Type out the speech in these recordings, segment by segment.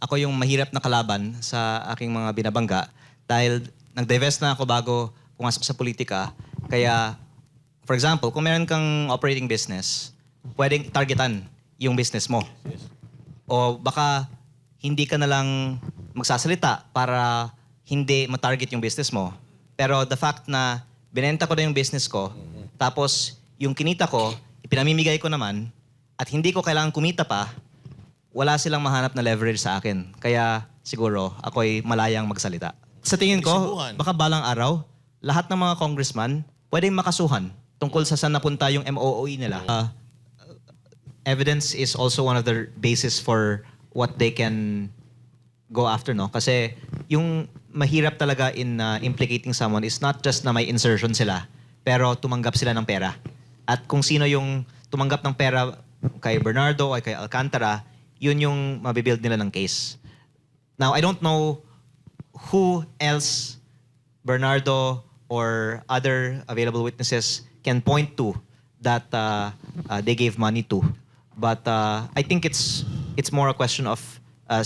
ako yung mahirap na kalaban sa aking mga binabangga dahil nag-divest na ako bago pumasok sa politika. Kaya, for example, kung meron kang operating business, pwedeng targetan yung business mo. O baka hindi ka na lang magsasalita para hindi matarget yung business mo. Pero the fact na binenta ko na yung business ko, tapos yung kinita ko, ipinamimigay ko naman, at hindi ko kailangan kumita pa, wala silang mahanap na leverage sa akin. Kaya siguro ako'y malayang magsalita. Sa tingin ko, Subukan. baka balang araw, lahat ng mga congressman pwedeng makasuhan tungkol sa saan napunta yung MOOE nila. Evidence is also one of the basis for what they can go after, no? Kasi yung mahirap talaga in implicating someone is not just na may insertion sila, pero tumanggap sila ng pera. At kung sino yung tumanggap ng pera kay Bernardo o kay Alcantara, yun yung mabibuild nila ng case. Now, I don't know who else Bernardo or other available witnesses can point to that they gave money to. But I think it's more a question of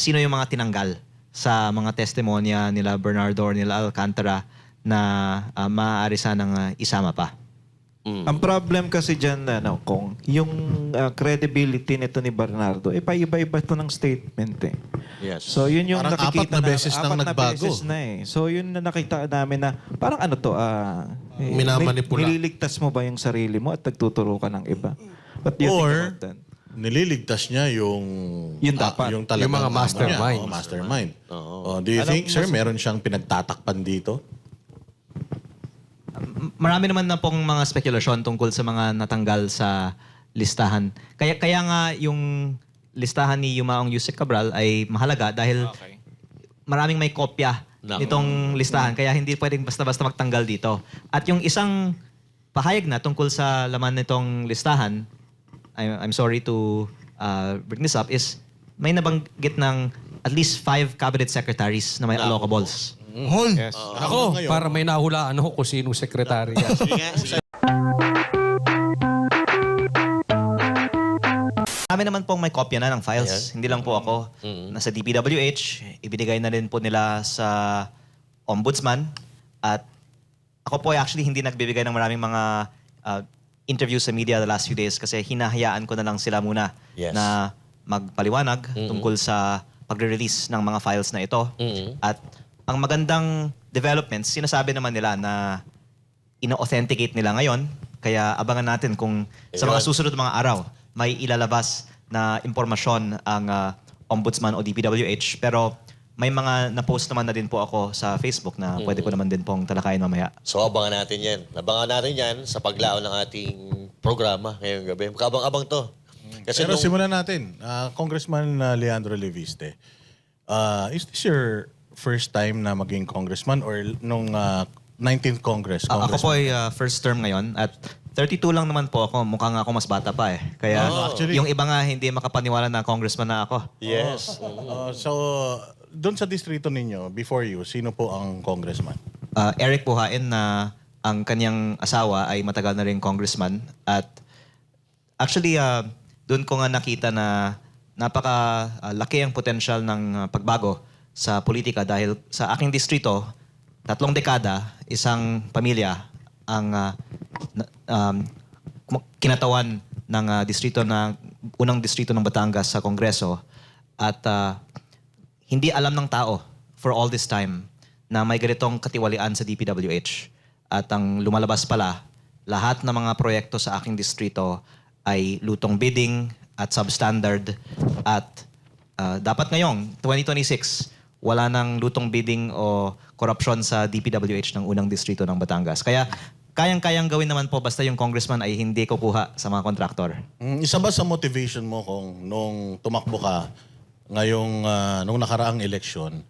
sino yung mga tinanggal sa mga testimonya nila Bernardo or nila Alcantara na maaari sanang isama pa. Ang problem kasi dyan, kung yung credibility nito ni Bernardo, paiba-iba ito ng statement eh. Yes. So yun yung Parang nakikita apat na beses nang apat na nagbago. beses na eh. So yun na nakita namin na parang Minamanipula. nililigtas mo ba yung sarili mo at nagtuturo ka ng iba? What do you think Or, about that? nililigtas niya yung... Yun dapat. yung talagang Yung mga ano mastermind. niya. Mastermind. Do you think, sir, meron siyang pinagtatakpan dito? Marami naman na pong mga spekulasyon tungkol sa mga natanggal sa listahan. Kaya nga yung listahan ni Yumaong Yusek Cabral ay mahalaga dahil maraming may kopya nitong listahan. Kaya hindi pwedeng basta-basta magtanggal dito. At yung isang pahayag na tungkol sa laman nitong listahan, I'm sorry to bring this up, is may nabanggit ng at least 5 cabinet secretaries na may allocables. Hol! Yes. Ako, ngayon. para may nahulaan ako kung sinong sekretary. Kami naman pong may kopya na ng files. Hindi lang po ako. Nasa DPWH, ibinigay na rin po nila sa Ombudsman. At ako po ay actually hindi nagbibigay ng maraming mga interviews sa media the last few days kasi hinahayaan ko na lang sila muna na magpaliwanag tungkol sa pagre-release ng mga files na ito. At ang magandang developments, sinasabi naman nila na ino-authenticate nila ngayon. Kaya abangan natin kung sa mga susunod na mga araw may ilalabas na impormasyon ang Ombudsman o DPWH. Pero may mga na-post naman na din po ako sa Facebook na pwede ko naman din pong talakayin mamaya. So abangan natin yan. Abangan natin yan sa paglaon ng ating programa ngayong gabi. Kabang-abang to. Kasi Pero simulan natin. Congressman Leandro Leviste, is this your first time na maging congressman or nung 19th Congress? Ako po ay first term ngayon at 32 lang naman po ako. Mukha nga ako mas bata pa eh. Kaya actually. yung iba nga hindi makapaniwala na congressman na ako. yes. So, doon sa distrito ninyo, before you, sino po ang congressman? Eric Buhain na ang kanyang asawa ay matagal na rin congressman. At actually, doon ko nga nakita na napaka-laki ang potensyal ng pagbago sa politika dahil sa aking distrito, 3 dekada, isang pamilya ang kinatawan ng unang distrito ng Batangas sa Kongreso. At hindi alam ng tao for all this time na may ganitong katiwalian sa DPWH. At ang lumalabas pala, lahat ng mga proyekto sa aking distrito ay lutong bidding at substandard. At dapat ngayong 2026, wala nang lutong bidding o korupsyon sa DPWH ng unang distrito ng Batangas. Kaya kayang-kayang gawin naman po basta yung congressman ay hindi kukuha sa mga kontraktor. Isa ba sa motivation mo kung nung tumakbo ka ngayong nung nakaraang eleksyon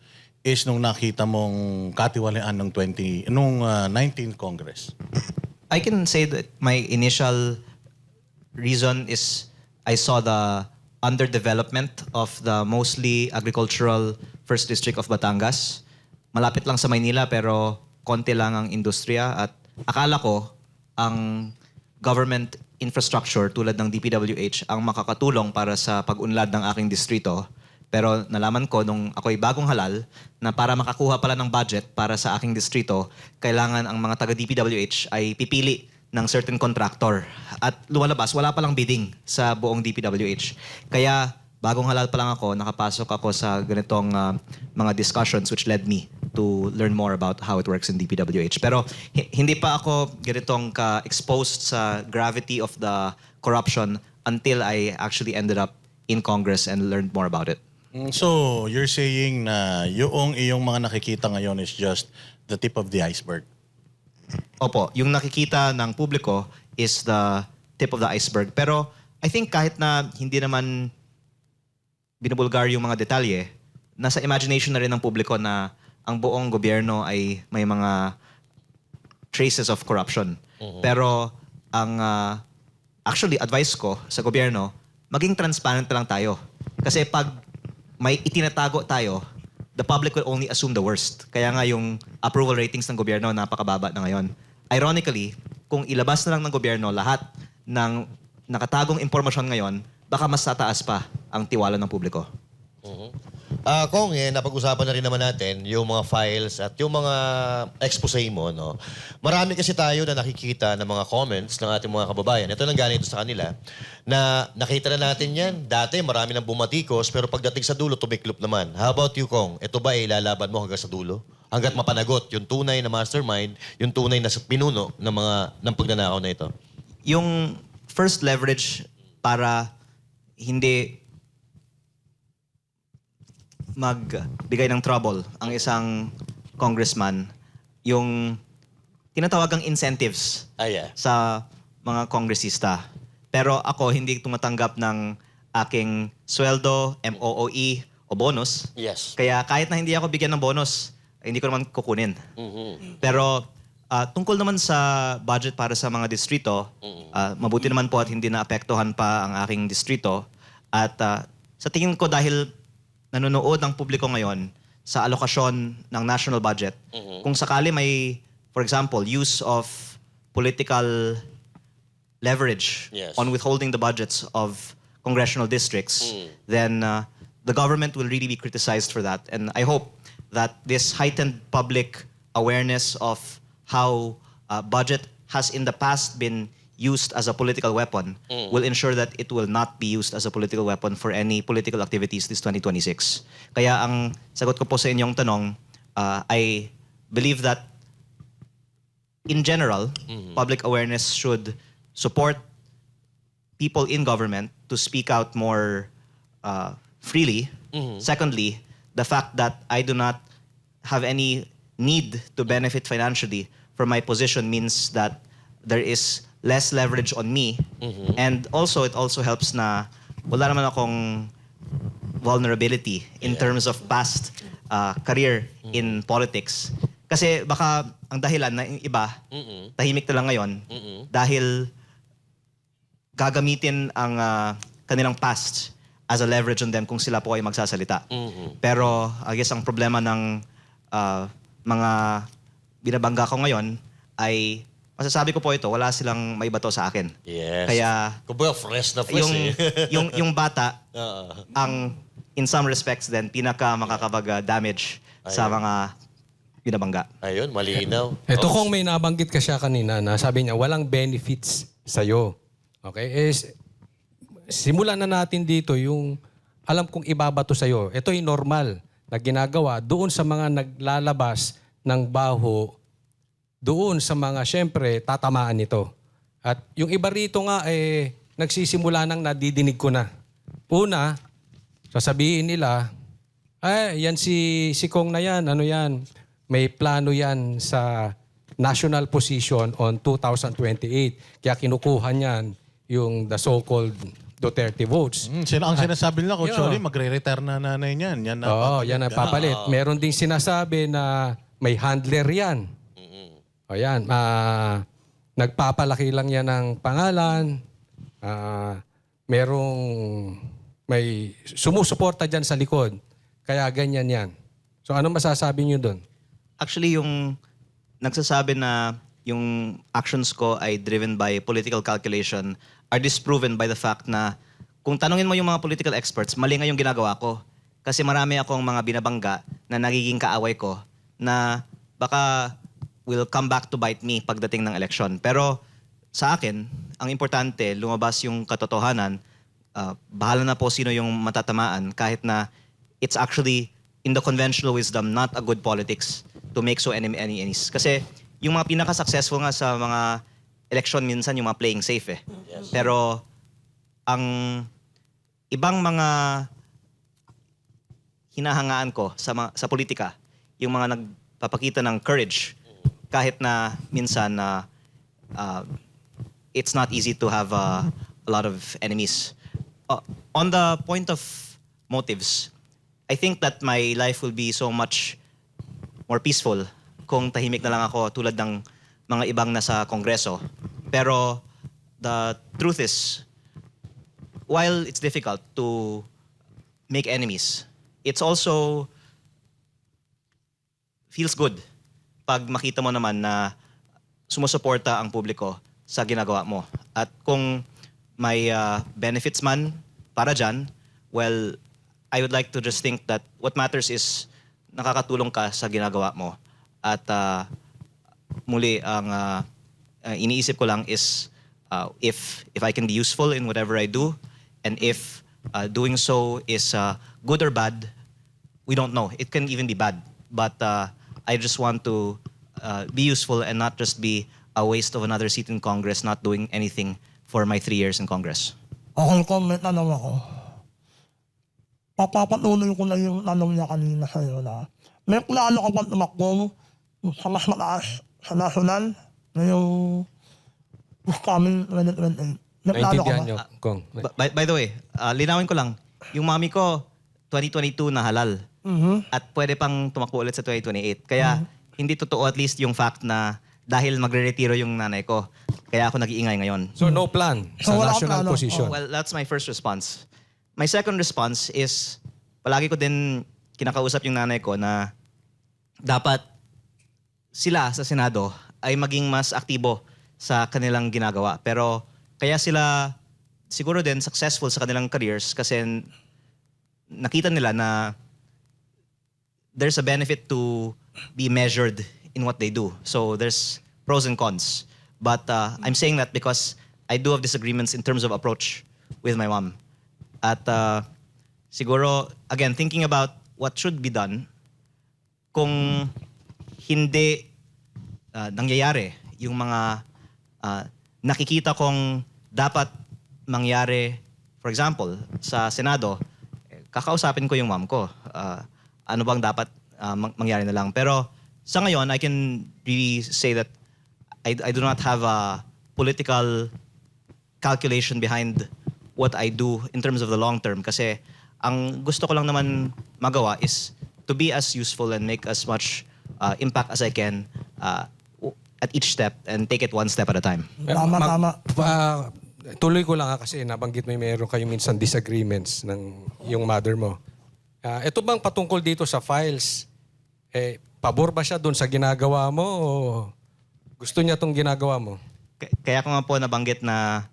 is nung nakita mong katiwalian ng 19th Congress? I can say that my initial reason is I saw the underdevelopment of the mostly agricultural First District of Batangas. Malapit lang sa Maynila pero konti lang ang industriya at akala ko ang government infrastructure tulad ng DPWH ang makakatulong para sa pag-unlad ng aking distrito. Pero nalaman ko nung ako'y bagong halal na para makakuha pala ng budget para sa aking distrito, kailangan ang mga taga DPWH ay pipili ng certain contractor. At lumalabas, wala palang bidding sa buong DPWH. Kaya bagong halal pa lang ako, nakapasok ako sa ganitong mga discussions which led me to learn more about how it works in DPWH. Pero hindi pa ako ganitong ka-exposed sa gravity of the corruption until I actually ended up in Congress and learned more about it. So, you're saying na yung iyong mga nakikita ngayon is just the tip of the iceberg. Opo, yung nakikita ng publiko is the tip of the iceberg. Pero I think kahit na hindi naman binubulgar yung mga detalye, nasa imagination na rin ng publiko na ang buong gobyerno ay may mga traces of corruption. Pero ang actually advice ko sa gobyerno, maging transparent lang tayo. Kasi pag may itinatago tayo, the public will only assume the worst. Kaya nga yung approval ratings ng gobyerno napakababa na ngayon. Ironically, kung ilabas na lang ng gobyerno lahat ng nakatagong impormasyon ngayon, baka mas tataas pa ang tiwala ng publiko. Kung napag-usapan na rin naman natin yung mga files at yung mga expose mo, no? Marami kasi tayo na nakikita ng mga comments ng ating mga kababayan. Ito nang galing ito sa kanila, na nakita na natin yan. Dati marami nang bumatikos, pero pagdating sa dulo, tumiklop naman. How about you, Kong? Ito ba ilalaban mo hanggang sa dulo? Hanggat mapanagot yung tunay na mastermind, yung tunay na pinuno ng pagnanakaw na ito? Yung first leverage para hindi magbigay ng trouble ang isang congressman, yung tinatawagang incentives sa mga kongresista. Pero ako hindi tumatanggap ng aking sweldo, MOOE o bonus. Yes. Kaya kahit na hindi ako bigyan ng bonus, hindi ko naman kukunin. Pero tungkol naman sa budget para sa mga distrito, mabuti naman po at hindi naapektuhan pa ang aking distrito. At sa tingin ko dahil nanonood ang publiko ngayon sa alokasyon ng national budget, kung sakali may, for example, use of political leverage on withholding the budgets of congressional districts, then the government will really be criticized for that. And I hope that this heightened public awareness of how budget has in the past been used as a political weapon will ensure that it will not be used as a political weapon for any political activities this 2026. Kaya ang sagot ko po sa inyong tanong, I believe that in general, public awareness should support people in government to speak out more freely. Secondly, the fact that I do not have any need to benefit financially from my position means that there is less leverage on me. And also, it also helps na wala naman akong vulnerability in terms of past career in politics. Kasi baka ang dahilan na yung iba, tahimik na lang ngayon, dahil gagamitin ang kanilang past as a leverage on them kung sila po ay magsasalita. Pero I guess ang problema ng mga binabangga ko ngayon ay masasabi ko po ito, wala silang may bato sa akin. Yes. Kaya Kumbaga fresh na fresh yung bata, ang in some respects din, pinaka makakapag-damage sa mga binabangga. Ayun, malinaw. Ito kung may nabanggit ka siya kanina na sabi niya walang benefits sa'yo. Okay? Simulan na natin dito yung alam kong ibabato sa'yo. Ito yung normal na ginagawa doon sa mga naglalabas ng baho, doon sa mga, syempre, tatamaan nito. At yung iba rito nga, nagsisimula nang nadidinig ko na. Una, sasabihin nila, yan si Kong na yan, ano yan, may plano yan sa national position on 2028. Kaya kinukuha niyan yung the so-called Duterte votes. Ang sinasabi nila, Coach Oli, magre-retire na nanay niyan. Yan na yan ang papalit. Meron ding sinasabi na may handler yan. O yan, nagpapalaki lang yan ng pangalan. May sumusuporta dyan sa likod. Kaya ganyan yan. So ano masasabi niyo doon? Actually, yung nagsasabi na yung actions ko ay driven by political calculation are disproven by the fact na kung tanungin mo yung mga political experts, mali nga yung ginagawa ko. Kasi marami akong mga binabangga na nagiging kaaway ko na baka will come back to bite me pagdating ng eleksyon. Pero sa akin, ang importante, lumabas yung katotohanan, bahala na po sino yung matatamaan kahit na it's actually in the conventional wisdom not a good politics to make so any enemies. Kasi yung mga pinaka-successful nga sa mga eleksyon minsan yung mga playing safe eh. Pero ang ibang mga hinahangaan ko sa politika, yung mga nagpapakita ng courage kahit na minsan it's not easy to have a lot of enemies. On the point of motives, I think that my life will be so much more peaceful kung tahimik na lang ako tulad ng mga ibang nasa kongreso. Pero the truth is, while it's difficult to make enemies, it's also feels good pag makita mo naman na sumusuporta ang publiko sa ginagawa mo. At kung may benefits man para dyan, well, I would like to just think that what matters is nakakatulong ka sa ginagawa mo. At muli, ang iniisip ko lang is if I can be useful in whatever I do, and if doing so is good or bad, we don't know. It can even be bad. But I just want to be useful and not just be a waste of another seat in Congress, not doing anything for my 3 years in Congress. Okay, comment na naman ako. Papapatuloy ko na yung tanong niya kanina sa'yo na may plano ka bang tumakbo sa mas mataas sa national na yung coming 2028? May plano ka Naintindihan ba? nyo, Kong. By the way, linawin ko lang, yung mami ko, 2022 na halal. At pwede pang tumakbo ulit sa 2028. Kaya hindi totoo at least yung fact na dahil magre-retiro yung nanay ko, kaya ako nag-iingay ngayon. So no plan sa So, wala kang national plano. position. Well, that's my first response. My second response is, palagi ko din kinakausap yung nanay ko na dapat sila sa Senado ay maging mas aktibo sa kanilang ginagawa. Pero kaya sila siguro din successful sa kanilang careers kasi nakita nila na there's a benefit to be measured in what they do. So there's pros and cons. But I'm saying that because I do have disagreements in terms of approach with my mom. At siguro, again, thinking about what should be done, kung hindi nangyayari yung mga nakikita kong dapat mangyari, for example, sa Senado, kakausapin ko yung mom ko. Ano bang dapat mangyari na lang. Pero sa ngayon, I can really say that I do not have a political calculation behind what I do in terms of the long term. Kasi ang gusto ko lang naman magawa is to be as useful and make as much impact as I can at each step and take it one step at a time. Tama. Tuloy ko lang kasi nabanggit mo yung meron kayong minsan disagreements ng yung mother mo. Ito bang patungkol dito sa files, pabor ba siya doon sa ginagawa mo o gusto niya tong ginagawa mo? Kaya ko nga po nabanggit na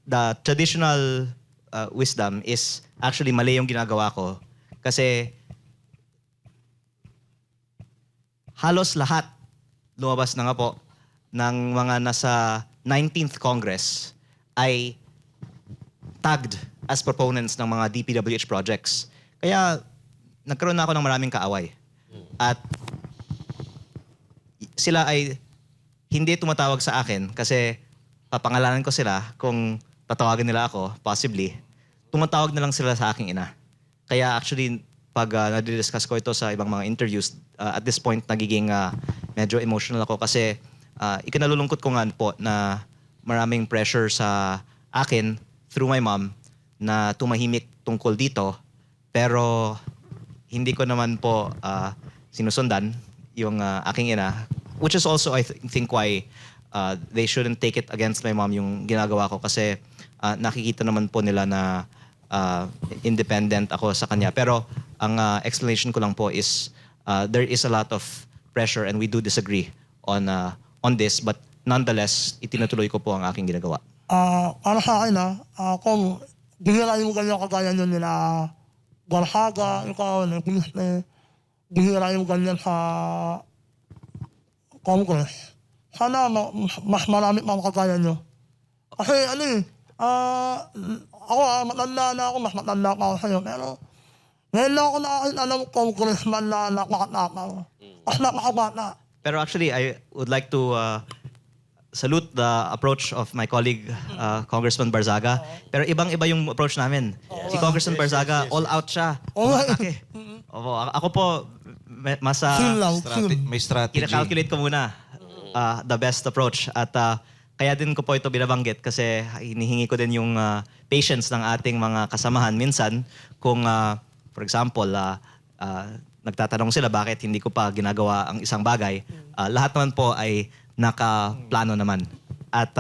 the traditional wisdom is actually mali yung ginagawa ko. Kasi halos lahat lumabas na nga po ng mga nasa 19th Congress ay tagged as proponents ng mga DPWH projects. Kaya nagkaroon na ako ng maraming kaaway. At sila ay hindi tumatawag sa akin kasi papangalanan ko sila kung tatawagan nila ako, possibly. Tumatawag na lang sila sa aking ina. Kaya actually, pag nadidiscuss ko ito sa ibang mga interviews, at this point, nagiging medyo emotional ako kasi ikinalulungkot ko nga po na maraming pressure sa akin through my mom na tumahimik tungkol dito. Pero hindi ko naman po sinusundan yung aking ina. Which is also, I think, why they shouldn't take it against my mom yung ginagawa ko kasi nakikita naman po nila na independent ako sa kanya. Pero ang explanation ko lang po is there is a lot of pressure and we do disagree on this. But nonetheless, itinutuloy ko po ang aking ginagawa. Para sa akin kung bigyan yung ganyan kagaya nyo nila Garhaga, ikaw, Kuliste, bihira yung ganyan sa Congress. Sana mas marami pang kagaya nyo. Kasi matanda na ako, mas matanda pa ako sa'yo. Pero ngayon lang ako nakakita ng congressman na nakakatapang. Mas nakakabata. Pero actually, I would like to salute the approach of my colleague, Congressman Barzaga. Pero ibang-iba yung approach namin. Si Congressman Barzaga, all out siya. Umatake. Opo, ako po, mas Chill lang, chill. May strategy. ina-calculate ko muna the best approach. At kaya din ko po ito binabanggit kasi hinihingi ko din yung patience ng ating mga kasamahan. Minsan, kung for example, nagtatanong sila bakit hindi ko pa ginagawa ang isang bagay, lahat naman po ay nakaplano naman. At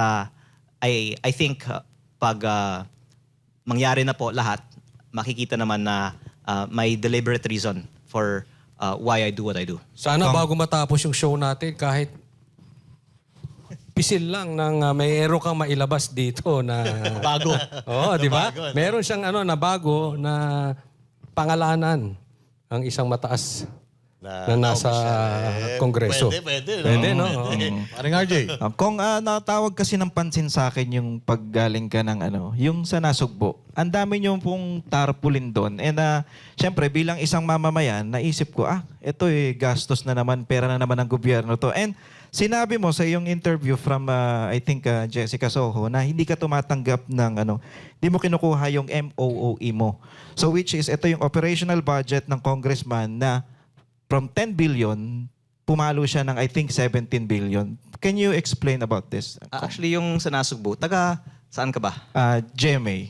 I think pag mangyari na po lahat, makikita naman na may deliberate reason for why I do what I do. Sana bago matapos yung show natin, kahit pisil lang ng may ero kang mailabas dito na... Bago. Oo, di ba? Bago, ano? Meron siyang na bago na pangalanan ang isang mataas na nasa Kongreso. Pwede, no? Pwede, no? Oo. Paring RJ. Kung natawag kasi ng pansin sa akin yung paggaling ka ng yung sa Nasugbo. Ang dami niyo pong tarpaulin doon. And syempre bilang isang mamamayan, naisip ko, ito gastos na naman, pera na naman ng gobyerno to. And sinabi mo sa iyong interview from, I think, Jessica Soho, na hindi ka tumatanggap ng hindi mo kinukuha yung MOOE mo. So which is, ito yung operational budget ng congressman na from 10 billion, pumalo siya ng I think 17 billion. Can you explain about this? Actually, yung sa Nasugbu, taga saan ka ba? GMA.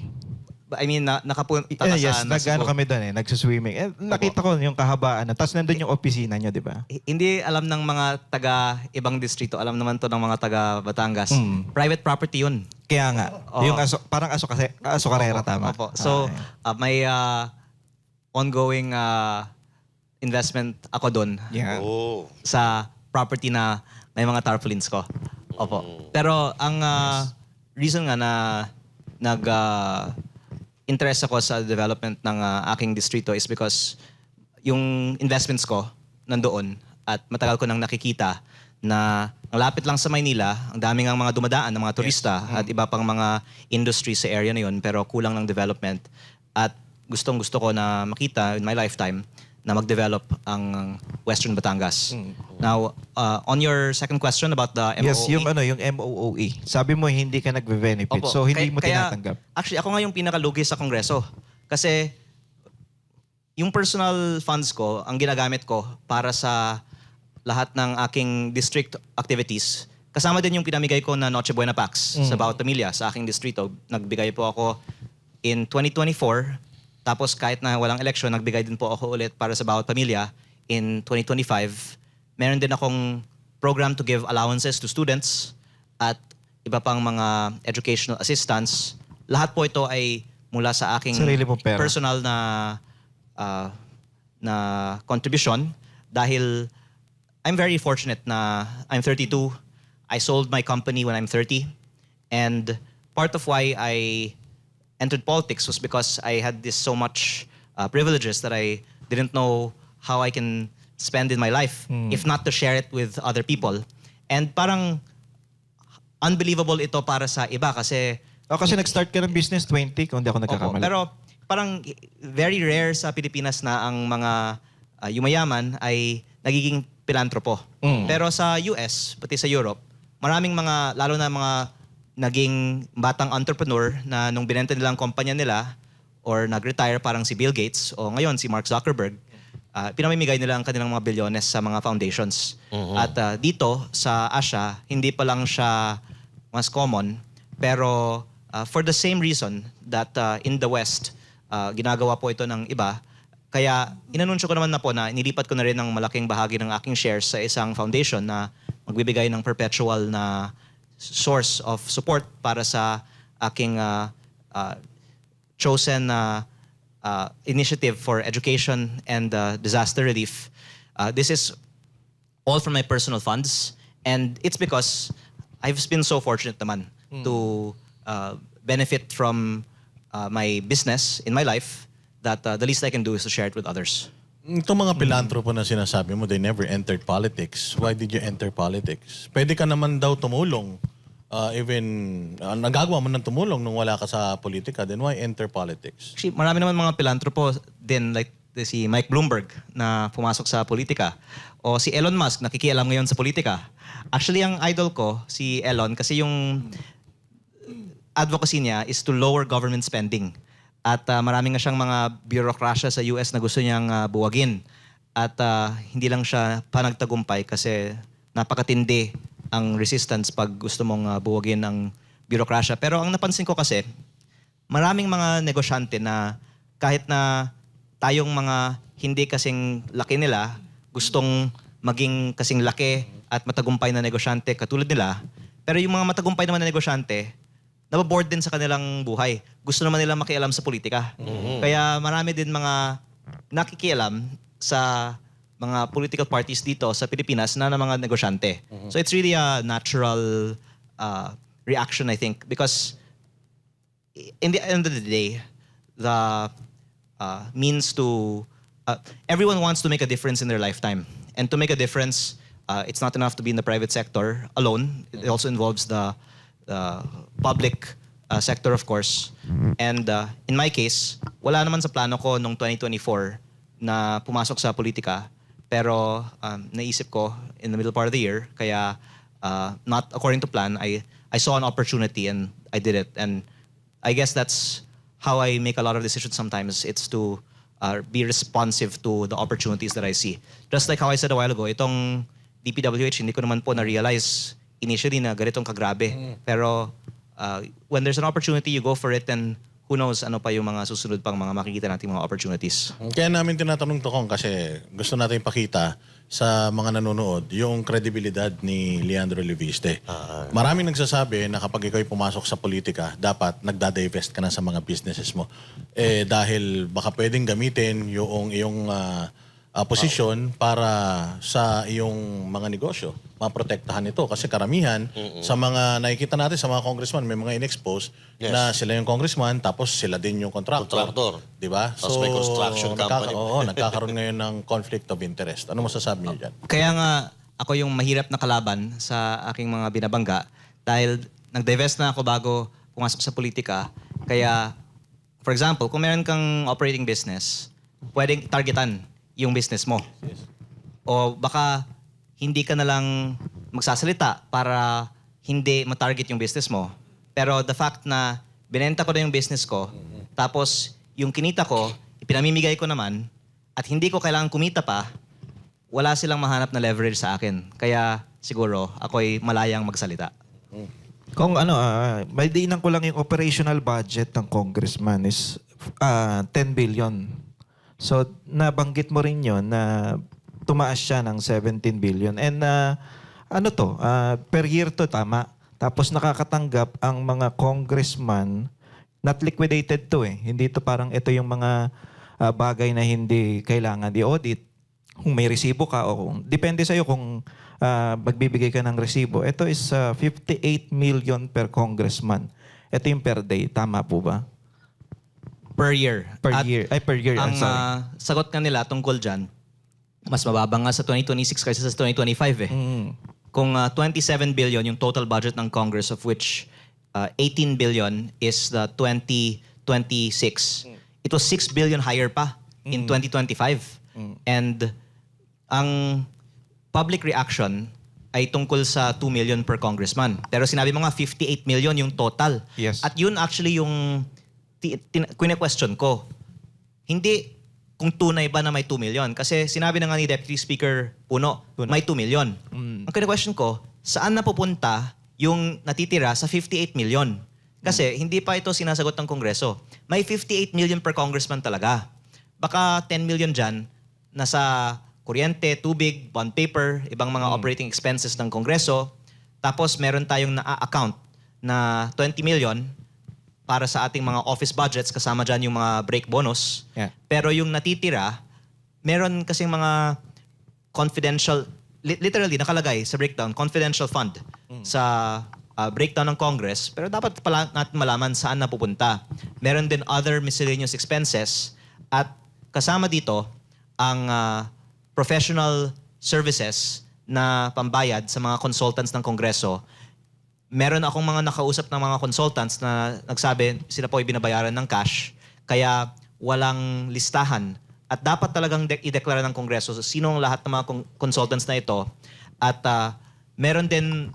I mean, taga Yes, sa nag-ano Nasugbu. kami doon nagsuswimming. Nakita ko yung kahabaan. Tapos nandun yung opisina nyo, di ba? Hindi alam ng mga taga ibang distrito, alam naman to ng mga taga Batangas. Private property yun. Kaya nga. Oo. Yung parang aso karera, tama? Opo. So, may ongoing investment ako doon Yeah. Oh. sa property na may mga tarpaulins ko. Opo. Pero ang reason nga na interest ako sa development ng aking distrito is because yung investments ko nandoon at matagal ko nang nakikita na ang lapit lang sa Maynila, ang daming ang mga dumadaan ng mga turista at iba pang mga industry sa area na yun pero kulang ng development. At gustong-gusto ko na makita in my lifetime na mag-develop ang Western Batangas. Now, on your second question about the MOOE. Yes, yung MOOE. Sabi mo hindi ka nagbe-benefit. Opo. So hindi mo Kaya, tinatanggap. Actually, ako nga yung pinakalugi sa Kongreso. Kasi yung personal funds ko, ang ginagamit ko para sa lahat ng aking district activities, kasama din yung pinamigay ko na Noche Buena Pax sa bawat pamilya sa aking distrito. Nagbigay po ako in 2024. Tapos kahit na walang eleksyon, nagbigay din po ako ulit para sa bawat pamilya in 2025. Meron din akong program to give allowances to students at iba pang mga educational assistance. Lahat po ito ay mula sa aking Sarili mong pera. personal na contribution dahil I'm very fortunate na I'm 32. I sold my company when I'm 30. And part of why I entered politics was because I had this so much privileges that I didn't know how I can spend in my life, if not to share it with other people. And parang unbelievable ito para sa iba kasi... Kasi nag-start ka ng business 20, kung hindi ako Opo, nagkakamali. pero parang very rare sa Pilipinas na ang mga yumayaman ay nagiging pilantropo. Pero sa US, pati sa Europe, maraming mga, lalo na mga naging batang entrepreneur na nung binenta nilang kumpanya nila or nag-retire parang si Bill Gates o ngayon si Mark Zuckerberg, pinamimigay nila ang kanilang mga bilyones sa mga foundations. At dito sa Asia, hindi pa lang siya mas common, pero for the same reason that in the West, ginagawa po ito ng iba, kaya inanunsyo ko naman na po na inilipat ko na rin ng malaking bahagi ng aking shares sa isang foundation na magbibigay ng perpetual na source of support para sa aking chosen initiative for education and disaster relief. This is all from my personal funds, and it's because I've been so fortunate naman to benefit from my business in my life that the least I can do is to share it with others. Itong mga pilantropo na sinasabi mo, they never entered politics. Why did you enter politics? Pwede ka naman daw tumulong. Nagagawa mo ng tumulong nung wala ka sa politika, then why enter politics? Actually, marami naman mga pilantropo din like si Mike Bloomberg na pumasok sa politika. O si Elon Musk, nakikialam ngayon sa politika. Actually, ang idol ko, si Elon, kasi yung advocacy niya is to lower government spending. At marami nga siyang mga bureaucracia sa US na gusto niyang buwagin. At hindi lang siya panagtagumpay kasi napakatindi ang resistance pag gusto mong buwagin ang bureaucracia. Pero ang napansin ko kasi, maraming mga negosyante na kahit na tayong mga hindi kasing laki nila, gustong maging kasing laki at matagumpay na negosyante katulad nila. Pero yung mga matagumpay naman na negosyante, nababoard din sa kanilang buhay. Gusto naman nila makialam sa politika. Kaya marami din mga nakikialam sa mga political parties dito sa Pilipinas na mga negosyante. So it's really a natural reaction, I think, because in the end of the day, the means to everyone wants to make a difference in their lifetime, and to make a difference, it's not enough to be in the private sector alone. It also involves the public sector, of course. And in my case, wala naman sa plano ko nung 2024 na pumasok sa politika, pero naisip ko in the middle part of the year, kaya not according to plan, I saw an opportunity and I did it. And I guess that's how I make a lot of decisions sometimes. It's to be responsive to the opportunities that I see. Just like how I said a while ago, itong DPWH, hindi ko naman po na-realize initially na ganitong kagrabe. Pero when there's an opportunity, you go for it, and who knows ano pa yung mga susunod pang mga makikita nating mga opportunities. Kaya namin tinatanong to Kong kasi gusto natin ipakita sa mga nanonood yung kredibilidad ni Leandro Leviste. Maraming nagsasabi na kapag ikaw ay pumasok sa politika, dapat nagda-divest ka na sa mga businesses mo. Dahil baka pwedeng gamitin yung iyong posisyon para sa iyong mga negosyo. Maprotektahan ito. Kasi karamihan, sa mga nakikita natin, sa mga congressman, may mga in-expose na sila yung congressman, tapos sila din yung contractor. Diba? Tapos may construction company. Nagkakaroon ngayon ng conflict of interest. Ano masasabi niyo dyan? Kaya nga ako yung mahirap na kalaban sa aking mga binabangga dahil nag-divest na ako bago pumasok sa politika. Kaya, for example, kung meron kang operating business, pwedeng targetan yung business mo. O baka hindi ka na lang magsasalita para hindi matarget yung business mo. Pero the fact na binenta ko na yung business ko, tapos yung kinita ko, ipinamimigay ko naman, at hindi ko kailangan kumita pa, wala silang mahanap na leverage sa akin. Kaya siguro ako'y malayang magsalita. Kung may diinan ko lang yung operational budget ng congressman is 10 billion. So, nabanggit mo rin yun na tumaas siya ng 17 billion. And per year to, tama. Tapos nakakatanggap ang mga congressman, not liquidated to eh. Hindi to parang ito yung mga bagay na hindi kailangan i-audit. Kung may resibo ka o kung, depende sa'yo kung magbibigay ka ng resibo. Ito is 58 million per congressman. Ito yung per day. Tama po ba? Per year. Per At year. Per year. ang Sorry. sagot nga nila tungkol dyan, mas mababa nga sa 2026 kaysa sa 2025 eh. Kung 27 billion yung total budget ng Congress, of which 18 billion is the 2026. It was 6 billion higher pa in 2025. And ang public reaction ay tungkol sa 2 million per congressman. Pero sinabi mo nga 58 million yung total. Yes. At yun actually yung question ko. Hindi kung tunay ba na may 2 million. Kasi sinabi na nga ni Deputy Speaker Puno, may 2 million. Ang question ko, saan napupunta yung natitira sa 58 million? Kasi hindi pa ito sinasagot ng Kongreso. May 58 million per congressman talaga. Baka 10 million dyan nasa kuryente, tubig, bond paper, ibang mga operating expenses ng Kongreso. Tapos meron tayong na-account na 20 million para sa ating mga office budgets, kasama dyan yung mga break bonus. Yeah. Pero yung natitira, meron kasing mga confidential, literally nakalagay sa breakdown, confidential fund sa breakdown ng Congress. Pero dapat pala natin malaman saan napupunta. Meron din other miscellaneous expenses At kasama dito ang professional services na pambayad sa mga consultants ng Kongreso. Meron akong mga nakausap ng mga consultants na nagsabi sila po ay binabayaran ng cash, kaya walang listahan. At dapat talagang i-deklara ng Kongreso sino ang lahat ng mga consultants na ito. At meron din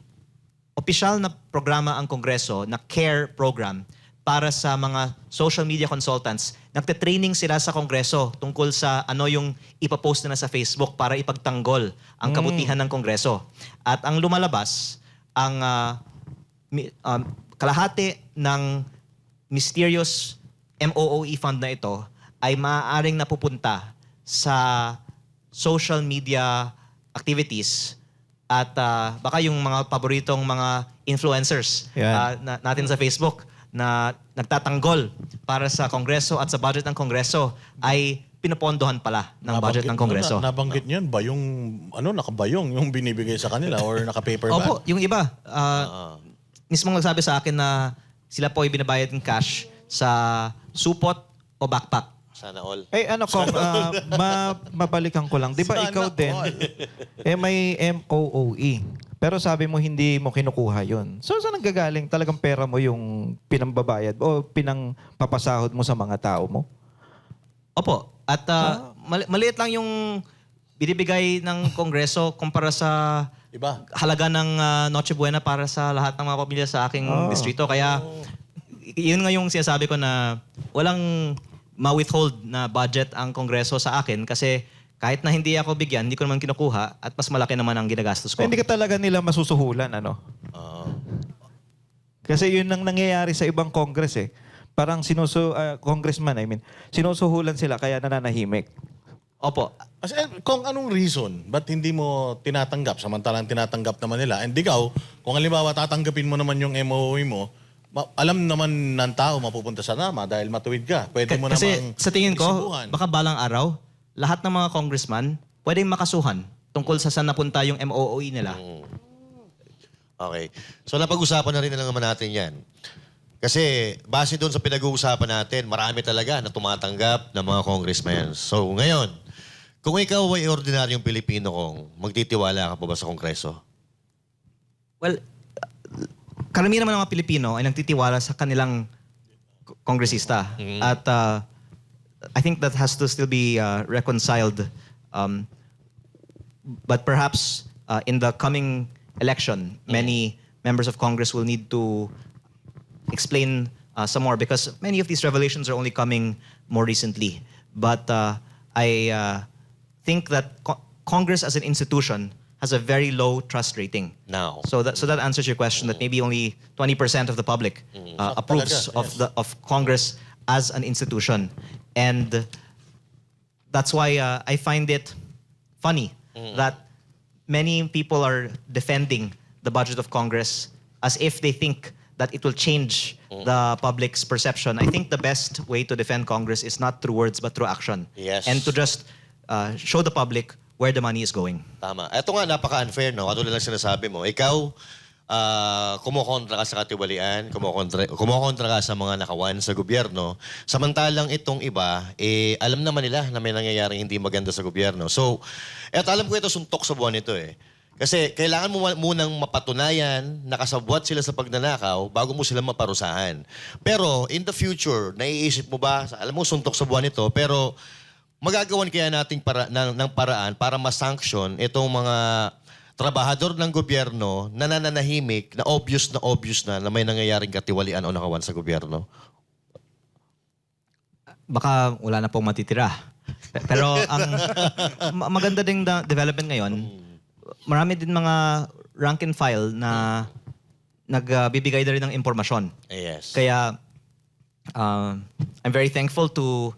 opisyal na programa ang Kongreso na CARE program para sa mga social media consultants. Nagte-training sila sa Kongreso tungkol sa ano yung ipapost nila sa Facebook para ipagtanggol ang kabutihan ng Kongreso. At ang lumalabas, ang kalahati ng mysterious MOOE fund na ito ay maaaring napupunta sa social media activities at baka yung mga paboritong mga influencers Yan. natin sa Facebook na nagtatanggol para sa Kongreso at sa budget ng Kongreso ay pinapondohan pala ng budget ng Kongreso. Nabanggit niyan ba yung nakabayong yung binibigay sa kanila or naka-paper bag? Opo, yung iba. Mismo nagsabi sa akin na sila po ay binabayad ng cash sa supot o backpack. Sana all. Kong, mabalikan ko lang. Di ba Sana ikaw din, may MOOE. Pero sabi mo hindi mo kinukuha yun. So saan nanggagaling talagang pera mo yung pinambabayad o pinangpapasahod mo sa mga tao mo? Opo. At maliit lang yung binibigay ng Kongreso kumpara sa Iba. halaga ng Noche Buena para sa lahat ng mga pamilya sa aking distrito. Kaya yun nga yung sinasabi ko na walang ma-withhold na budget ang Kongreso sa akin kasi kahit na hindi ako bigyan, hindi ko naman kinukuha at mas malaki naman ang ginagastos ko. Hindi ka talaga nila masusuhulan, ano? Kasi yun ang nangyayari sa ibang Congress eh. Parang congressman, sinusuhulan sila kaya nananahimik. Opo. Kung anong reason, ba't hindi mo tinatanggap samantalang tinatanggap naman nila? And ikaw, kung halimbawa tatanggapin mo naman yung MOE mo, alam naman ng tao mapupunta sa nama dahil matuwid ka. Pwede mo Kasi namang sa tingin ko, isubukan. baka balang araw, lahat ng mga congressman pwedeng makasuhan tungkol sa saan napunta yung MOOE nila. Okay. So napag-usapan na rin na naman natin yan. Kasi base doon sa pinag-uusapan natin, marami talaga na tumatanggap ng mga congressmen. So ngayon, kung ikaw ay ordinaryong Pilipino magtitiwala ka pa ba sa Kongreso? Well, karamihan naman ng mga Pilipino ay nagtitiwala sa kanilang kongresista. At I think that has to still be reconciled. But perhaps in the coming election, many members of Congress will need to explain some more because many of these revelations are only coming more recently. But I think that Congress as an institution has a very low trust rating. Now. So that answers your question that maybe only 20% of the public approves of Congress as an institution. And that's why I find it funny that many people are defending the budget of Congress as if they think that it will change the public's perception. I think the best way to defend Congress is not through words but through action. Yes. And to just show the public where the money is going. Tama. Ito nga, napaka-unfair, no? Katulad lang sinasabi mo. Ikaw, kumukontra ka sa katiwalian, kumukontra ka sa mga nakawan sa gobyerno. Samantalang itong iba, alam naman nila na may nangyayaring hindi maganda sa gobyerno. So, eto, alam ko ito suntok sa buwan nito eh. Kasi kailangan mo munang mapatunayan na kasabwat sila sa pagnanakaw bago mo sila maparusahan. Pero in the future, naiisip mo ba, alam mo suntok sa buwan nito, pero magagawan kaya nating ng paraan para ma-sanction itong mga trabahador ng gobyerno na nananahimik, na obvious na may nangyayaring katiwalian o nakawan sa gobyerno? Baka wala na pong matitira. Pero ang maganda ding development ngayon, marami din mga rank and file na nagbibigay na rin ng impormasyon. Yes. Kaya I'm very thankful to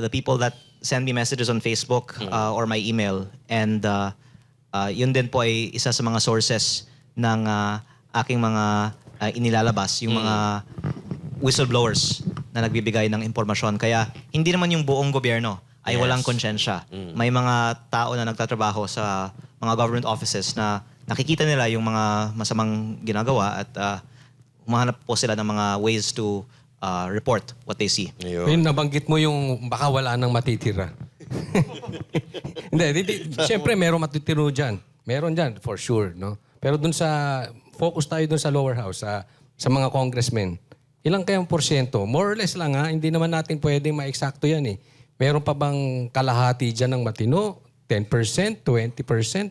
the people that send me messages on Facebook or my email. And yun din po ay isa sa mga sources ng aking mga inilalabas, yung mga whistleblowers na nagbibigay ng impormasyon. Kaya hindi naman yung buong gobyerno ay walang konsyensya. May mga tao na nagtatrabaho sa mga government offices na nakikita nila yung mga masamang ginagawa at humahanap po sila ng mga ways to report what they see. Yung nabanggit mo yung baka wala nang matitira. Hindi. Siyempre, meron matitiro dyan. Meron dyan, for sure. No? Pero focus tayo dun sa lower house, sa mga congressmen. Ilang kayang porsyento? More or less lang ha. Hindi naman natin pwedeng ma-eksakto yan eh. Meron pa bang kalahati dyan ng matino? 10%, 20%,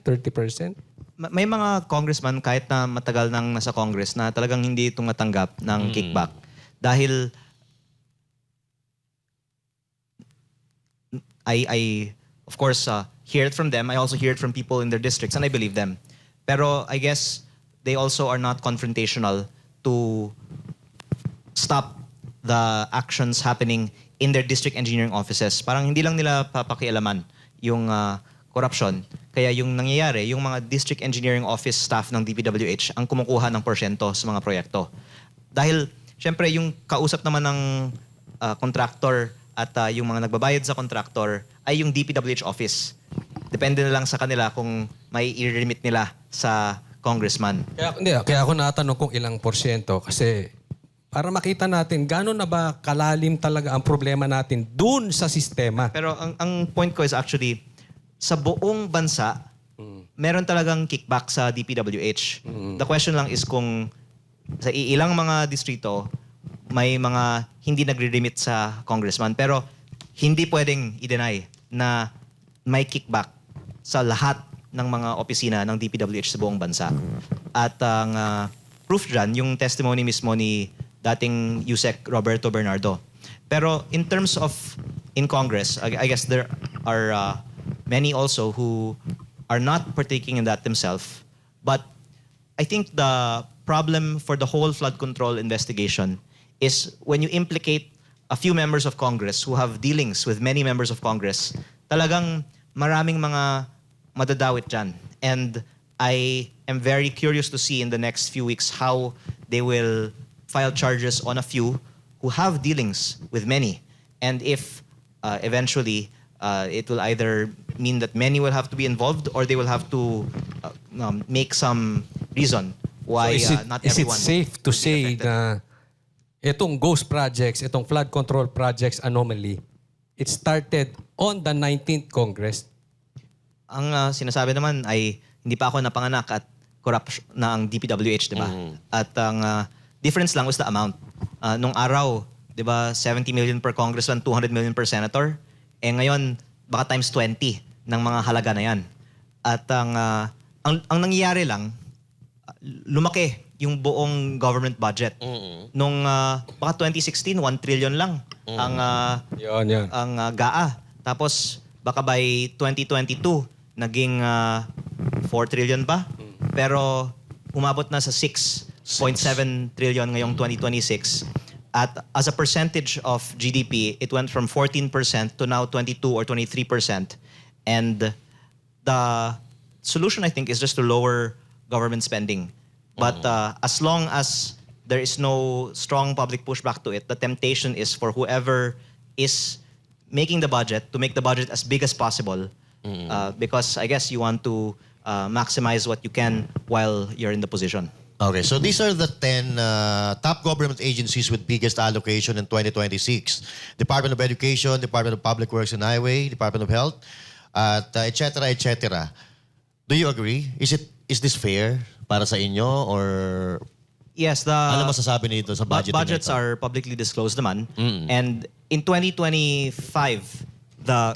30%? May mga congressman kahit na matagal nang nasa Congress na talagang hindi tumatanggap ng kickback. Dahil I of course hear it from them. I also hear it from people in their districts and I believe them. Pero I guess they also are not confrontational to stop the actions happening in their district engineering offices. Parang hindi lang nila papakialaman yung corruption. Kaya yung nangyayari, yung mga district engineering office staff ng DPWH ang kumukuha ng porsyento sa mga proyekto. Dahil, syempre, yung kausap naman ng contractor at yung mga nagbabayad sa contractor ay yung DPWH office. Depende na lang sa kanila kung may i-remit nila sa congressman. Kaya ako natanong kung ilang porsyento kasi para makita natin gano'n na ba kalalim talaga ang problema natin dun sa sistema. Pero ang point ko is actually, sa buong bansa, meron talagang kickback sa DPWH. The question lang is kung sa ilang mga distrito, may mga hindi nagre-remit sa congressman. Pero hindi pwedeng i-deny na may kickback sa lahat ng mga opisina ng DPWH sa buong bansa. At ang proof dyan, yung testimony mismo ni dating Yusek Roberto Bernardo. Pero in terms of in Congress, I guess there are many also who are not partaking in that themselves. But I think the problem for the whole flood control investigation is when you implicate a few members of Congress who have dealings with many members of Congress, talagang maraming mga madadawit dyan. And I am very curious to see in the next few weeks how they will file charges on a few who have dealings with many. And if eventually it will either mean that many will have to be involved or they will have to make some reason why not is it everyone safe to will be say affected. na itong ghost projects, itong flood control projects anomaly, it started on the 19th Congress? Ang sinasabi naman ay hindi pa ako napanganak at corrupt na ang DPWH, di ba? At ang difference lang was the amount. Nung araw, di ba, 70 million per congressman, 200 million per senator. Eh ngayon, baka times 20 ng mga halaga na yan. At ang nangyayari lang, lumaki yung buong government budget. Nung baka 2016, 1 trillion lang ang Yan. ang GAA. Tapos baka by 2022 naging 4 trillion pa. Pero umabot na sa 6.7 trillion ngayong 2026. At as a percentage of GDP, it went from 14% to now 22 or 23%. And the solution, I think, is just to lower government spending. But as long as there is no strong public pushback to it, the temptation is for whoever is making the budget to make the budget as big as possible. Because I guess you want to maximize what you can while you're in the position. Okay, so these are the 10 top government agencies with biggest allocation in 2026. Department of Education, Department of Public Works and Highway, Department of Health, at et cetera, et cetera. Do you agree? Is this fair para sa inyo or Yes, the ano masasabi nito sa budget? budgets are publicly disclosed naman. And in 2025, the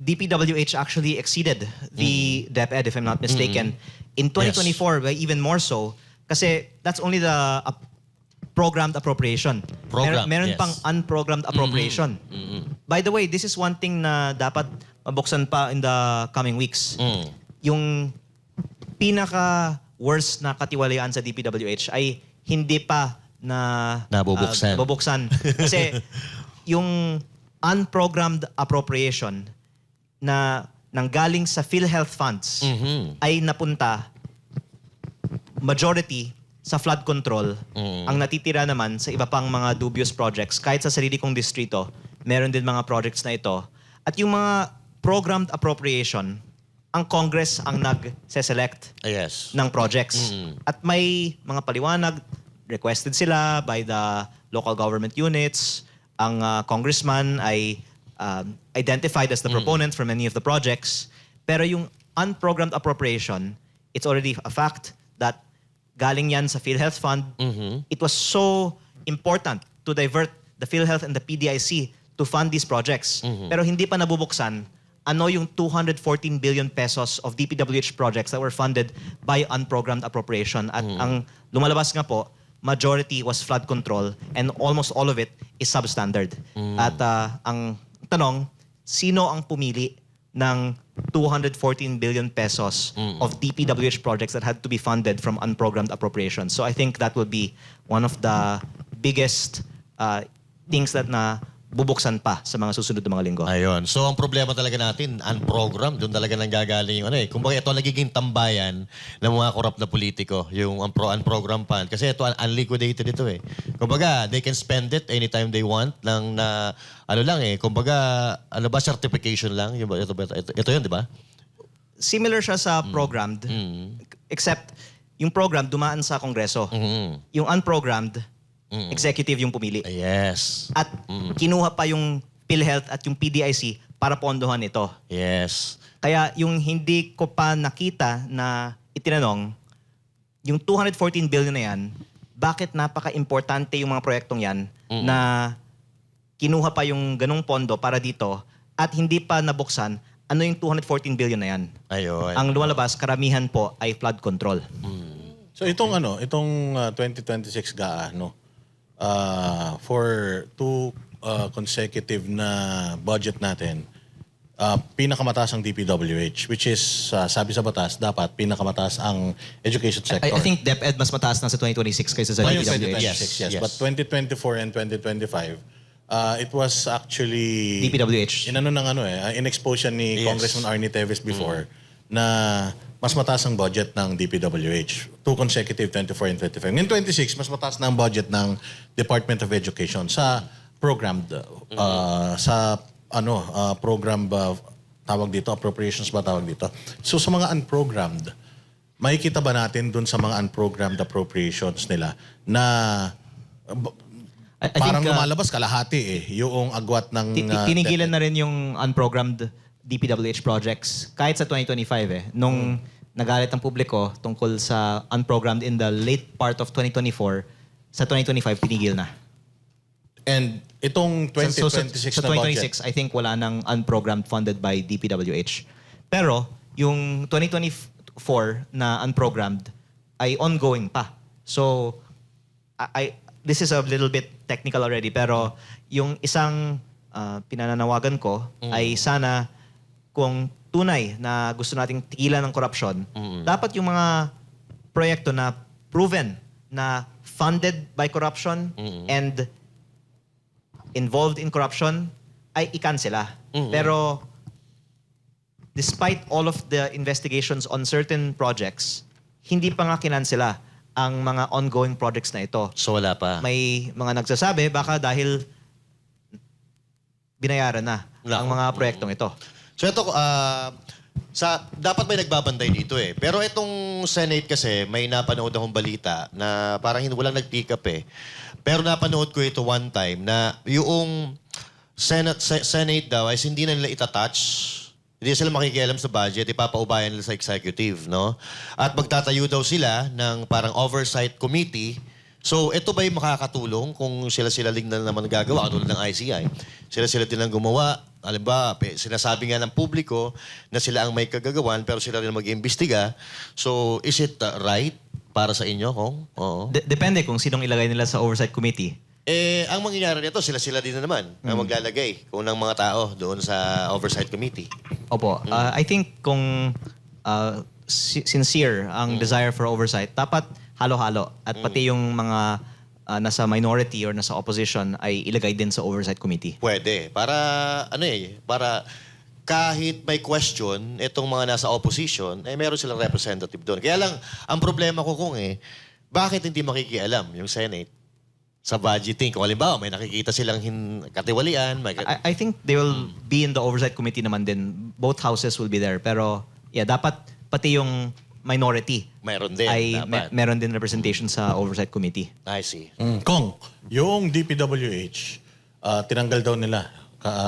DPWH actually exceeded the DepEd, if I'm not mistaken. In 2024, even more so, kasi that's only the programmed appropriation. Meron yes. pang unprogrammed appropriation. By the way, this is one thing na dapat mabuksan pa in the coming weeks. Yung pinaka-worst na katiwalayaan sa DPWH ay hindi pa nabubuksan. Kasi yung unprogrammed appropriation na nanggaling sa PhilHealth funds ay napunta majority sa flood control. Ang natitira naman sa iba pang mga dubious projects. Kahit sa sarili kong distrito, meron din mga projects na ito. At yung mga programmed appropriation, ang Congress ang nag-select Yes. ng projects. At may mga paliwanag, requested sila by the local government units. Ang congressman ay identified as the proponent for many of the projects. Pero yung unprogrammed appropriation, it's already a fact that galing yan sa PhilHealth Fund. It was so important to divert the PhilHealth and the PDIC to fund these projects. Pero hindi pa nabubuksan ano yung 214 billion pesos of DPWH projects that were funded by unprogrammed appropriation. At ang lumalabas nga po, majority was flood control and almost all of it is substandard. At ang tanong, sino ang pumili ng 214 billion pesos of DPWH projects that had to be funded from unprogrammed appropriations? So I think that would be one of the biggest things that na bubuksan pa sa mga susunod na mga linggo. Ayun. So, ang problema talaga natin, unprogrammed, doon talaga nanggagaling yung ano eh. Kumbaga, ito ang nagiging tambayan ng mga korap na politiko, yung unprogrammed fund. Kasi ito, unliquidated ito eh. Kumbaga, they can spend it anytime they want lang na, ano lang eh, kumbaga, ano ba, certification lang? Ito yun, di ba? Similar siya sa programmed, except yung programmed dumaan sa Kongreso. Yung unprogrammed, executive yung pumili. Yes. At kinuha pa yung PhilHealth at yung PDIC para pondohan ito. Yes. Kaya yung hindi ko pa nakita na itinanong, yung 214 billion na yan, bakit napaka-importante yung mga proyektong yan na kinuha pa yung ganung pondo para dito at hindi pa nabuksan, ano yung 214 billion na yan? Ayun. Ang lumalabas, karamihan po ay flood control. So itong 2026 GAA, no? For 2 consecutive na budget natin, pinakamataas ang DPWH, which is, sabi sa batas, dapat pinakamataas ang education sector. I think DepEd mas mataas na sa 2026 kaysa sa Ngayong DPWH. 2026, yes. But 2024 and 2025, it was actually... DPWH. In-expose siya ni Yes. Congressman Arnie Teves before na mas mataas ang budget ng DPWH. 2 consecutive, 24 and 25. Ngayon 26, mas mataas na ang budget ng Department of Education sa programmed, program ba tawag dito, appropriations ba tawag dito. So sa mga unprogrammed, makikita ba natin dun sa mga unprogrammed appropriations nila na I parang think, lumalabas kalahati yung agwat ng... Tinigilan na rin yung unprogrammed DPWH projects kahit sa 2025 nung nagalit ang publiko tungkol sa unprogrammed in the late part of 2024, sa 2025 tinigil na. And itong 2026 sa na budget, 2026, I think wala nang unprogrammed funded by DPWH. Pero yung 2024 na unprogrammed ay ongoing pa. So this is a little bit technical already, pero yung isang pinananawagan ko ay sana kung tunay na gusto nating tigilan ng korupsyon, dapat yung mga proyekto na proven na funded by corruption and involved in corruption ay ikansela. Pero despite all of the investigations on certain projects, hindi pa nga kinansela ang mga ongoing projects na ito. So wala pa. May mga nagsasabi baka dahil binayaran na ang mga proyektong ito. So ito, dapat may nagbabanday dito eh. Pero itong Senate kasi, may napanood akong balita na parang walang nag-pick up eh. Pero napanood ko ito one time na yung Senate daw ay hindi na nila itatouch. Hindi sila makikialam sa budget, ipapaubayan nila sa executive, no? At magtatayo daw sila ng parang oversight committee. So, ito ba'y makakatulong kung sila-sila din na naman gagawa, katulad ng ICI? Sila-sila din ang gumawa. Alam ba, sinasabi nga ng publiko na sila ang may kagagawan, pero sila rin mag-iimbestiga. So, is it right para sa inyo, Kong? Oo. Depende kung sinong ilagay nila sa oversight committee. Ang mangyayari nito, sila-sila din na naman ang maglalagay kung ng mga tao doon sa oversight committee. Opo. I think kung sincere ang desire for oversight, dapat halo-halo. At pati yung mga nasa minority or nasa opposition ay ilagay din sa oversight committee. Pwede. Para kahit may question, itong mga nasa opposition, meron silang representative doon. Kaya lang, ang problema ko bakit hindi makikialam yung Senate sa budgeting? Kung halimbawa, may nakikita silang katiwalian. I think they will be in the oversight committee naman din. Both houses will be there. Pero yeah, dapat pati yung Mm. minority Meron din, ay dapat. meron din representation sa Oversight Committee. I see. Kong, yung DPWH, tinanggal daw nila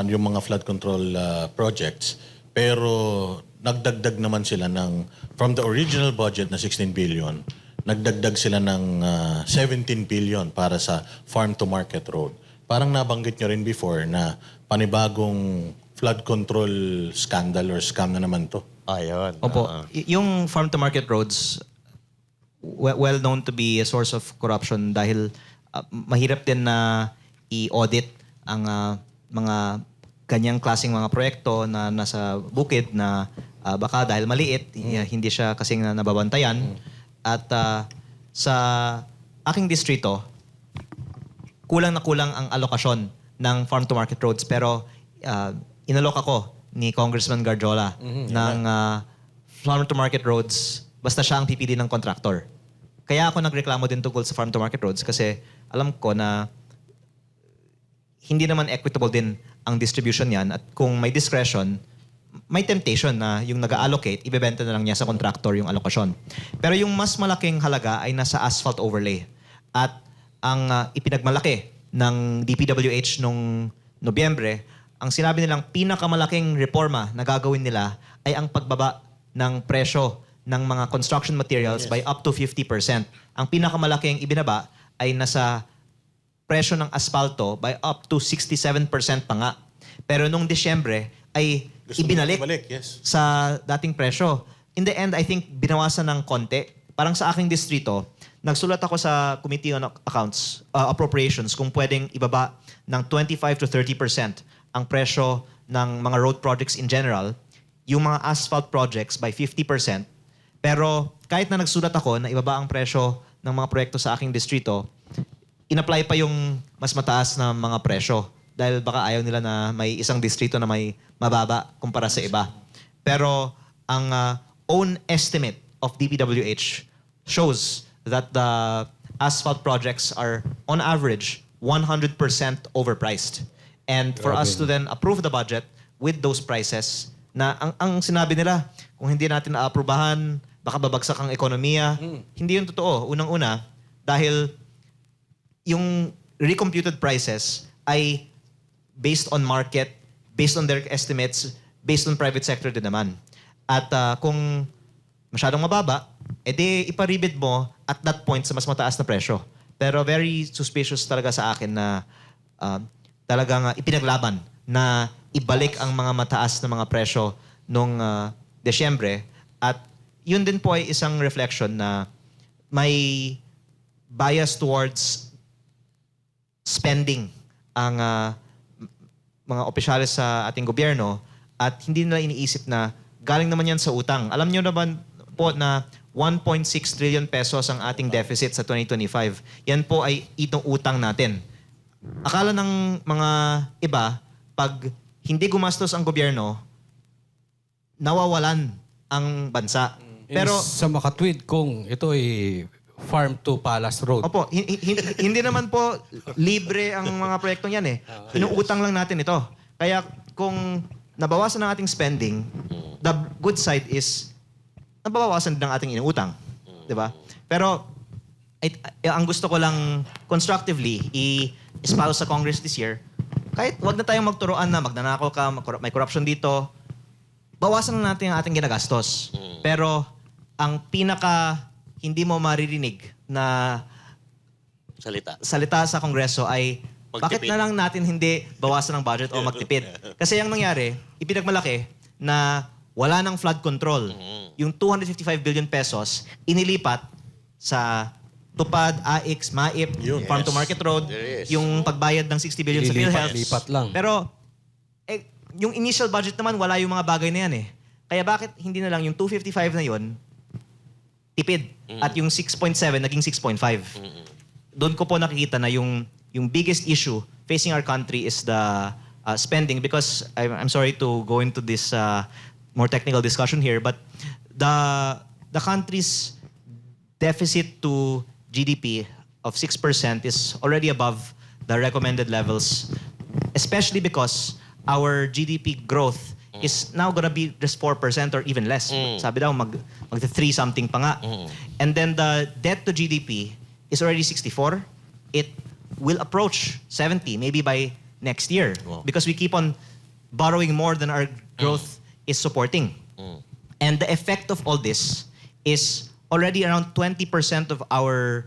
yung mga flood control projects, pero nagdagdag naman sila ng, from the original budget na 16 billion, nagdagdag sila ng 17 billion para sa farm to market road. Parang nabanggit nyo rin before na panibagong flood control scandal or scam na naman to. Ayun. Opo, yung farm to market roads, well known to be a source of corruption dahil mahirap din na i-audit ang mga ganyang klaseng mga proyekto na nasa bukid na baka dahil maliit, hindi siya kasing nababantayan. At sa aking distrito, kulang na kulang ang alokasyon ng farm to market roads, pero inalok ako ni Congressman Garjola ng farm to market roads basta siya ang PPD ng contractor. Kaya ako nagreklamo din tungkol sa farm to market roads kasi alam ko na hindi naman equitable din ang distribution niyan, at kung may discretion, may temptation na yung nag-allocate, ibebenta na lang niya sa contractor yung alokasyon. Pero yung mas malaking halaga ay nasa asphalt overlay. At ang ipinagmalaki ng DPWH nung Nobyembre, ang sinabi nilang pinakamalaking reforma na gagawin nila ay ang pagbaba ng presyo ng mga construction materials by up to 50%. Ang pinakamalaking ibinaba ay nasa presyo ng asfalto by up to 67% pa nga. Pero nung Disyembre ay ibinalik Yes. sa dating presyo. In the end, I think binawasan ng konti. Parang sa aking distrito, nagsulat ako sa Committee on Accounts, Appropriations, kung pwedeng ibaba ng 25 to 30% ang presyo ng mga road projects in general, yung mga asphalt projects by 50%. Pero kahit na nagsulat ako na ibaba ang presyo ng mga proyekto sa aking distrito, in-apply pa yung mas mataas na mga presyo dahil baka ayaw nila na may isang distrito na may mababa kumpara sa iba. Pero ang own estimate of DPWH shows that the asphalt projects are on average 100% overpriced. And for us to then approve the budget with those prices, na ang sinabi nila, kung hindi natin naaprubahan, baka babagsak ang ekonomiya. Hindi yun totoo. Unang-una, dahil yung recomputed prices ay based on market, based on their estimates, based on private sector din naman. At kung masyadong mababa, edi iparibid mo at that point sa mas mataas na presyo. Pero very suspicious talaga sa akin na talagang ipinaglaban na ibalik ang mga mataas na mga presyo nung Desyembre. At yun din po ay isang reflection na may bias towards spending ang mga opisyales sa ating gobyerno at hindi nila iniisip na galing naman yan sa utang. Alam niyo naman po na 1.6 trillion pesos ang ating deficit sa 2025. Yan po ay itong utang natin. Akala ng mga iba, pag hindi gumastos ang gobyerno, nawawalan ang bansa. Pero sa makatwid kung ito ay farm to palace road. opo, hindi naman po libre ang mga proyektong yan eh. Inuutang lang natin ito. Kaya kung nabawasan ang ating spending, the good side is nabawasan din ang ating inuutang. Di ba? Pero ang gusto ko lang constructively i-espouse sa Congress this year, kahit wag na tayong magturoan na magnanakaw ka, may corruption dito, bawasan na natin ang ating ginagastos. Pero ang pinaka hindi mo maririnig na salita sa Kongreso ay bakit na lang natin hindi bawasan ng budget o magtipid? Kasi yung nangyari, ipinagmalaki na wala ng flood control. Yung 255 billion pesos inilipat sa Tupad, AIX, MAIP, Farm to Market Road, yung pagbayad ng 60 billion sa PhilHealth. Lipat lang. Pero yung initial budget naman, wala yung mga bagay na yan eh. Kaya bakit hindi na lang yung 255 na yon tipid at yung 6.7 naging 6.5? Doon ko po nakikita na yung biggest issue facing our country is the spending, because I'm sorry to go into this more technical discussion here, but the country's deficit to GDP of 6% is already above the recommended levels, especially because our GDP growth is now gonna be just 4% or even less. Sabi daw, mag-3 something pa nga. And then the debt to GDP is already 64. It will approach 70 maybe by next year because we keep on borrowing more than our growth is supporting. And the effect of all this is already around 20% of our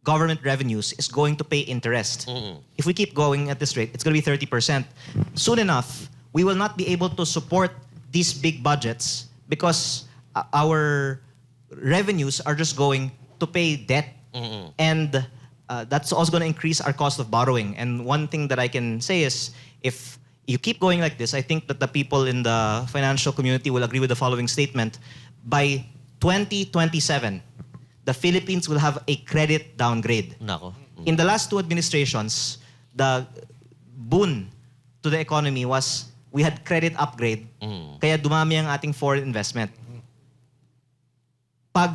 government revenues is going to pay interest. If we keep going at this rate, it's going to be 30%. Soon enough, we will not be able to support these big budgets because our revenues are just going to pay debt. And that's also going to increase our cost of borrowing. And one thing that I can say is, if you keep going like this, I think that the people in the financial community will agree with the following statement. By 2027, the Philippines will have a credit downgrade. Nako. In the last 2 administrations, the boon to the economy was we had credit upgrade, kaya dumami ang ating foreign investment. Pag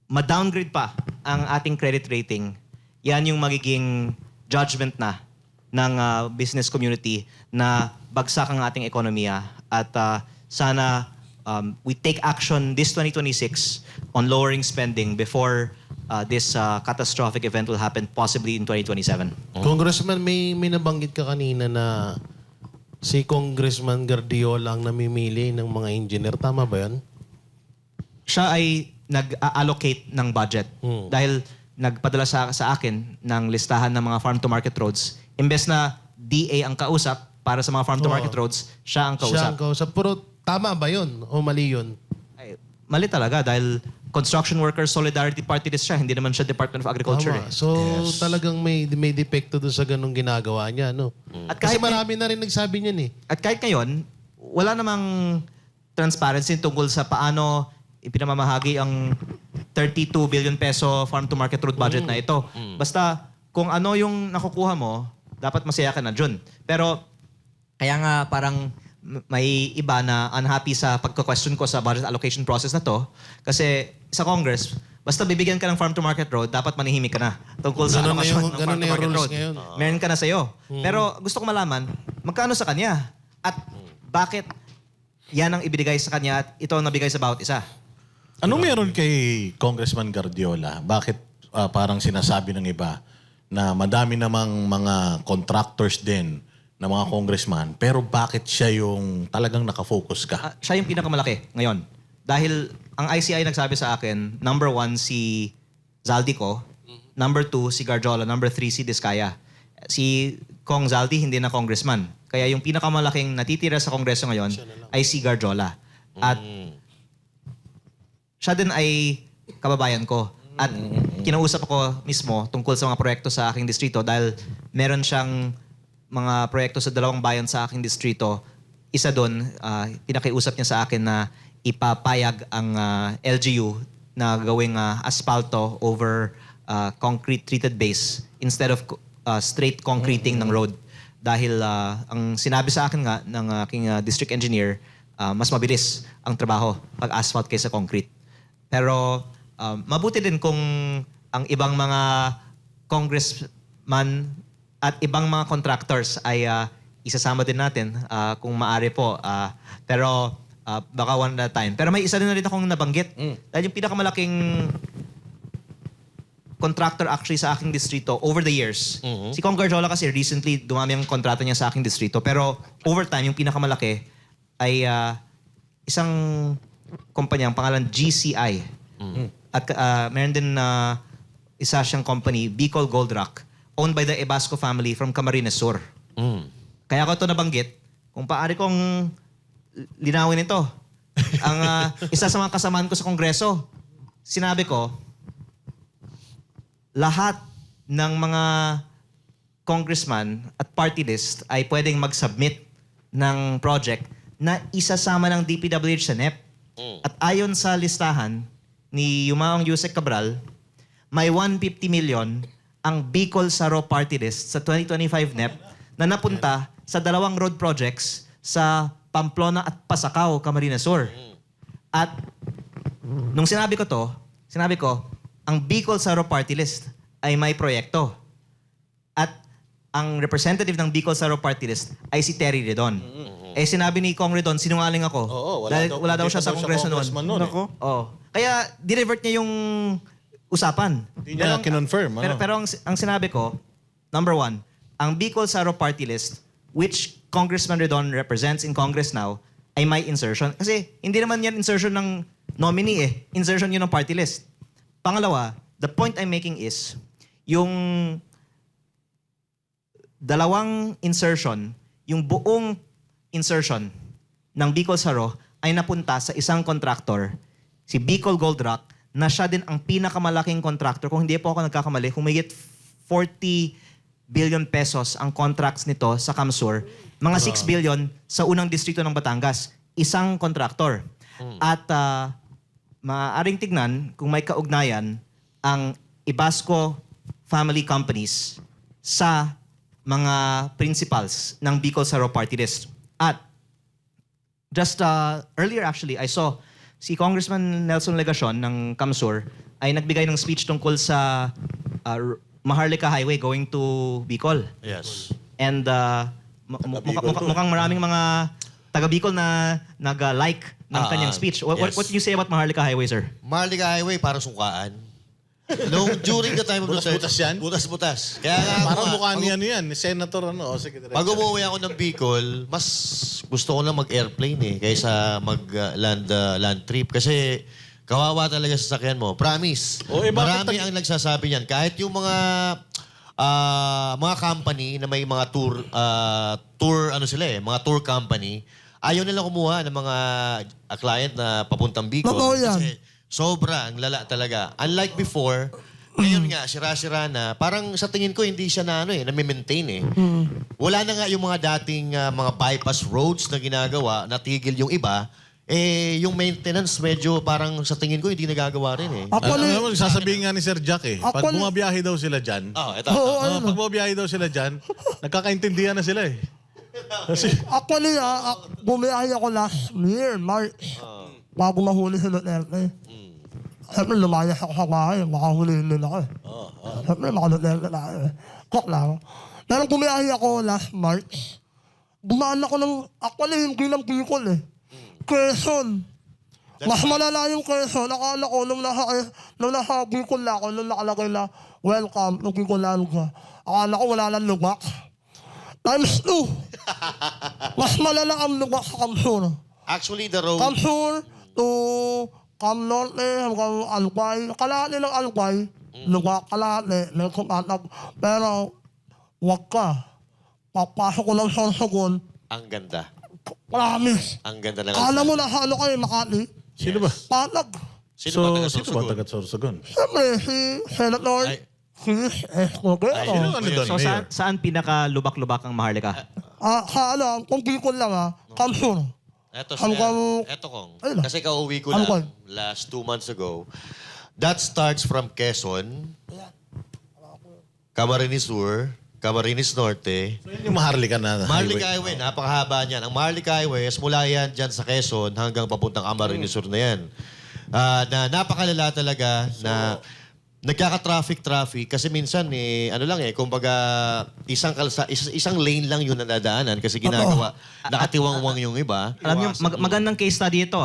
ma-downgrade pa ang ating credit rating, yan yung magiging judgment na ng business community na bagsak ang ating ekonomiya at sana we take action this 2026 on lowering spending before this catastrophic event will happen possibly in 2027. Congressman, may nabanggit ka kanina na si Congressman Guardiola ang namimili ng mga engineer. Tama ba yan? Siya ay nag-allocate ng budget dahil nagpadala sa akin ng listahan ng mga farm-to-market roads. Imbes na DA ang kausap para sa mga farm-to-market roads, siya ang Siya kausap. ang kausap. Pero tama ba yun? O mali yun? Ay, mali talaga dahil Construction Workers Solidarity Party list siya, hindi naman siya Department of Agriculture. Tama. So talagang may depekto doon sa ganung ginagawa niya, no? At Kasi kahit- marami na rin nagsabi niyan eh. At kahit ngayon, wala namang transparency tungkol sa paano ipinamamahagi ang 32 billion peso farm-to-market road budget na ito. Basta kung ano yung nakukuha mo, dapat masaya ka na dyan. Pero kaya nga parang may iba na unhappy sa pagka-question ko sa budget allocation process na to kasi sa Congress, basta bibigyan ka ng farm-to-market road, dapat manahimik ka na tungkol sa Ganun na allocation yung- ng ganun na yung farm-to-market rules road. ngayon. Meron ka na sa'yo. Pero gusto ko malaman, magkano sa kanya? At bakit yan ang ibinigay sa kanya at ito ang nabigay sa bawat isa? Anong meron kay Congressman Guardiola? Bakit parang sinasabi ng iba na madami namang mga contractors din na mga congressman, pero bakit siya yung talagang nakafocus ka? Siya yung pinakamalaki ngayon. Dahil ang ICI nagsabi sa akin, number 1 si Zaldico, number 2 si Garjola, number 3 si Diskaya. Si Kong Zaldi hindi na congressman. Kaya yung pinakamalaking natitira sa kongreso ngayon ay si Garjola. At siya din ay kababayan ko. At kinausap ako mismo tungkol sa mga proyekto sa aking distrito dahil meron siyang mga proyekto sa 2 bayan sa aking distrito. Isa doon, pinakiusap niya sa akin na ipapayag ang LGU na gawing asfalto over concrete treated base instead of straight concreting ng road. Dahil ang sinabi sa akin nga ng aking district engineer, mas mabilis ang trabaho pag asphalt kaysa concrete. Pero mabuti din kung ang ibang mga congressman at ibang mga contractors ay isasama din natin kung maaari po. Pero baka one at a time. Pero may isa din na rin akong nabanggit. Dahil yung pinakamalaking contractor actually sa aking distrito over the years. Si Kong Garjola kasi recently dumami ang kontrata niya sa aking distrito. Pero over time, yung pinakamalaki ay isang kumpanya, ang pangalan GCI. At meron din isa siyang company, Bicol Gold Rock, owned by the Ebasco family from Camarines Sur. Kaya ko ito nabanggit, kung paari kong linawin ito. Ang isa sa mga kasamahan ko sa Kongreso, sinabi ko, lahat ng mga congressman at party list ay pwedeng mag-submit ng project na isasama ng DPWH sa NEP. At ayon sa listahan ni Yumaong Yusek Cabral, may 150 million ang Bicol Saro Party List sa 2025 NEP na napunta sa 2 road projects sa Pamplona at Pasacao, Camarines Sur. At nung sinabi ko, ang Bicol Saro Party List ay may proyekto. At ang representative ng Bicol Saro Party List ay si Terry Redon. Eh sinabi ni Kong Redon, sinungaling ako. Oo, dahil wala daw siya sa kongreso noon. Nako. Oh. Kaya dinevert niya yung usapan. Hindi niya kinonfirm. Pero ang sinabi ko, number one, ang Bicol Saro Party List, which Congressman Redon represents in Congress now, ay may insertion. Kasi hindi naman yan insertion ng nominee eh. Insertion yun ng party list. Pangalawa, the point I'm making is, yung dalawang insertion, yung buong insertion ng Bicol Saro ay napunta sa isang contractor, si Bicol Gold Rock, na siya din ang pinakamalaking contractor. Kung hindi po ako nagkakamali, humigit 40 billion pesos ang contracts nito sa Kamsur, mga 6 billion sa unang distrito ng Batangas. Isang contractor. At maaaring tignan kung may kaugnayan ang Ibasco family companies sa mga principals ng Bicol Saro Party List. At just earlier actually, I saw si Congressman Nelson Legacion ng Kamsur ay nagbigay ng speech tungkol sa Maharlika Highway going to Bicol. Yes. And mukhang maraming mga taga Bicol na nag-like ng kanyang speech. What yes. what do you say about Maharlika Highway, sir? Maharlika Highway, parang sungkaan. During the time of Butas-butas yan? Butas-butas. Kaya nga, Parang mukha pag- niya yan. Senator ano. O, sige, Pag umuwi ako ng Bicol, mas gusto ko lang mag-airplane kaysa mag-land trip. Kasi kawawa talaga sa sakyan mo. Promise. Oh, bakit Marami ang nagsasabi niyan. Kahit yung mga company na may mga mga tour company, ayaw nila kumuha ng mga client na papuntang Bicol. Totoo yan. Kasi sobra, ang lala talaga. Unlike before, ngayon nga, sira-sira na. Parang sa tingin ko, hindi siya na-maintain eh. Wala na nga yung mga dating mga bypass roads na ginagawa, natigil yung iba. Yung maintenance medyo parang sa tingin ko hindi nagagawa rin eh. Actually, Alam mo, sasabihin nga ni Sir Jack eh. Pag Actually- bumabiyahe daw sila dyan, Ito. pag bumabiyahe daw sila dyan, nagkakaintindihan na sila eh. Kasi, bumiyahe ako last year, March. Bago mahuli si Duterte. Siyempre, lumayas ako sa bahay. Makahulihin din ako eh. Siyempre, maka-Duterte na ako eh. Kok lang. Pero bumiyahe ako last March. Bumaan ako ng, actually, hindi ng Bicol eh. Quezon. Mas malala yung Quezon. Akala ko, nung nasa Bicol na ako, nung nakalagay na welcome, nung Bicolano ka. Akala ko wala lang lubak. Times 2. Mas malala ang lubak sa Kamsur. Actually, the road... Kamsur to Cam Norte, hanggang Albay. Kalahati ng Albay. Lubak, kalahati. May kumatag. Pero, wag ka. Papasok ko ng Sorsogon. Ang ganda. Promise. Ang ganda ng Kala mo na halo kayo, Makati. sino ba? Patag. Sino ba taga Sino ba Sorsogon? taga Sorsogon? Siyempre, si Senator Ay. Chris Escudero. Sino ano doon, So Mayor? saan pinaka-lubak-lubak ang Maharlika? Kung Bicol lang Kamsur. Eto, Hanggang- eto kong. Ayun. Kasi kauwi ko Hanggang- lang last 2 months ago. That starts from Quezon, Camarines Sur, Camarines Norte, So, yun yung Maharlika na Maharlika Highway, napakahaba niyan. Ang Maharlika Highway, mula yan dyan sa Quezon hanggang papuntang Camarines Sur na yan. Na napakalala talaga na nagkaka-traffic kasi minsan kumbaga isang lane lang yung nadadaanan kasi ginagawa nakatiwangwang yung iba. Alam niyo, magandang case study ito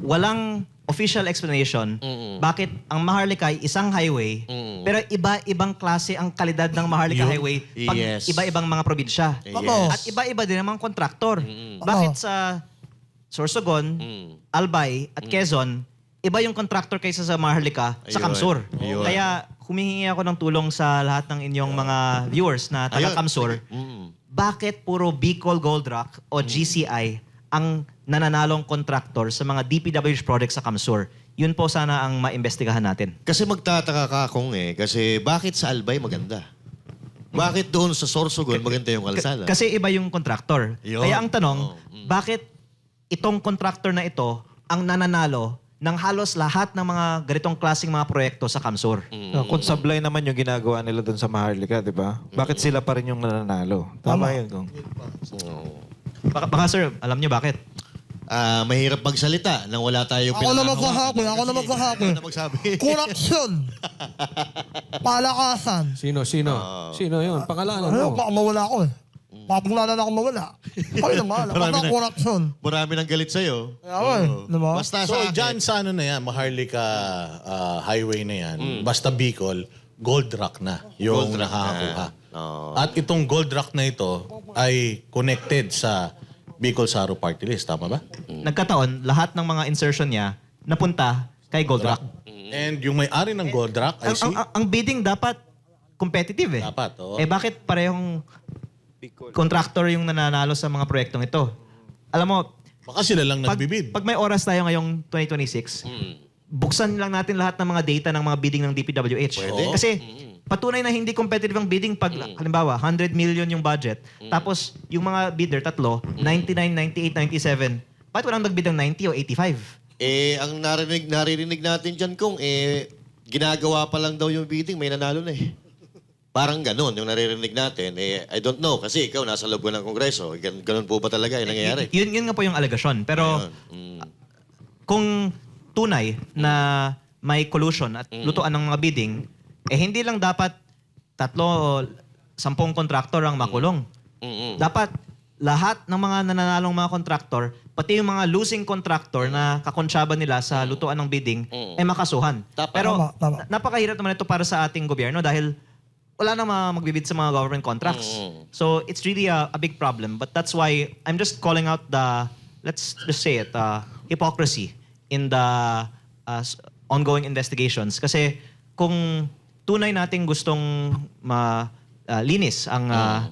Walang official explanation bakit ang Maharlika ay isang highway pero iba-ibang klase ang kalidad ng Maharlika Highway pag Yes. iba-ibang mga probinsya. Yes. At iba-iba din ang kontraktor. Bakit sa Sorsogon, Albay at Quezon, iba yung contractor kaysa sa Maharlika sa Ayun. Kamsur. Ayun. Kaya humihingi ako ng tulong sa lahat ng inyong mga viewers na taga Ayun. Kamsur. Bakit puro Bicol Gold Rock o GCI ang nananalong contractor sa mga DPWH projects sa Kamsur? Yun po sana ang maimbestigahan natin. Kasi magtataka ka kung kasi bakit sa Albay maganda? Bakit doon sa Sorsogon maganda yung kalsada? Kasi iba yung contractor. Yun. Kaya ang tanong, bakit itong contractor na ito ang nananalo ng halos lahat ng mga ganitong klaseng mga proyekto sa Kamsur? Kung sablay naman yung ginagawa nila doon sa Maharlika, di ba? Bakit sila pa rin yung nananalo? Tama yun, Kong. Baka sir, alam niyo bakit? mahirap magsalita nang wala tayong Ako na pinangahawakan. maghahaki, ako na maghahaki. Ako na magsabi. Corruption. Palakasan. Sino? Sino yun? Pangalanan Ayun, mo. baka mawala ako eh. Papaglanan ako mawala. Kayo naman, Marami baka na- corruption. Marami nang galit sa'yo. Kaya ako eh, di ba? Basta So, sa akin, dyan sa ano na yan, Maharlika highway na yan, basta Bicol, gold rock na yung Gold rock nakakakuha. na. Oo. At itong gold rock na ito ay connected sa Bicol Saro Party List. Tama ba? Nagkataon, lahat ng mga insertion niya napunta kay Gold Rock. And yung may-ari ng gold rock, I see. Ang bidding dapat competitive eh. Dapat, oo. Eh bakit parehong contractor yung nananalo sa mga proyektong ito? Alam mo, Baka sila lang nagbibid. pag may oras tayo ngayong 2026, buksan lang natin lahat ng mga data ng mga bidding ng DPWH. Pwede. Kasi patunay na hindi competitive ang bidding pag halimbawa 100 million yung budget, tapos yung mga bidder tatlo, 99, 98, 97. Bakit walang nagbid ng 90 o 85? ang naririnig natin dyan kung ginagawa pa lang daw yung bidding, may nanalo na eh. Parang ganun yung naririnig natin. I don't know. Kasi ikaw nasa loob ng Kongreso. Ganun po ba talaga yung nangyayari? Yun nga po yung alegasyon. Pero kung tunay na may collusion at lutuan ng mga bidding, hindi lang dapat 3 o 10 kontraktor ang makulong. Dapat lahat ng mga nananalong mga kontraktor, pati yung mga losing contractor na kakonsyaba nila sa lutuan ng bidding, ay makasuhan. Pero Tama. napakahirap naman ito para sa ating gobyerno dahil wala nang magbibid sa mga government contracts. So it's really a big problem. But that's why I'm just calling out the, let's just say it, hypocrisy in the ongoing investigations. Kasi kung tunay nating gustong linis ang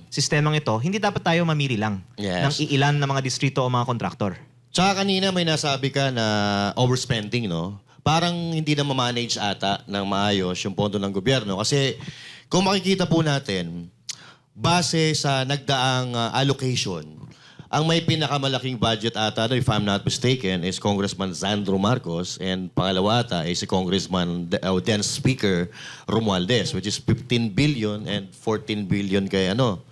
sistemang ito, hindi dapat tayo mamili lang Yes. ng iilan na mga distrito o mga kontraktor. Tsaka kanina may nasabi ka na overspending, no? Parang hindi na ma-manage ata ng maayos yung pondo ng gobyerno. Kasi kung makikita po natin, base sa nagdaang allocation, ang may pinakamalaking budget ata, if I'm not mistaken, is Congressman Sandro Marcos and pangalawa ata is si Congressman then Speaker Romualdez, which is 15 billion and 14 billion kay ano.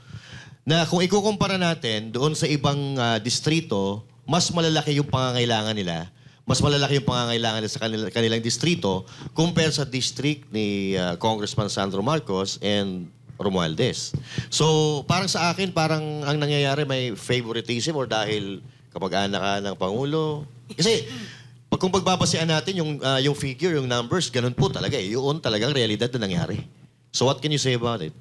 Na kung ikukumpara natin doon sa ibang distrito, mas malalaki yung pangangailangan nila. Mas malalaki yung pangangailangan nila sa kanilang distrito compare sa district ni Congressman Sandro Marcos and Romualdez. So, parang sa akin, parang ang nangyayari may favoritism or dahil kapag-anak ka ng Pangulo. Kasi, kung pagbabasehan natin yung figure, yung numbers, ganun po talaga eh. Yun talagang realidad na nangyari. So, what can you say about it?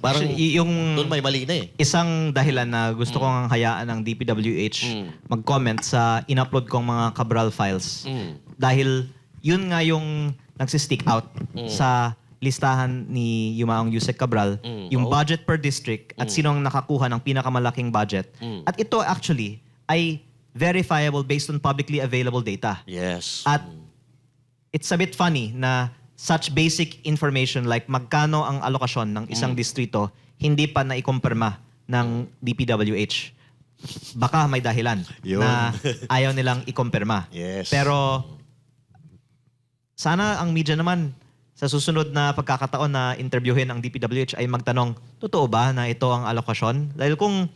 Parang Actually, yung doon may mali na eh. isang dahilan na gusto kong hayaan ng DPWH mag-comment sa in-upload kong mga Cabral files. Dahil yun nga yung nagsistick out sa listahan ni Yumaong Yusek Cabral, yung budget per district at sino ang nakakuha ng pinakamalaking budget. At ito actually ay verifiable based on publicly available data. Yes. At it's a bit funny na such basic information like magkano ang alokasyon ng isang distrito hindi pa naikumpirma ng DPWH. Baka may dahilan Yun. na ayaw nilang ikumpirma. Yes. Pero sana ang media naman sa susunod na pagkakataon na interviewin ang DPWH ay magtanong, totoo ba na ito ang alokasyon? Dahil kung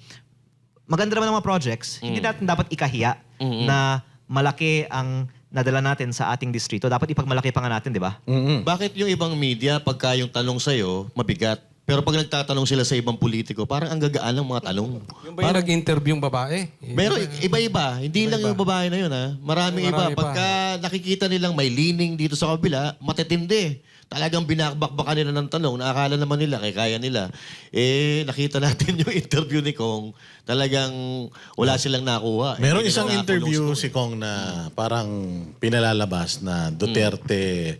maganda naman ang mga projects, hindi natin dapat ikahiya na malaki ang nadala natin sa ating distrito. Dapat ipagmalaki pa nga natin, di ba? Bakit yung ibang media, pagka yung tanong sa'yo, mabigat? Pero pag nagtatanong sila sa ibang politiko, parang ang gagaan ng mga tanong. Yung ba yung nag-interview yung babae? Pero iba-iba. Hindi lang yung babae na yun, ha? Maraming iba. Marami pa. Pagka nakikita nilang may leaning dito sa kabila, matitindi. Talagang binakbakbakan nila ng tanong na akala naman nila, kaya nila. Nakita natin yung interview ni Kong. Talagang wala silang nakuha. Meron Hindi isang nila interview nakulong si Kong na parang pinalalabas na Duterte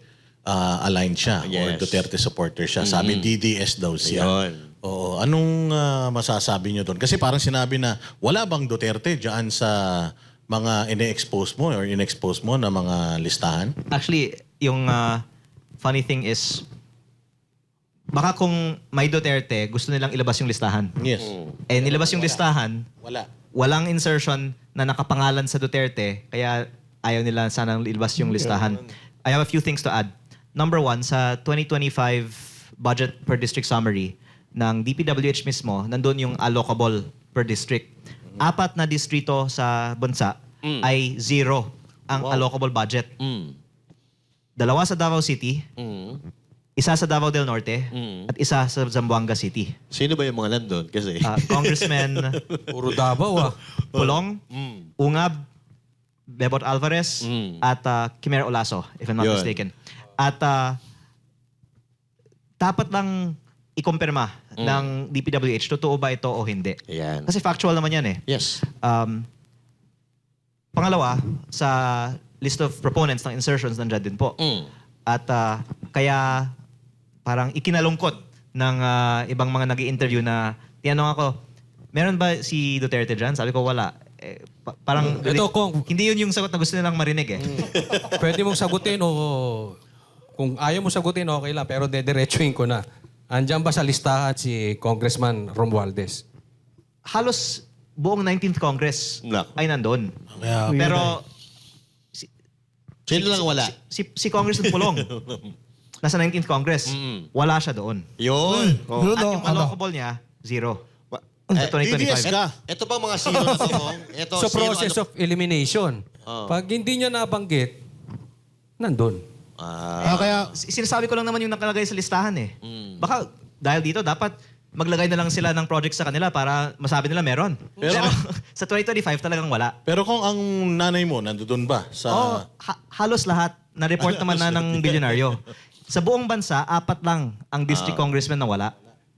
aligned siya or Yes. Duterte supporter siya. Sabi DDS daw siya. Ayun. Oo. Anong masasabi niyo doon? Kasi parang sinabi na wala bang Duterte dyan sa mga ine-expose mo or in-expose mo na mga listahan? Actually, yung funny thing is, baka kung may Duterte, gusto nilang ilabas yung listahan. Yes. Nilabas yung listahan, Wala. walang insertion na nakapangalan sa Duterte, kaya ayaw nila sanang ilabas yung listahan. I have a few things to add. Number one, sa 2025 budget per district summary ng DPWH mismo, nandun yung allocable per district. 4 na distrito sa bansa ay 0 ang allocable budget. Mm. 2 sa Davao City, Mm. 1 sa Davao del Norte, at 1 sa Zamboanga City. Sino ba yung mga nandun? Kasi... Congressman Puro Davao Pulong, Ungab, Bebot Alvarez, at Kimer Olaso, if I'm not Yun. mistaken. At dapat lang ikumpirma ng DPWH, totoo ba ito o hindi. Ayan. Kasi factual naman yan eh. Yes. Pangalawa, sa list of proponents ng insertions nandyan din po. At kaya parang ikinalungkot ng ibang mga nag-i-interview na tinanong ako, meron ba si Duterte dyan? Sabi ko, wala. Parang Ito, Kong. hindi yun yung sagot na gusto nilang marinig eh. Pwede mong sagutin o kung ayaw mo sagutin, okay lang. Pero dediretsuhin ko na. Andiyan ba sa listahan si Congressman Romualdez? Halos buong 19th Congress Nako. ay nandun. Kaya, Pero Sino lang wala? si Congressman Pulong, nasa 19th Congress, wala siya doon. Yun. Yun, At oh, yung allocable niya, 0. Eh, Sa 2025. DDS ka. Ito pa mga sino na to, Kong? Ito, So sino, process ano- of elimination. Pag hindi niya nabanggit, nandun. kaya Sinasabi ko lang naman yung nakalagay sa listahan eh. Baka dahil dito, dapat maglagay na lang sila ng project sa kanila para masabi nila meron. Pero sa 2025 talagang wala. Pero kung ang nanay mo, nandoon ba? Sa... Halos lahat. Na-report naman na ng bilyonaryo. Sa buong bansa, 4 lang ang district congressman na wala.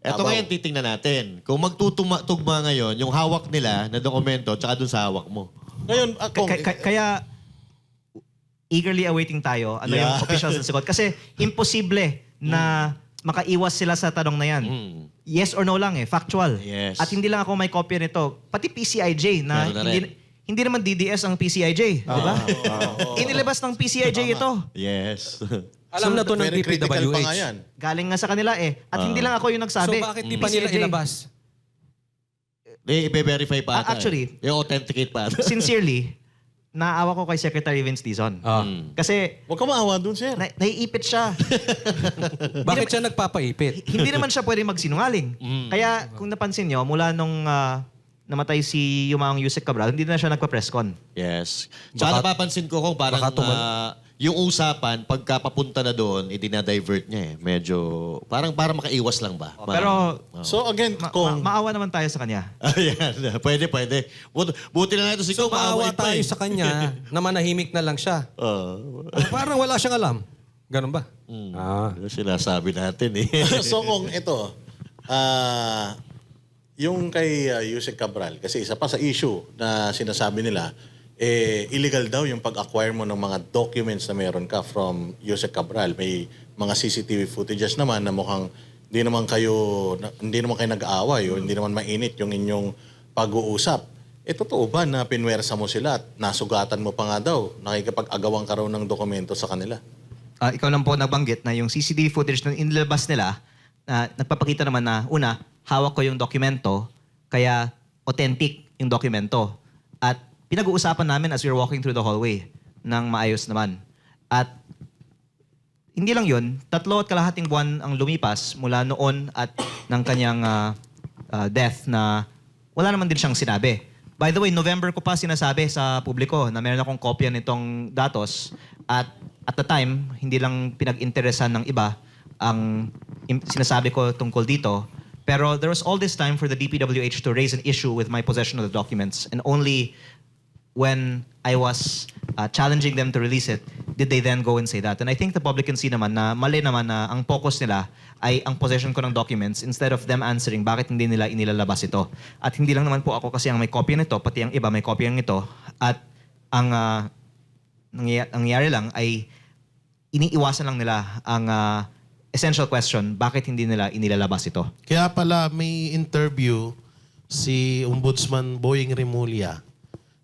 Ito ngayon titingnan natin. Kung magtutugma ngayon, yung hawak nila na dokumento, tsaka dun sa hawak mo. Ngayon, kung... Kaya eagerly awaiting tayo ano yung officials na sagot. Kasi imposible na makaiwas sila sa tanong na yan. Yes or no lang eh, factual. Yes. At hindi lang ako may kopya nito. Pati PCIJ na Meron na rin. hindi naman DDS ang PCIJ. Di ba? Inilabas ng PCIJ ito. Yes. Alam na to ng very critical pa nga DPWH. yan. Galing nga sa kanila eh. At hindi lang ako yung So nagsabi. bakit di pa nila PCIJ. ilabas? I-verify pa ata. Actually, I-authenticate pa ata. Sincerely, naawa ko kay Secretary Vince Dizon. Kasi Huwag ka maawa dun, sir. naiipit siya. Bakit siya nagpapaipit? Hindi naman siya pwede magsinungaling. Kaya kung napansin nyo, mula nung namatay si Yumaong Yusek Cabral, hindi na siya nagpa-presscon. Yes. Tsaka napapansin ko kung parang yung usapan, pagka papunta na doon, idinadivert niya eh. Medyo, parang makaiwas lang ba? Pero So again, kung... maawa naman tayo sa kanya. Ayan, pwede. Buti na lang ito si So Kong, maawa maaway pa tayo eh. sa kanya na manahimik na lang siya. Parang wala siyang alam. Ganun ba? Ano sinasabi natin eh. So kung ito, yung kay Yusek Cabral, kasi isa pa sa issue na sinasabi nila, illegal daw yung pag-acquire mo ng mga documents na meron ka from Yusek Cabral. May mga CCTV footages naman na mukhang hindi naman kayo nag-aaway o hindi naman mainit yung inyong pag-uusap. Totoo ba na pinwersa mo sila at nasugatan mo pa nga daw? Nakikipag-agawan ka raw ng dokumento sa kanila? Ikaw lang po nabanggit na yung CCTV footage na inilabas nila, nagpapakita naman na, una, hawak ko yung dokumento, kaya authentic yung dokumento. At pinag-uusapan namin as we were walking through the hallway ng maayos naman. At hindi lang yun, 3.5 buwan ang lumipas mula noon at ng kanyang death na wala naman din siyang sinabi. By the way, November ko pa sinasabi sa publiko na meron akong kopya nitong datos at at the time, hindi lang pinag-interesan ng iba ang sinasabi ko tungkol dito. Pero there was all this time for the DPWH to raise an issue with my possession of the documents, and only when I was challenging them to release it, did they then go and say that. And I think the public can see naman na mali naman na ang focus nila ay ang possession ko ng documents instead of them answering bakit hindi nila inilalabas ito. At hindi lang naman po ako kasi ang may kopya nito, pati ang iba may kopya nito. At ang nangyayari lang ay iniiwasan lang nila ang essential question, bakit hindi nila inilalabas ito? Kaya pala may interview si Ombudsman Boying Remulla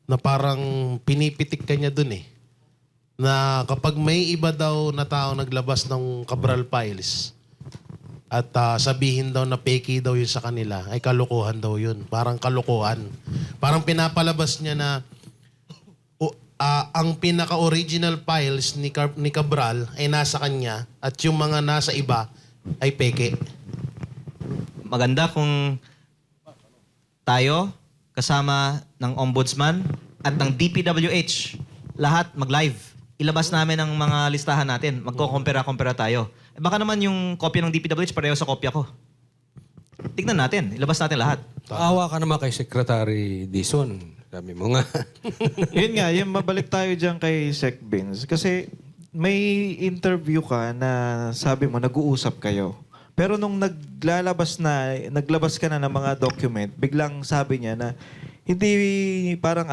na parang pinipitik ka niya dun eh. Na kapag may iba daw na tao naglabas ng Cabral Files at sabihin daw na fake daw yun sa kanila, ay kalokohan daw yun. Parang kalokohan. Parang pinapalabas niya na ang pinaka-original files ni Cabral ay nasa kanya at yung mga nasa iba ay peke. Maganda kung tayo kasama ng ombudsman at ng DPWH, lahat mag-live. Ilabas namin ang mga listahan natin. Magko-compare tayo. Baka naman yung kopya ng DPWH pareho sa kopya ko. Tignan natin. Ilabas natin lahat. Awa ka naman kay Secretary Dizon. Sabi mo nga. Yun nga, yung mabalik tayo dyan kay Sec Vince. Kasi may interview ka na sabi mo, nag-uusap kayo. Pero nung naglabas ka na ng mga document, biglang sabi niya na hindi parang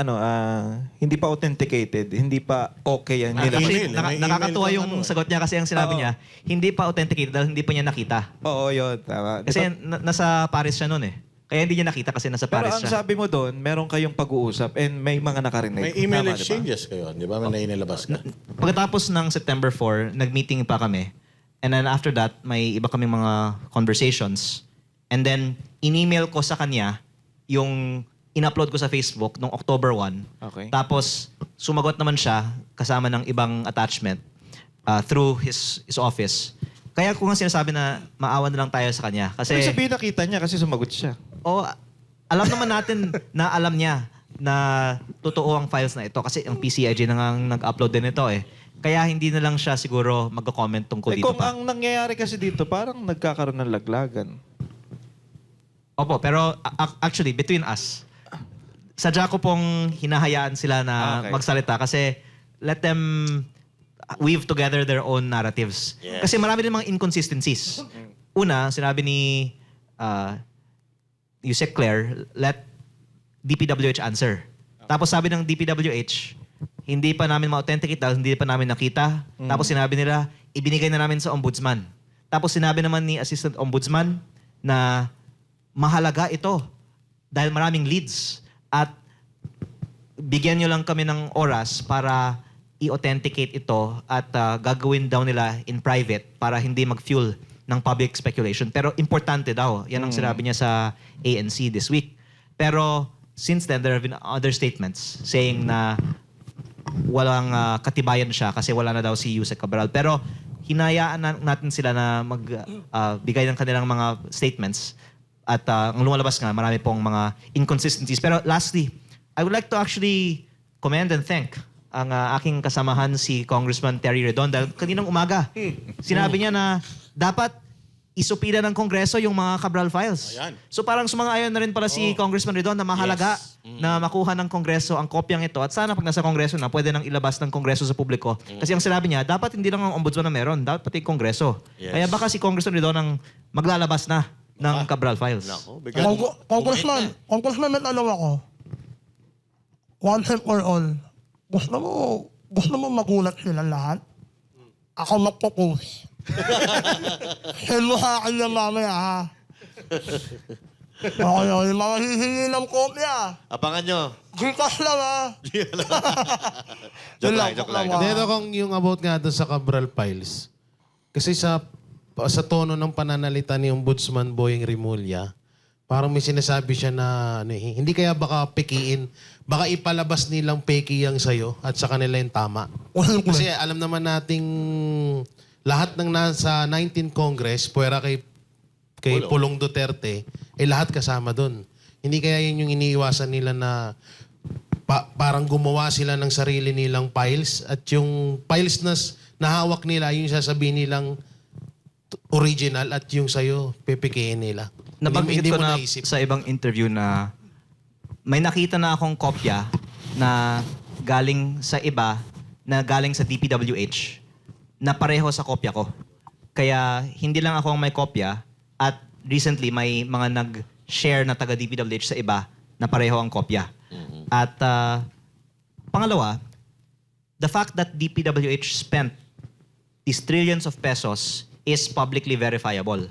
hindi pa authenticated, hindi pa okay yan. Actually, May email nakakatuwa kang yung sagot niya kasi ang sinabi Oo. niya, hindi pa authenticated dahil hindi pa niya nakita. Oo, yun. Tama. Kasi nasa Paris siya noon eh. Kaya hindi niya nakita kasi nasa Pero Paris ang siya. sabi mo doon, meron kayong pag-uusap and may mga nakarinig. May email Tama, di ba? exchanges kayo, di ba? May nainilabas ka. Pagkatapos ng September 4, nag-meeting pa kami. And then after that, may iba kaming mga conversations. And then, in-email ko sa kanya yung in-upload ko sa Facebook noong October 1. Okay. Tapos, sumagot naman siya kasama ng ibang attachment through his office. Kaya ko nga sinasabi na maawa na lang tayo sa kanya. Kasi, Ibig sabihin nakita niya kasi sumagot siya. alam naman natin na alam niya na totoo ang files na ito. Kasi ang PCIG na nga nag-upload din ito eh. Kaya hindi na lang siya siguro mag-comment tungkol dito Kung pa. ang nangyayari kasi dito, parang nagkakaroon ng laglagan. Opo, pero actually, between us, sadya ko pong hinahayaan sila na Okay. magsalita kasi let them weave together their own narratives. Yes. Kasi marami din mga inconsistencies. Una, sinabi ni Yusek Claire, let DPWH answer. Tapos sabi ng DPWH, hindi pa namin ma-authenticate dahil hindi pa namin nakita. Tapos sinabi nila, ibinigay na namin sa ombudsman. Tapos sinabi naman ni Assistant Ombudsman na mahalaga ito dahil maraming leads at bigyan nyo lang kami ng oras para i-authenticate ito at gagawin daw nila in private para hindi mag-fuel ng public speculation. Pero importante daw. Yan ang sinabi niya sa ANC this week. Pero since then, there have been other statements saying na walang katibayan siya kasi wala na daw si Yusek Cabral. Pero hinayaan natin sila na magbigay ng kanilang mga statements. At ang lumalabas nga, marami pong mga inconsistencies. Pero lastly, I would like to actually commend and thank ang aking kasamahan si Congressman Terry Redon dahil kaninang umaga, sinabi niya na dapat isupila ng Kongreso yung mga Cabral files. Ayan. So parang sumang-ayon na rin pala si Congressman Redon na mahalaga na makuha ng Kongreso ang kopyang ito at sana pag nasa Kongreso na, pwede nang ilabas ng Kongreso sa publiko. Kasi ang sinabi niya, dapat hindi lang ang ombudsman na meron, dapat pati Kongreso. Yes. Kaya baka si Congressman Redon ang maglalabas na ng Cabral files. Nako, bigyan. Congressman, may tanong ako. One time for all. Gusto mo magulat sila lahat? Ako magpo-post. Send mo sa akin yan mamaya, ha? Okay, mga hihingi ng kopya. Abangan nyo. Gcash lang, ha? Joke lang. Dito kung yung about nga doon sa Cabral Files, kasi sa tono ng pananalita ni Ombudsman Boying Rimulya, parang may sinasabi siya na hindi kaya baka pikiin, baka ipalabas nilang peki yang sa'yo at sa kanila yung tama. Kasi alam naman nating lahat ng nasa 19th Congress, puwera kay Pulong Duterte, lahat kasama doon. Hindi kaya yun yung iniiwasan nila na parang gumawa sila ng sarili nilang files at yung files na nahawak nila, yung sasabihin nilang original at yung sa'yo, pepekein nila. Nabanggit Hindi ko mo na naisip. sa ibang interview na may nakita na akong kopya na galing sa iba, na galing sa DPWH, na pareho sa kopya ko. Kaya hindi lang ako ang may kopya at recently may mga nag-share na taga DPWH sa iba na pareho ang kopya. At pangalawa, the fact that DPWH spent these trillions of pesos is publicly verifiable.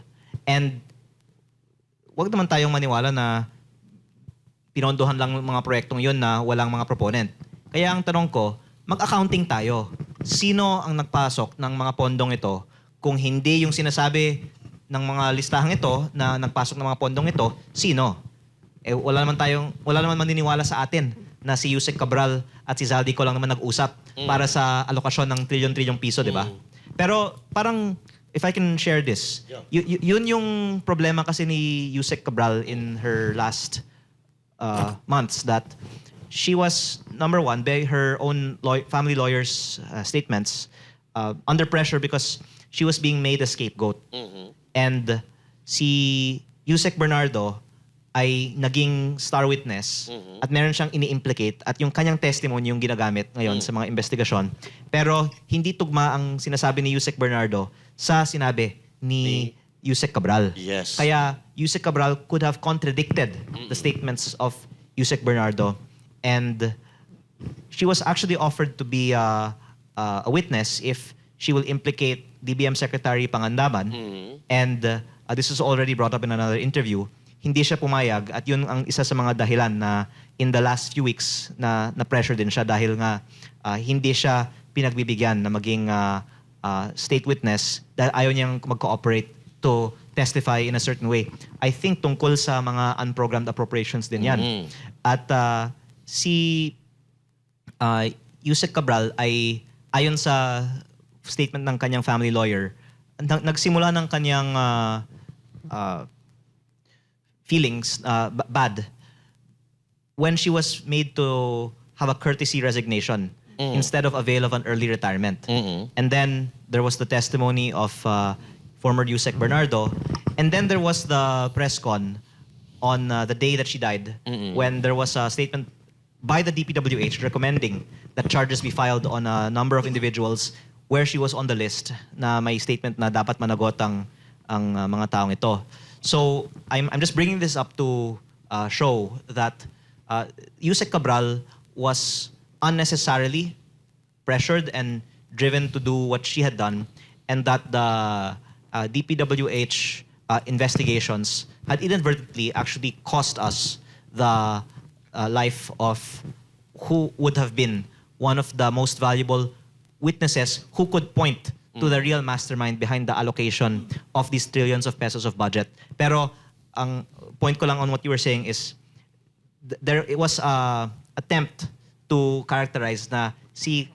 And wag naman tayong maniwala na pinondohan lang mga proyektong yun na walang mga proponent. Kaya ang tanong ko, mag-accounting tayo. Sino ang nagpasok ng mga pondong ito kung hindi yung sinasabi ng mga listahang ito na nagpasok ng mga pondong ito, sino? Wala naman maniniwala sa atin na si Yusek Cabral at si Zaldico lang naman nag-usap para sa alokasyon ng trilyon-trilyong piso, di ba? Pero parang, if I can share this, yun yung problema kasi ni Yusek Cabral in her last months that she was, number one, by her own family lawyer's statements, under pressure because she was being made a scapegoat. And si Yusek Bernardo ay naging star witness at meron siyang ini-implicate at yung kanyang testimony yung ginagamit ngayon sa mga investigasyon. Pero hindi tugma ang sinasabi ni Yusek Bernardo sa sinabi ni Yusek Cabral. Yes. Kaya Yusek Cabral could have contradicted the statements of Yusek Bernardo, and she was actually offered to be a witness if she will implicate DBM Secretary Pangandaman. And this was already brought up in another interview. Hindi siya pumayag at yun ang isa sa mga dahilan na in the last few weeks na pressure din siya dahil nga hindi siya pinagbibigyan na maging state witness dahil ayaw niyang mag-cooperate to testify in a certain way. I think tungkol sa mga unprogrammed appropriations din yan. At si Yusek Cabral ay ayon sa statement ng kanyang family lawyer, nagsimula ng kanyang feelings bad when she was made to have a courtesy resignation instead of avail of an early retirement. And then there was the testimony of former Yusek Bernardo. And then there was the press con on the day that she died when there was a statement by the DPWH recommending that charges be filed on a number of individuals where she was on the list na may statement na dapat managot ang mga taong ito. So I'm just bringing this up to show that Yusek Cabral was unnecessarily pressured and driven to do what she had done, and that the DPWH investigations had inadvertently actually cost us the life of who would have been one of the most valuable witnesses who could point to the real mastermind behind the allocation of these trillions of pesos of budget. Pero ang point ko lang on what you were saying is there it was a attempt to characterize na si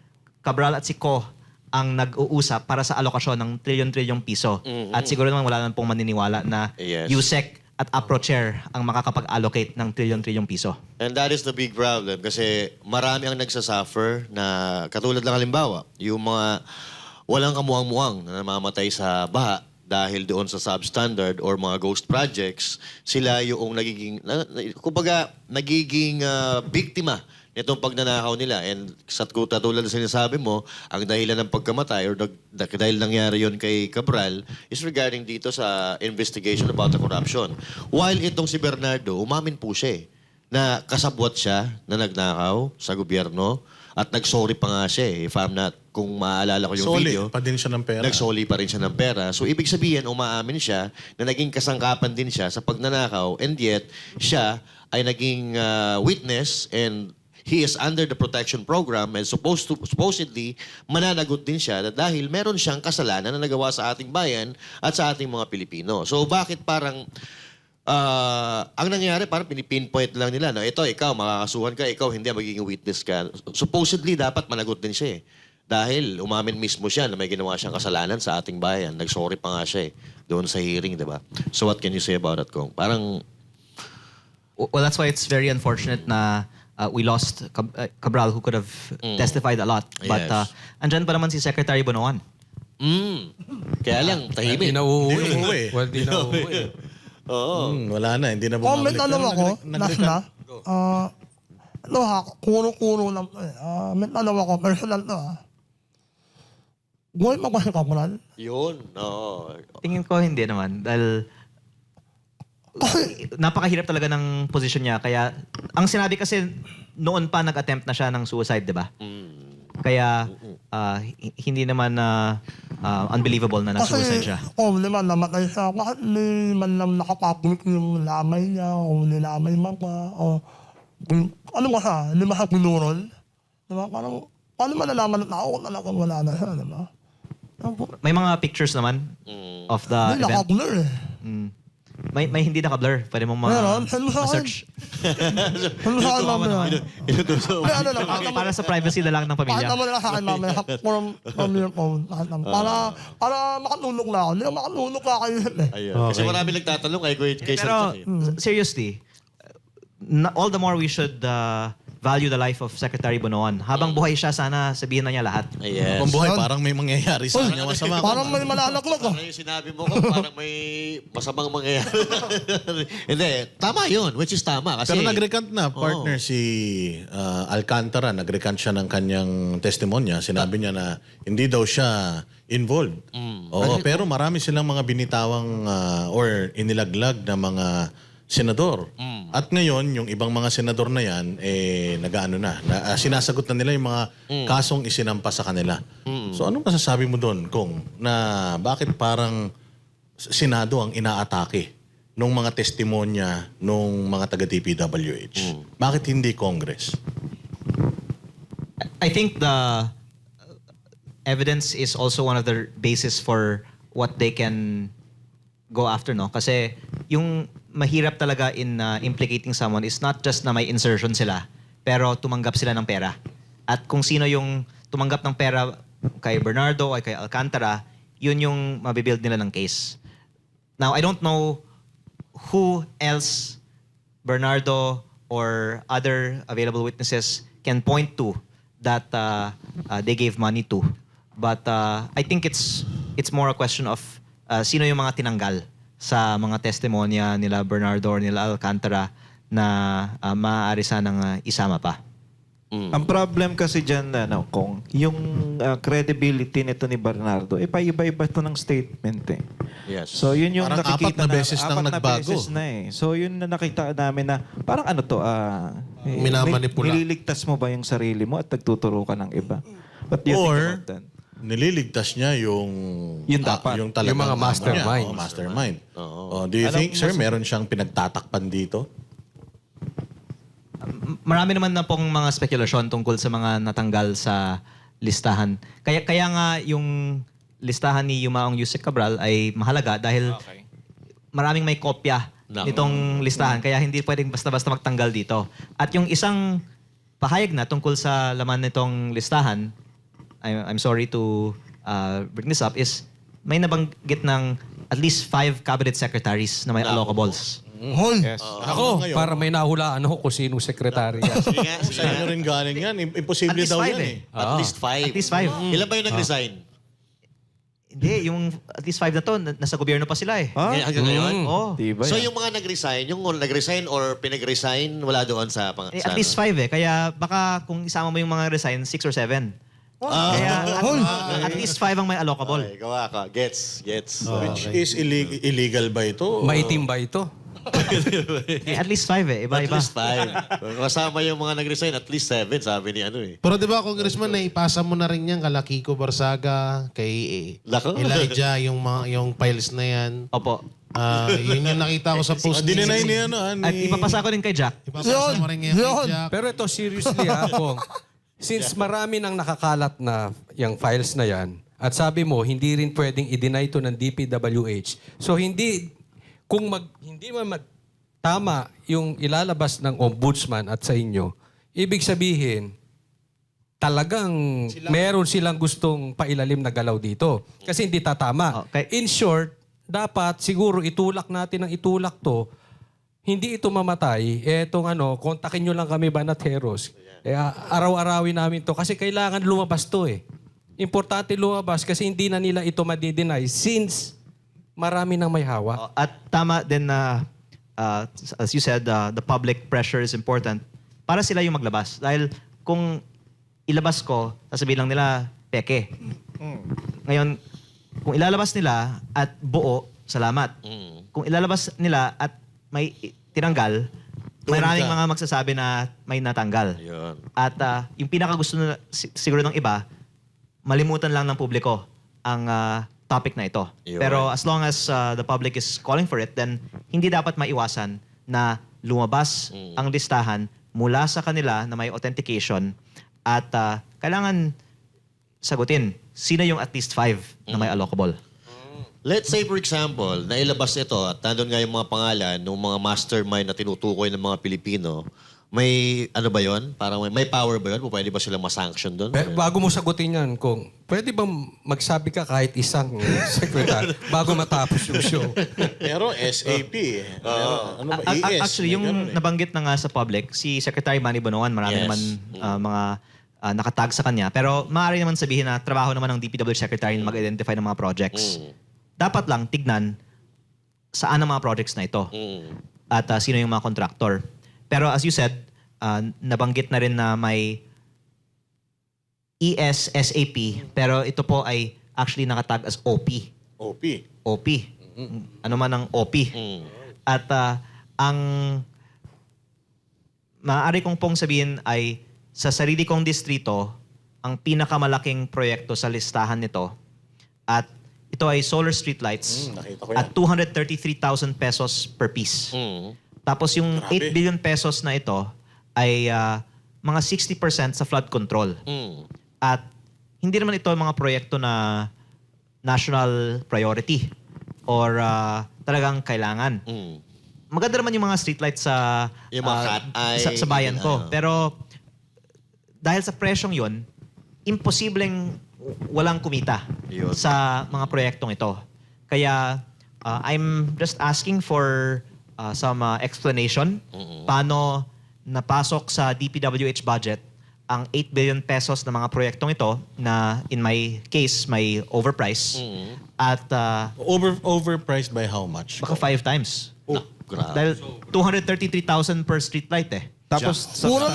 Cabral at si Ko ang nag-uusap para sa alokasyon ng trilyon-trilyong piso. At siguro naman wala naman pong maniniwala na Yes. Yusek at APRO chair ang makakapag-allocate ng trilyon-trilyong piso. And that is the big problem kasi marami ang nagsasuffer na katulad lang halimbawa, yung mga walang kamuang-muang na namamatay sa baha dahil doon sa substandard or mga ghost projects, sila yung nagiging, kumbaga, nagiging biktima nitong pagnanakaw nila. And sa katulad na sinasabi mo, ang dahilan ng pagkamatay or dahil nangyari yon kay Cabral is regarding dito sa investigation about the corruption. While itong si Bernardo, umamin po siya na kasabwat siya na nagnakaw sa gobyerno at nag-sorry pa nga siya if I'm not, kung maaalala ko yung Solid video. pa din siya ng pera. Nagsoli pa rin siya ng pera. So, ibig sabihin, umaamin siya na naging kasangkapan din siya sa pagnanakaw, and yet, siya ay naging witness and he is under the protection program and supposedly mananagot din siya dahil meron siyang kasalanan na nagawa sa ating bayan at sa ating mga Pilipino. So, bakit parang ang nangyari, parang pinipinpoint lang nila na ito, ikaw, makakasuhan ka, ikaw, hindi, magiging witness ka. Supposedly, dapat managot din siya dahil umamin mismo siya na may ginawa siyang kasalanan sa ating bayan. Nag-sorry pa nga siya doon sa hearing, di ba? So what can you say about that, Kong? Parang... Well, that's why it's very unfortunate na we lost Cabral, who could have testified a lot. But Yes. andyan pa naman si Secretary Bonoan. Kaya lang, tahimik. Hindi na uuwi. Hindi na uuwi. Well, di na uuwi. Oo. Wala na, hindi na Oh, may bumabalik. tanong ako, Nag-return. kuno lang to eh. May tanong ako, personal to Buhay mo ba si Cabral? Yun, oo. Tingin ko hindi naman. Dahil napakahirap talaga ng posisyon niya. Kaya, ang sinabi kasi, noon pa nag-attempt na siya ng suicide, di ba? Kaya, hindi naman unbelievable na nag-suicide siya. Kung naman namatay siya, bakit hindi man lang nakapublic yung lamay niya, o nilamay man pa, o ano ba siya, hindi ba siya pinurol? Diba? Parang, paano malalaman ng tao kung talagang wala na siya, diba? May mga pictures naman of the Hindi, event. nakablur eh. May hindi naka-blur. Pwede mong Meron? Send mo sa akin. ma-search. Ano sa akin mamaya? Inutuso. Hindi, ano lang, pakita mo- Para sa privacy na lang ng pakita pamilya. mo na lang sa akin mamaya from your phone. Pakita mo. Para makatulog na ako. Hindi, makatulog na kayo eh. Ayun. Kasi marami nagtatanong kay Pero Sir Jack. seriously, all the more we should value the life of Secretary Bonoan. Habang buhay siya, sana sabihin na niya lahat. Yes. Kung buhay, parang may mangyayari sa kanya masama. Parang may malalaglag ah. Parang yung sinabi mo ko, parang may masamang mangyayari. Hindi, tama yun, which is tama. Kasi, Pero nag-recant na, partner, si Alcantara, nag-recant siya ng kanyang testimonya. Sinabi niya na hindi daw siya involved. Oo, pero marami silang mga binitawang or inilaglag na mga senador. At ngayon, yung ibang mga senador na yan, nag-ano na, sinasagot na nila yung mga kasong isinampa sa kanila. So anong masasabi mo doon, Kong, na bakit parang Senado ang inaatake nung mga testimonya nung mga taga-DPWH? Bakit hindi Congress? I think the evidence is also one of the basis for what they can go after, no? Kasi yung mahirap talaga in implicating someone is not just na may insertion sila, pero tumanggap sila ng pera. At kung sino yung tumanggap ng pera kay Bernardo o kay Alcantara, yun yung mabibuild nila ng case. Now, I don't know who else Bernardo or other available witnesses can point to that they gave money to. But I think it's more a question of sino yung mga tinanggal sa mga testimonya nila Bernardo or nila Alcantara na maaari sanang isama pa. Ang problem kasi dyan, Kong, yung credibility nito ni Bernardo, paiba-iba ito ng statement eh. yes. So yun yung Parang nakikita apat na beses nang apat na nagbago. beses na eh. So yun na nakita namin na parang ano to, Minamanipula. nililigtas mo ba yung sarili mo at nagtuturo ka ng iba? What do you Or, think about that? nililigtas niya yung Yung dapat. yung talagang Yung mga ano mastermind. niya. Mastermind. Do you think, sir, meron siyang pinagtatakpan dito? Marami naman na pong mga spekulasyon tungkol sa mga natanggal sa listahan. Kaya nga yung listahan ni Yumaong Yusek Cabral ay mahalaga dahil maraming may kopya nitong listahan. Kaya hindi pwedeng basta-basta magtanggal dito. At yung isang pahayag na tungkol sa laman nitong listahan, I'm sorry to bring this up, is may nabanggit ng at least 5 cabinet secretaries na may allocables. Hoy, Ako, para may nahulaan ako kung sinong sekretary yan. Sige nga, sige Sa inyo nga. rin galing yan. Imposible At least daw 5 yan eh. At least 5. At least 5. Ilan ba yung nag-resign? Hindi, yung at least 5 na to, nasa gobyerno pa sila eh. Hanggang ngayon? Oo. Diba So yan? yung mga nag-resign or pinag-resign, wala doon sa At least 5 eh. Kaya baka kung isama mo yung mga resign, 6 or 7. Kaya at least 5 ang may allocable. Okay, gawa ka. Gets. Which is illegal ba ito? Maitim ba ito? At least 5 eh. At Iba-iba. least 5. Kasama yung mga nag-resign, at least 7, sabi ni ano eh. Pero di ba, Congressman, naipasa mo na rin yan kala Kiko Barsaga, kay Lako. Elijah, yung files na yan. Opo. Yun yung nakita ko sa post. Dinenay niya At ipapasa ko rin kay Jack. Ipapasa mo rin yan Yun. kay Jack. Pero ito, seriously Kong, since marami nang nakakalat na yung files na yan, at sabi mo, hindi rin pwedeng i-deny ito ng DPWH. So hindi tama yung ilalabas ng ombudsman at sa inyo, ibig sabihin, talagang meron silang gustong pailalim na galaw dito. Kasi hindi tatama. Okay. In short, dapat siguro itulak natin ng itulak to, hindi ito mamatay, kontakin nyo lang kami Banat Heroes. Araw-arawin namin to kasi kailangan lumabas to eh. Importante lumabas kasi hindi na nila ito madi-deny since marami nang may hawak. At tama din na, as you said, the public pressure is important para sila yung maglabas. Dahil kung ilabas ko, sasabihin lang nila, peke. Ngayon, kung ilalabas nila at buo, salamat. Kung ilalabas nila at may tinanggal, maraming mga magsasabi na may natanggal. Yun. At yung pinakagusto na siguro ng iba, malimutan lang ng publiko ang topic na ito. Yun. Pero as long as the public is calling for it, then hindi dapat maiwasan na lumabas ang listahan mula sa kanila na may authentication at kailangan sagutin sino yung at least 5 na may allocable. Let's say, for example, nailabas ito at nandun nga yung mga pangalan ng mga mastermind na tinutukoy ng mga Pilipino, May ano ba yon? Parang may power ba yon? Pwede ba silang ma-sanction doon? Bago mo sagutin yan, kung pwede bang magsabi ka kahit isang secretary bago matapos yung show? Pero SAP. Ano ba? ES. Actually, yung Ganun eh. nabanggit na nga sa public, si Secretary Manny Bonoan, marami Yes. naman mga nakatag sa kanya. Pero maaari naman sabihin na trabaho naman ng DPWH Secretary na mag-identify ng mga projects. Dapat lang tignan saan ang mga projects na ito at sino yung mga contractor. Pero as you said, nabanggit na rin na may ES-SAP, pero ito po ay actually nakatag as OP. OP. OP. Ano man ang OP. At ang maaari kong pong sabihin ay sa sarili kong distrito, ang pinakamalaking proyekto sa listahan nito at ito ay solar streetlights nakita ko yan. at 233,000 pesos per piece. Tapos yung 8 billion pesos na ito ay mga 60% sa flood control. At hindi naman ito mga proyekto na national priority or talagang kailangan. Maganda naman yung mga streetlights sa Yung mga cat eye, sa bayan ko. ano. Pero dahil sa presyong yun, imposibleng walang kumita Yun. sa mga proyektong ito. Kaya I'm just asking for some explanation paano napasok sa DPWH budget ang 8 billion pesos na mga proyektong ito na in my case may overprice at Overpriced by how much? baka 5 times. Grabe. Dahil 233,000 per streetlight eh. Tapos Mura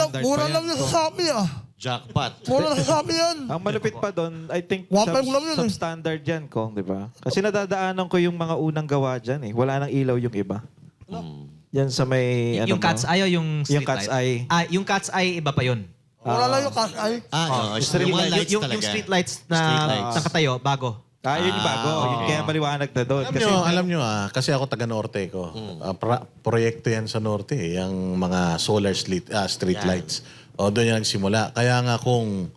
lang yung sa Shopee Jackpot. Mura lang sa Shopee yan. Ang malupit pa doon, I think Wapay mo lang yun, eh. substandard yan, Kong, di ba? Kasi nadadaanan ko yung mga unang gawa dyan eh. Wala nang ilaw yung iba. Yan sa may, Yung cat's eye o yung street Yung cat's light? eye. Yung cat's eye iba pa yun. Mura lang yung cash ay. Yung mga lights yung talaga. street lights na Street lights. nakatayo, bago. Yun yung bago. Yun kaya maliwanag na doon. Alam nyo, kasi ako taga-norte ko. Proyekto yan sa norte, yung mga solar street lights. O doon yan nagsimula. Kaya nga kung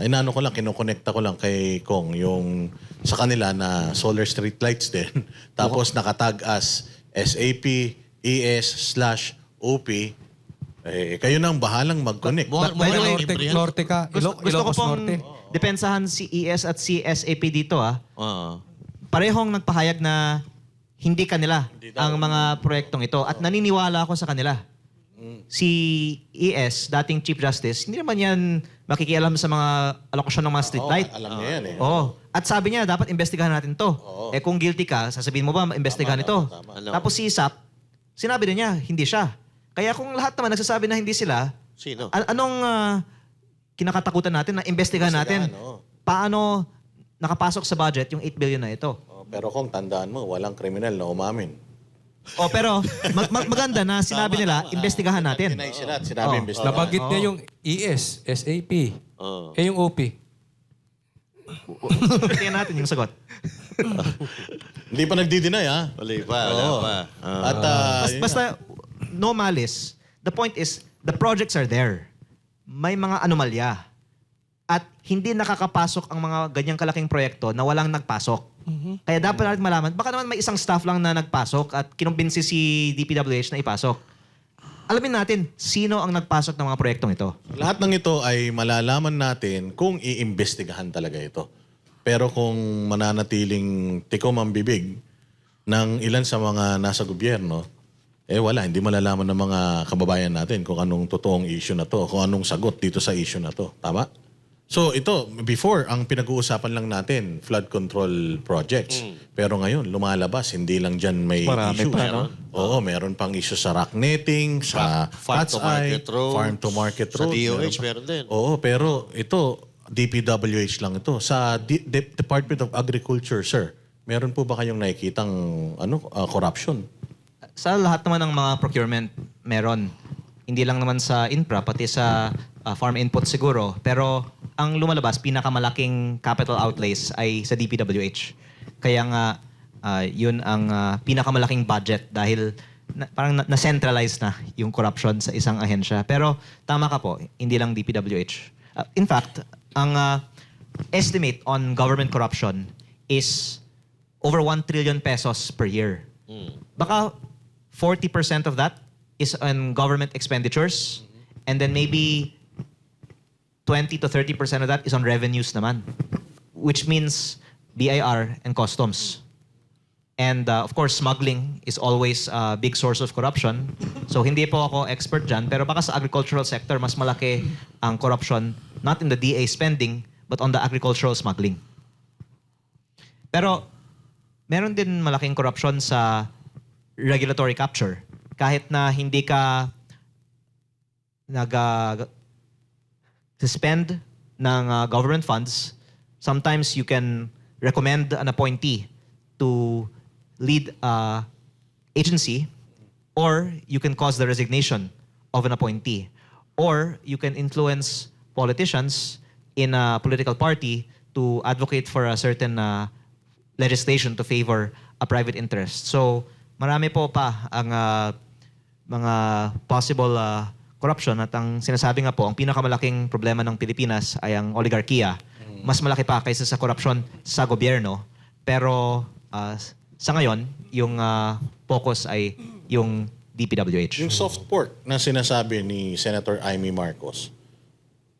inano ko lang, kinukonekta ko lang kay Kong yung sa kanila na solar street lights din. Tapos nakatag as SAP, ES/OP. Kayo nang bahalang mag-connect. By the way, Norte ka. Gusto ko Ilocos pong Norte. depensahan si ES at si SAP dito Oo. Parehong nagpahayag na hindi kanila ang mga proyektong ito at naniniwala ako sa kanila. Si ES, dating Chief Justice, hindi naman yan makikialam sa mga alokasyon ng mga streetlight. Alam niya yan eh. Oo. At sabi niya, dapat investigahan natin to. Kung guilty ka, sasabihin mo ba, investigahan ito? Ano? Tapos si ISAP, sinabi na niya, hindi siya. Kaya kung lahat naman nagsasabi na hindi sila, Sino? anong kinakatakutan natin na investigahan natin? oo. Paano nakapasok sa budget yung 8 billion na ito? Pero kung tandaan mo, walang kriminal na umamin. Pero maganda na sinabi nila, investigahan natin. Tinay sila at sinabi investigahan. Nabanggit niya yung ES, SAP. Oo. Yung OP. Tingnan natin yung sagot. Hindi pa nagdi-deny Wala pa, wala Oo. pa. At yun Basta no malice. The point is, the projects are there. May mga anomalya. At hindi nakakapasok ang mga ganyang kalaking proyekto na walang nagpasok. Kaya dapat natin malaman, baka naman may isang staff lang na nagpasok at kinumbinsi si DPWH na ipasok. Alamin natin, sino ang nagpasok ng mga proyektong ito? lahat ng ito ay malalaman natin kung iimbestigahan talaga ito. Pero kung mananatiling tikom ang bibig ng ilan sa mga nasa gobyerno, wala, hindi malalaman ng mga kababayan natin kung anong totoong issue na to, kung anong sagot dito sa issue na to. Tama? So ito, before, ang pinag-uusapan lang natin, flood control projects. Pero ngayon, lumalabas, hindi lang dyan may Marami issues. pa, no? Oo, meron pang issue sa rock netting, sa Farm cat's to eye, market road. farm to market Sa road. DOH pa. meron din. Oo, pero ito, DPWH lang ito. Sa Department of Agriculture, sir, meron po ba kayong nakikitang corruption? Sa lahat naman ng mga procurement, meron. Hindi lang naman sa infra, pati sa farm input siguro. Pero ang lumalabas, pinakamalaking capital outlays ay sa DPWH. Kaya nga, yun ang pinakamalaking budget dahil parang na-centralize na yung corruption sa isang ahensya. Pero tama ka po, hindi lang DPWH. In fact, ang estimate on government corruption is over 1 trillion pesos per year. Baka 40% of that is on government expenditures, and then maybe 20 to 30% of that is on revenues naman, which means BIR and customs. And of course, smuggling is always a big source of corruption. So hindi po ako expert dyan, pero baka sa agricultural sector, mas malaki ang corruption, not in the DA spending, but on the agricultural smuggling. Pero meron din malaking corruption sa regulatory capture. Kahit na hindi ka spend ng government funds, sometimes you can recommend an appointee to lead a agency, or you can cause the resignation of an appointee, or you can influence politicians in a political party to advocate for a certain legislation to favor a private interest. So marami po pa ang mga possible corruption, at ang sinasabi nga po, ang pinakamalaking problema ng Pilipinas ay ang oligarkiya. Mas malaki pa kaysa sa corruption sa gobyerno. Pero sa ngayon, yung focus ay yung DPWH. Yung soft pork na sinasabi ni Senator Amy Marcos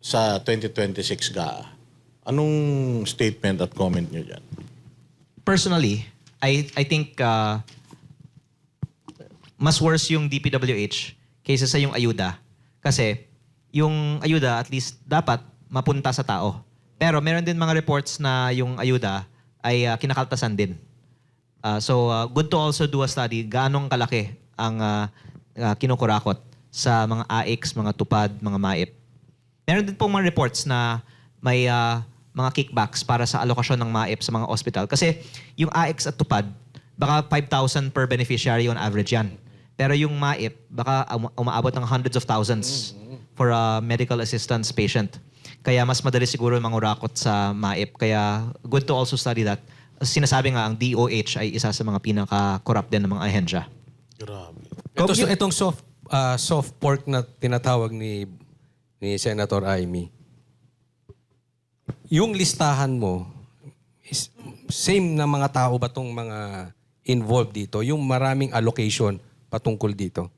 sa 2026 GAA, anong statement at comment nyo dyan? Personally, I think mas worse yung DPWH kaysa sa yung ayuda. Kasi yung ayuda at least dapat mapunta sa tao. Pero meron din mga reports na yung ayuda ay kinakaltasan din. So good to also do a study gaano kalaki ang kinukurakot sa mga AIX, mga tupad, mga MAIP. Meron din pong mga reports na may mga kickbacks para sa alokasyon ng MAIP sa mga ospital. Kasi yung AIX at tupad, baka 5,000 per beneficiary on average yan. Pero yung MAIP, baka umaabot ng hundreds of thousands for a medical assistance patient. Kaya mas madali siguro mangurakot sa MAIP. Kaya good to also study that. Sinasabi nga, ang DOH ay isa sa mga pinaka-corrupt din ng mga ahensya. Grabe. Itong soft pork na tinatawag ni Senator Amy, yung listahan mo, is same na mga tao ba tong mga involved dito? Yung maraming allocation patungkol dito?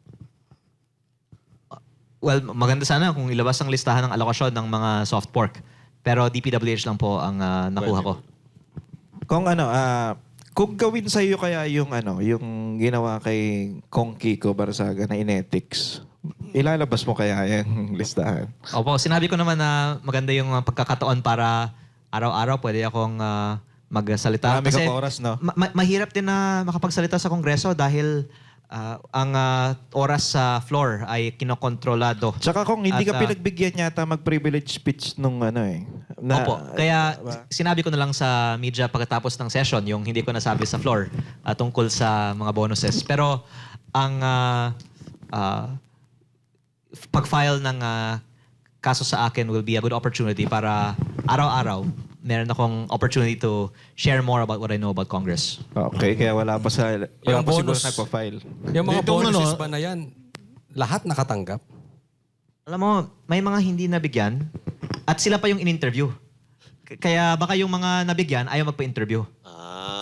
Well, maganda sana kung ilabas ang listahan ng alokasyon ng mga soft pork. Pero DPWH lang po ang nakuha ko. Kung gawin sa iyo kaya yung yung ginawa kay Kong Kiko Barsaga na Inethics, ilalabas mo kaya yung listahan? Opo, sinabi ko naman na maganda yung pagkakataon para araw-araw pwede akong magsalita. Marami kang oras, no? Mahirap din na makapagsalita sa Kongreso dahil ang oras sa floor ay kinokontrolado. Tsaka kung hindi ka At, pinagbigyan yata mag-privilege speech nung Opo. Kaya sinabi ko na lang sa media pagkatapos ng session yung hindi ko nasabi sa floor tungkol sa mga bonuses. Pero ang pag-file ng kaso sa akin will be a good opportunity para araw-araw meron akong opportunity to share more about what I know about Congress. Okay, kaya wala pa Yung siguro bonus. nagpa-file. Yung mga Dito, bonuses ba na yan, lahat nakatanggap? Alam mo, may mga hindi nabigyan at sila pa yung in-interview. Kaya baka yung mga nabigyan ayaw magpa-interview.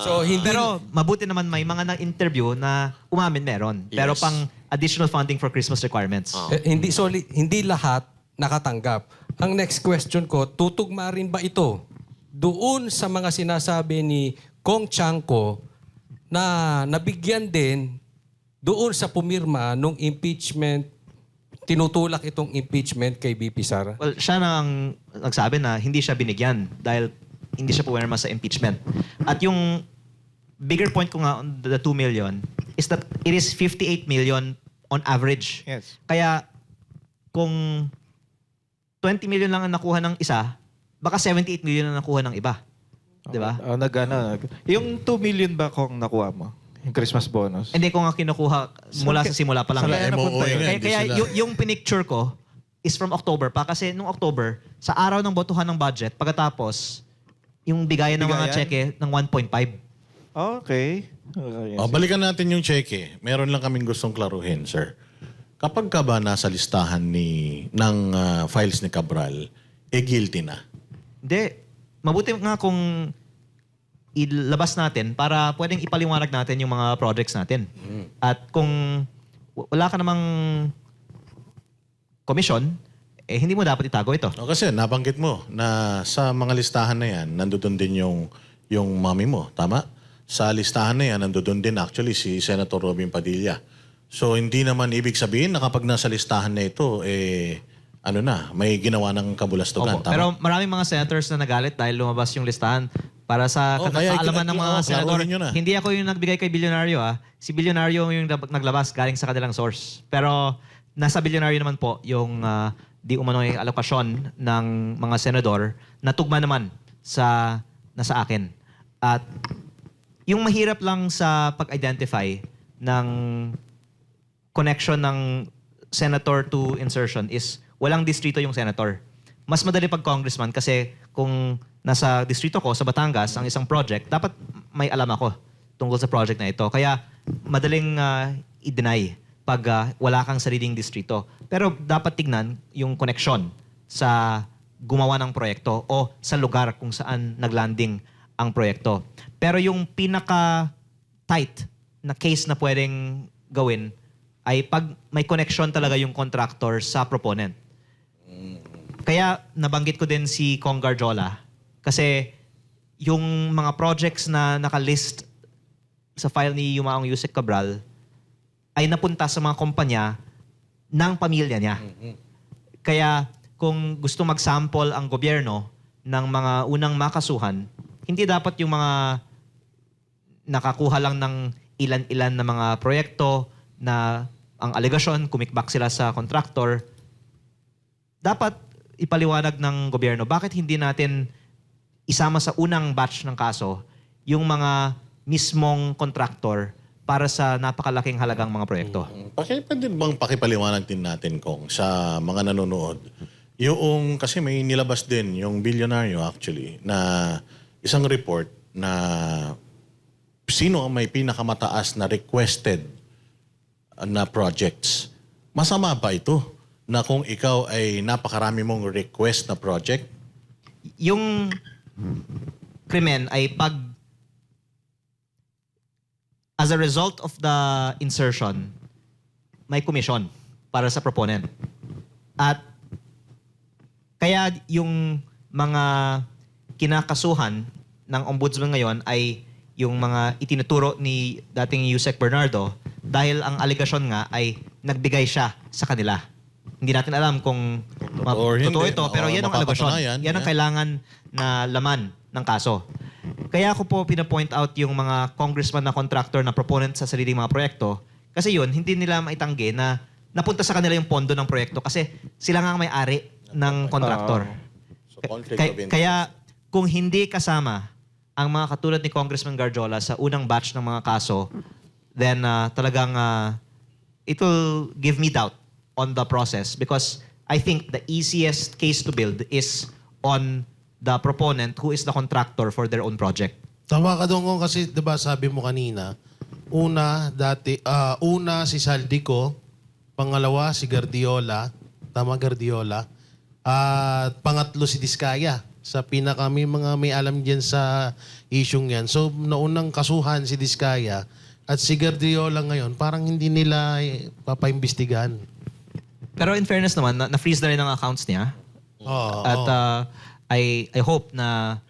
So hindi Pero mabuti naman may mga na-interview na umamin meron. Pero Yes. pang additional funding for Christmas requirements. hindi lahat nakatanggap. Ang next question ko, tutugma rin ba ito doon sa mga sinasabi ni Kong Chanco na nabigyan din doon sa pumirma nung impeachment, tinutulak itong impeachment kay BP Sara? Well, siya na ang nagsabi na hindi siya binigyan dahil hindi siya pumirma sa impeachment. At yung bigger point ko nga on the 2 million is that it is 58 million on average. Yes. Kaya kung 20 million lang ang nakuha ng isa, baka 78 million ang nakuha ng iba. Di ba? Yung 2 million ba kung nakuha mo? Yung Christmas bonus? Hindi ko nga kinukuha mula sa simula pa lang. Saan kaya napunta yun? Kaya yung pinicture ko is from October pa. Kasi nung October, sa araw ng botohan ng budget, pagkatapos, yung bigayan ng mga Bigayan? cheque ng 1.5. Okay. Balikan natin yung cheque. Meron lang kaming gustong klaruhin, sir. Kapag ka ba nasa listahan ng files ni Cabral, guilty na? Hindi. Mabuti nga kung ilabas natin para pwedeng ipaliwanag natin yung mga projects natin. At kung wala ka namang commission, hindi mo dapat itago ito. O, kasi nabanggit mo na sa mga listahan na yan, nandoon din yung mami mo, tama? Sa listahan na yan, nandoon din actually si Senator Robin Padilla. So hindi naman ibig sabihin na kapag nasa listahan na ito, may ginawa ng kabulastugan, Opo. tama? Pero maraming mga senators na nagalit dahil lumabas yung listahan. Para sa kaya kaalaman ng mga senador, klaruhin nyo na. hindi ako yung nagbigay kay Bilyonaryo. Si Bilyonaryo yung naglabas galing sa kanilang source. Pero nasa Bilyonaryo naman po yung di umano'y alokasyon ng mga senador na tugma naman sa nasa akin. At yung mahirap lang sa pag-identify ng connection ng senator to insertion is walang distrito yung senator. Mas madali pag congressman kasi kung nasa distrito ko sa Batangas ang isang project, dapat may alam ako tungkol sa project na ito. Kaya madaling i-deny pag wala kang sariling distrito. Pero dapat tignan yung connection sa gumawa ng proyekto o sa lugar kung saan naglanding ang proyekto. Pero yung pinaka-tight na case na pwedeng gawin ay pag may connection talaga yung contractor sa proponent. Kaya nabanggit ko din si Kong Garjola kasi yung mga projects na nakalist sa file ni Yumaong Yusek Cabral ay napunta sa mga kumpanya ng pamilya niya. Kaya kung gusto mag-sample ang gobyerno ng mga unang makasuhan, hindi dapat yung mga nakakuha lang ng ilan-ilan na mga proyekto na ang alegasyon, kumikbak sila sa contractor. Dapat ipaliwanag ng gobyerno, bakit hindi natin isama sa unang batch ng kaso yung mga mismong contractor para sa napakalaking halagang mga proyekto. Pwede bang pakipaliwanag din natin kung sa mga nanonood, yung kasi may nilabas din yung Bilyonaryo actually na isang report na sino ang may pinakamataas na requested na projects. Masama ba ito na kung ikaw ay napakarami mong request na project? Yung krimen ay pag as a result of the insertion, may commission para sa proponent. At kaya yung mga kinakasuhan ng ombudsman ngayon ay yung mga itinuturo ni dating Yusek Bernardo dahil ang alegasyon nga ay nagbigay siya sa kanila. Hindi natin alam kung Or totoo hindi. ito, pero yan ang alegasyon. Mapapatunayan. Yan ang kailangan na laman ng kaso. Kaya ako po pinapoint out yung mga congressman na contractor na proponent sa sariling mga proyekto kasi yun, hindi nila maitanggi na napunta sa kanila yung pondo ng proyekto kasi sila nga ang may-ari ng contractor. So, conflict of interest. Kaya kung hindi kasama ang mga katulad ni Congressman Garjola sa unang batch ng mga kaso, then talagang it will give me doubt on the process because I think the easiest case to build is on the proponent who is the contractor for their own project. Tama ka doon kasi 'di ba sabi mo kanina, una si Saldico, pangalawa si Guardiola, at pangatlo si Diskaya sa may alam diyan sa isyung yan. So naunang kasuhan si Diskaya at si Guardiola ngayon parang hindi nila papaimbestigahan. Pero in fairness naman, na-freeze na rin ang accounts niya. At I hope na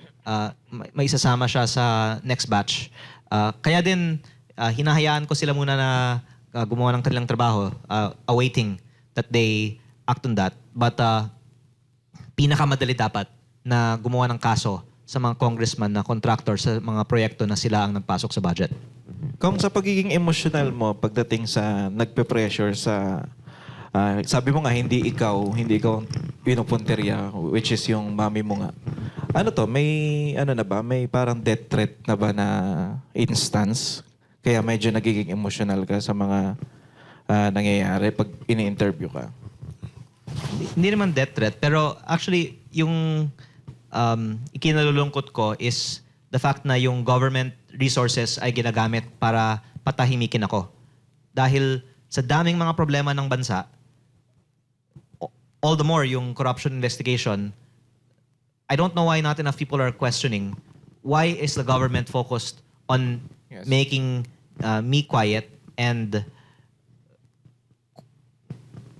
may isasama siya sa next batch. Kaya din, hinahayaan ko sila muna na gumawa ng kanilang trabaho, awaiting that they act on that. But pinakamadali dapat na gumawa ng kaso sa mga congressman na contractor sa mga proyekto na sila ang nagpasok sa budget. Kung sa pagiging emotional mo pagdating sa nagpe-pressure sa sabi mo nga hindi ikaw pinupunteriya which is yung mami mo nga. Ano to? May parang death threat na ba na instance? Kaya medyo nagiging emotional ka sa mga nangyayari pag ini-interview ka. Hindi naman death threat, pero actually yung ikinalulungkot ko is the fact na yung government resources ay ginagamit para patahimikin ako. Dahil sa daming mga problema ng bansa, all the more yung corruption investigation, I don't know why not enough people are questioning why is the government focused on making me quiet and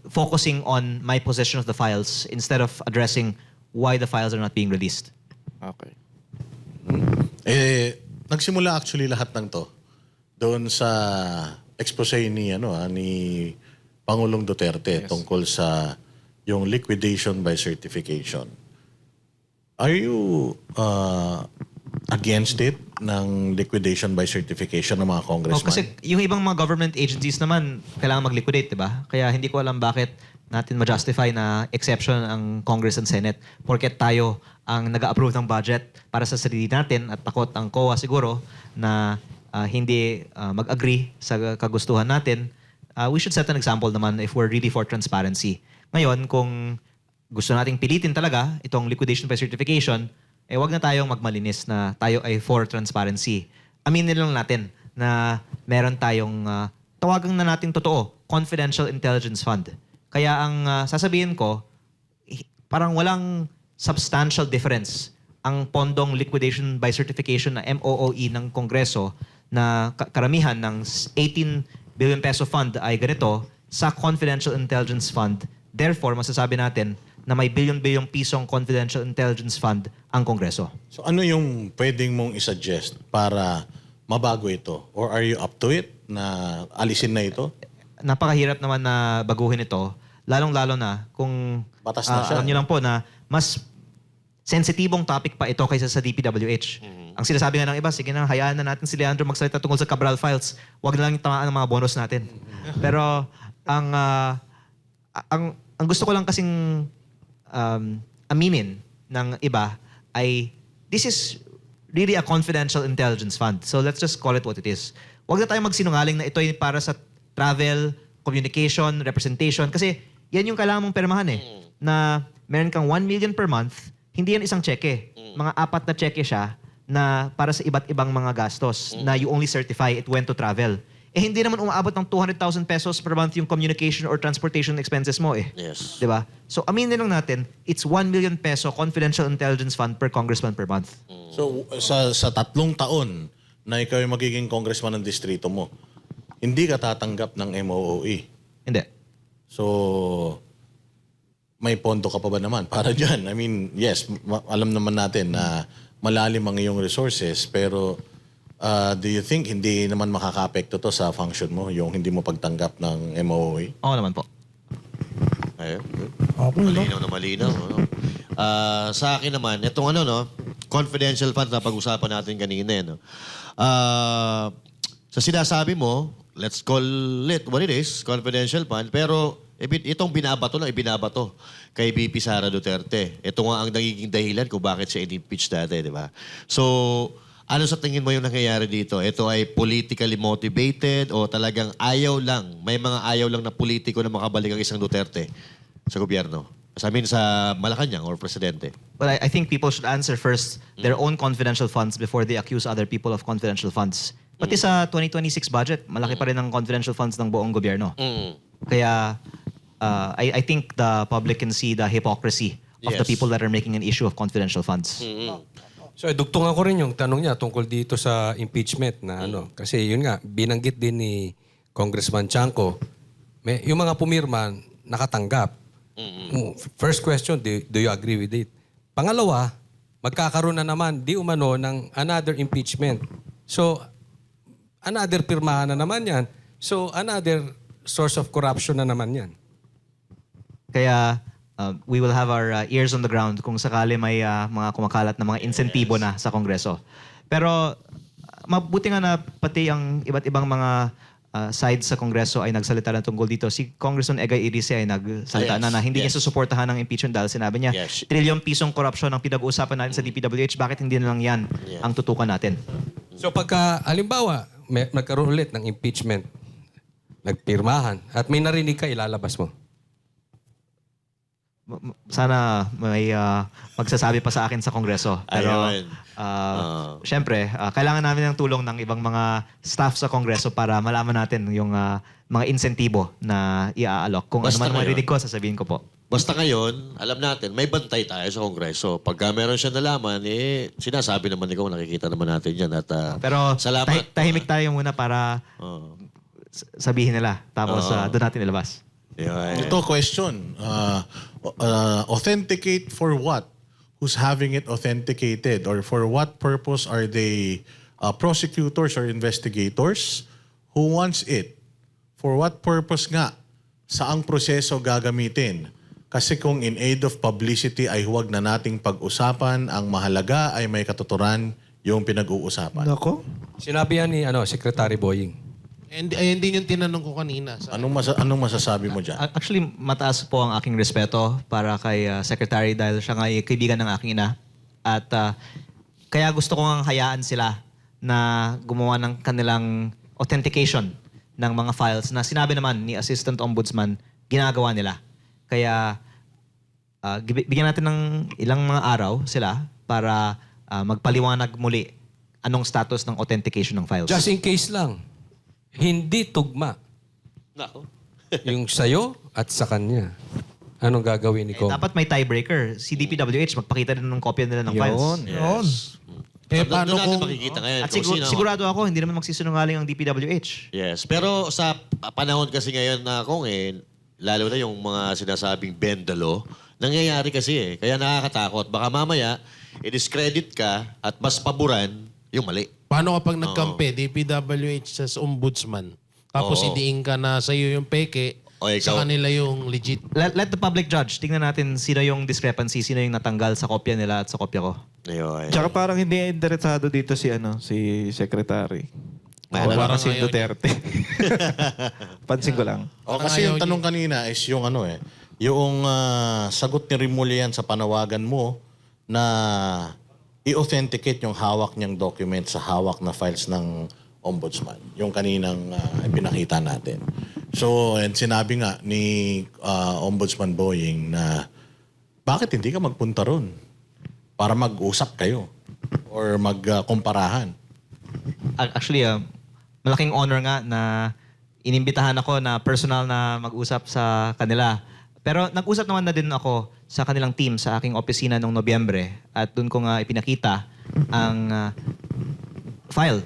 focusing on my possession of the files instead of addressing why the files are not being released. Okay. Nagsimula actually lahat ng to doon sa expose ni Pangulong Duterte tungkol sa yung liquidation by certification. Are you against it ng liquidation by certification ng mga Oh, congressman? kasi yung ibang mga government agencies naman kailangan mag-liquidate, 'di ba? Kaya hindi ko alam bakit natin ma-justify na exception ang Congress and Senate porket tayo ang nag-approve ng budget para sa sarili natin at takot ang COA siguro na hindi mag-agree sa kagustuhan natin. We should set an example naman if we're really for transparency. Ngayon, kung gusto nating pilitin talaga itong liquidation by certification, wag na tayong magmalinis na tayo ay for transparency. Aminin lang natin na meron tayong tawagan na nating totoo, confidential intelligence fund. Kaya ang sasabihin ko, parang walang substantial difference ang pondong liquidation by certification na MOOE ng Kongreso na karamihan ng 18 billion peso fund ay ganito sa confidential intelligence fund. Therefore, masasabi natin na may billion-bilyong pisong confidential intelligence fund ang Kongreso. So ano yung pwedeng mong isuggest para mabago ito? Or are you up to it na alisin na ito? Napakahirap naman na baguhin ito, lalong-lalo na kung Batas na siya. alam niyo lang po na mas sensitibong topic pa ito kaysa sa DPWH. Ang sinasabi nga ng iba, sige na, hayaan na natin si Leandro magsalita tungkol sa Cabral Files. Huwag na lang tamaan ang mga bonus natin. Pero ang gusto ko lang kasing aminin ng iba ay this is really a confidential intelligence fund. So let's just call it what it is. Huwag na tayong magsinungaling na ito ay para sa travel, communication, representation. Kasi yan yung kailangan mong permahan na meron kang 1 million per month, hindi yan isang cheque. Mga 4 na cheque siya na para sa iba't ibang mga gastos na you only certify it went to travel. Hindi naman umaabot ng 200,000 pesos per month yung communication or transportation expenses mo Yes. 'Di ba? So aminin lang natin, it's 1 million peso confidential intelligence fund per congressman per month. So sa 3 taon na ikaw yung magiging congressman ng distrito mo, hindi ka tatanggap ng MOOE. Hindi. So may pondo ka pa ba naman para dyan? I mean, yes, alam naman natin na malalim ang iyong resources, pero do you think hindi naman makaka-apekto to sa function mo, yung hindi mo pagtanggap ng MOOE? Oo naman po. Ayun. Okay, no? Malinaw na malinaw. Sa akin naman, itong confidential fund na pag-usapan natin kanina. Sa sinasabi mo, let's call it what it is, confidential fund, pero itong binabato kay VP Sara Duterte. Ito nga ang nagiging dahilan kung bakit siya in-impeach dati, di ba? So, ano sa tingin mo yung nangyayari dito? Ito ay politically motivated o talagang may mga ayaw lang na politiko na makabalik ang isang Duterte sa gobyerno? Sabihin sa Malacanang or presidente? Well, I think people should answer first their own confidential funds before they accuse other people of confidential funds. Pati sa 2026 budget, malaki pa rin ang confidential funds ng buong gobyerno. Kaya I think the public can see the hypocrisy of the Yes. people that are making an issue of confidential funds. So, dugtungan ko rin yung tanong niya tungkol dito sa impeachment na Kasi yun nga, binanggit din ni Congressman Chanco, yung mga pumirma, nakatanggap. First question, do you agree with it? Pangalawa, magkakaroon na naman, di umano, ng another impeachment. So, another pirmahan na naman yan. So, another source of corruption na naman yan. Kaya we will have our ears on the ground kung sakali may mga kumakalat na mga insentibo na sa Kongreso. Pero mabuti nga na pati ang iba't ibang mga sides sa Kongreso ay nagsalita na tungkol dito. Si Congressman Egay Irice ay nagsalita Yes, na hindi niya yes. susuportahan ng impeachment dahil sinabi niya, Yes. trilyong pisong korupsyon ang pinag-uusapan natin sa DPWH, bakit hindi na lang yan ang tutukan natin? So, pagka, halimbawa, nagkaroon ulit ng impeachment, nagpirmahan, at may narinig ka, ilalabas mo. Sana may magsasabi pa sa akin sa Kongreso. Pero Ayun. syempre, kailangan namin ng tulong ng ibang mga staff sa Kongreso para malaman natin yung mga insentibo na i-aalok. Kung Basta ano man ngayon. marinig ko, sasabihin ko po. Basta ngayon, alam natin, may bantay tayo sa Kongreso. Pagka meron siya nalaman, sinasabi naman ikaw, nakikita naman natin yan. At, Pero salamat. tahimik tayo muna para Oo. sabihin nila. Tapos doon natin ilabas. Yun. Ito, question. Authenticate for what? Who's having it authenticated? Or for what purpose are they prosecutors or investigators? Who wants it? For what purpose nga? Saang proseso gagamitin? Kasi kung in aid of publicity ay huwag na nating pag-usapan, ang mahalaga ay may katuturan yung pinag-uusapan. Nako. Sinabi yan ni Secretary Boying. Hindi yung tinanong ko kanina. Anong masasabi mo dyan? Actually, mataas po ang aking respeto para kay Secretary dahil siya nga ay kaibigan ng aking ina. At kaya gusto ko nga hayaan sila na gumawa ng kanilang authentication ng mga files na sinabi naman ni Assistant Ombudsman, ginagawa nila. Kaya bigyan natin ng ilang mga araw sila para magpaliwanag muli anong status ng authentication ng files. Just in case lang, hindi tugma Nako. yung sayo at sa kanya. Anong gagawin ni Kong? Dapat may tiebreaker. Si DPWH, magpakita din ng kopya nila ng files. Yun. Paano doon natin makikita ngayon? At kung sino- sigurado ako, hindi naman magsisinungaling ang DPWH. Yes. Pero sa panahon kasi ngayon na kung lalo na yung mga sinasabing bendalo, nangyayari kasi Kaya nakakatakot. Baka mamaya, i-discredit ka at mas paboran yung mali. Paano kapag nagkampi, DPWH sa ombudsman, tapos Oo. idiin ka na sa'yo yung peke, O, ikaw. sa kanila yung legit. Let the public judge. Tingnan natin sino yung discrepancy, sino yung natanggal sa kopya nila at sa kopya ko. Ayun. Tsaka parang hindi interesado dito si Secretary. Ano, Parang si ayaw niya. Duterte. Pansin ko lang. O kasi yung tanong kanina is yung yung sagot ni Remulian sa panawagan mo na i-authenticate yung hawak niyang document sa hawak na files ng ombudsman. Yung kaninang pinakita natin. So, and sinabi nga ni Ombudsman Boying na bakit hindi ka magpunta ron para mag-usap kayo or magkumparahan? Actually, malaking honor nga na inimbitahan ako na personal na mag-usap sa kanila. Pero nag-usap naman na din ako sa kanilang team sa aking opisina noong Nobyembre at doon ko nga ipinakita ang file.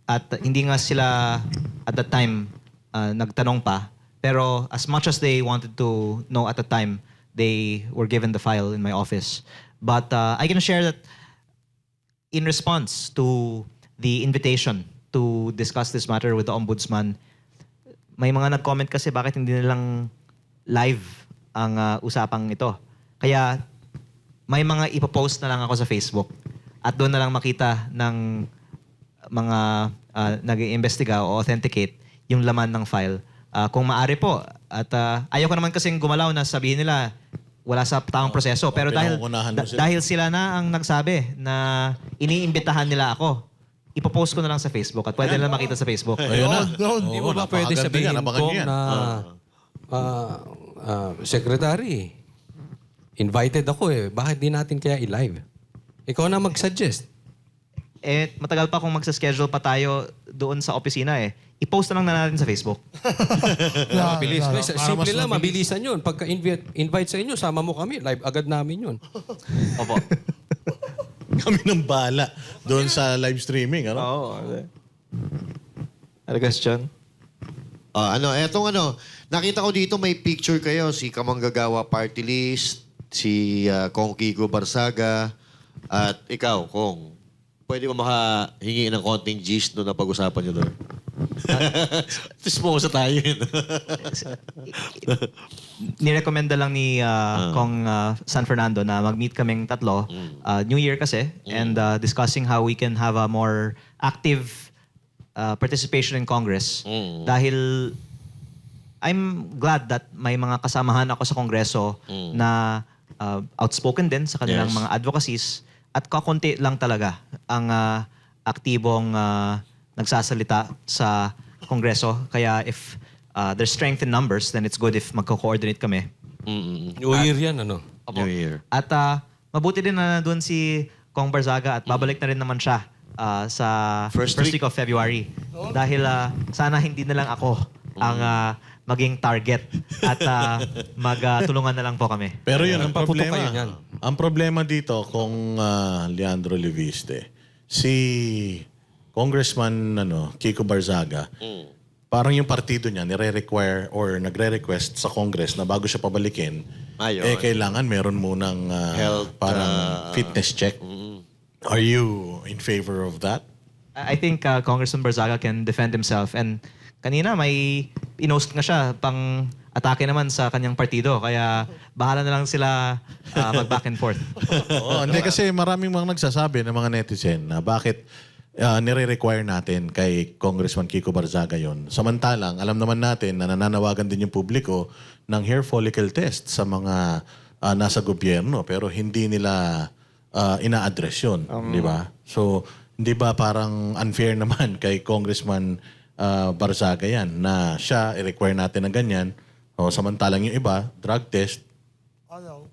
At hindi nga sila at that time nagtanong pa. Pero as much as they wanted to know at the time, they were given the file in my office. But I can share that in response to the invitation to discuss this matter with the Ombudsman, may mga nag-comment kasi bakit hindi nilang live ang usapang ito. Kaya may mga ipopost na lang ako sa Facebook at doon na lang makita ng mga nag-iimbestiga o authenticate yung laman ng file. Kung maaari po. At ayaw ko naman kasing gumalaw na sabihin nila wala sa tamang proseso. Pero dahil, pinangungunahan mo sila. dahil sila na ang nagsabi na iniimbitahan nila ako, ipopost ko na lang sa Facebook at pwede nila makita sa Facebook. Ayun na. Hindi mo ba pwede napakaganda sabihin yan, abangan Kong niyo yan. na Secretary, invited ako Bakit di natin kaya i-live? Ikaw na mag-suggest. Matagal pa kung magsa-schedule pa tayo doon sa opisina I-post na lang na natin sa Facebook. Mabilis. Simple lang, mabilis. mabilisan yun. Pagka-invite sa inyo, sama mo kami. Live agad namin yun. Opo. Kami ng bala doon sa live streaming. Ano? Oo. Ano question? Nakita ko dito may picture kayo, si Kamanggagawa Party List, si Kong Kiko Barsaga, at ikaw, Kong. Pwede ba makahingi ng konting gist doon na pag-usapan nyo doon? Tismosa tayo yun. Nirekomenda lang ni Kong San Fernando na mag-meet kaming tatlo. New Year kasi. And discussing how we can have a more active participation in Congress. Dahil I'm glad that may mga kasamahan ako sa Kongreso na outspoken din sa kanilang Yes. mga advocacies at kakunti lang talaga ang aktibong nagsasalita sa Kongreso. Kaya if there's strength in numbers, then it's good if magko-coordinate kami. New Year yan, ano? New Year. At mabuti din na nandun si Kong Barzaga at babalik na rin naman siya sa First first week. week of February. Dahil sana hindi na lang ako ang maging target at magtulungan na lang po kami. Pero yun, ang Paputok problema. kayo niyan. Ang problema dito kung Leandro Leviste, si Congressman Kiko Barzaga, parang yung partido niya nire-require or nagre-request sa Congress na bago siya pabalikin, Ayun. kailangan meron munang Health, parang fitness check. Are you in favor of that? I think Congressman Barzaga can defend himself. And kanina may pinost nga siya pang atake naman sa kanyang partido. Kaya bahala na lang sila mag-back and forth. Oo, hindi kasi maraming mga nagsasabi ng mga netizen na bakit nire-require natin kay Congressman Kiko Barzaga yon. Samantalang, alam naman natin na nananawagan din yung publiko ng hair follicle test sa mga nasa gobyerno pero hindi nila ina-address yun. Di ba? So, hindi ba parang unfair naman kay Congressman Barzaga yan na siya i-require natin ng ganyan samantalang yung iba, drug test,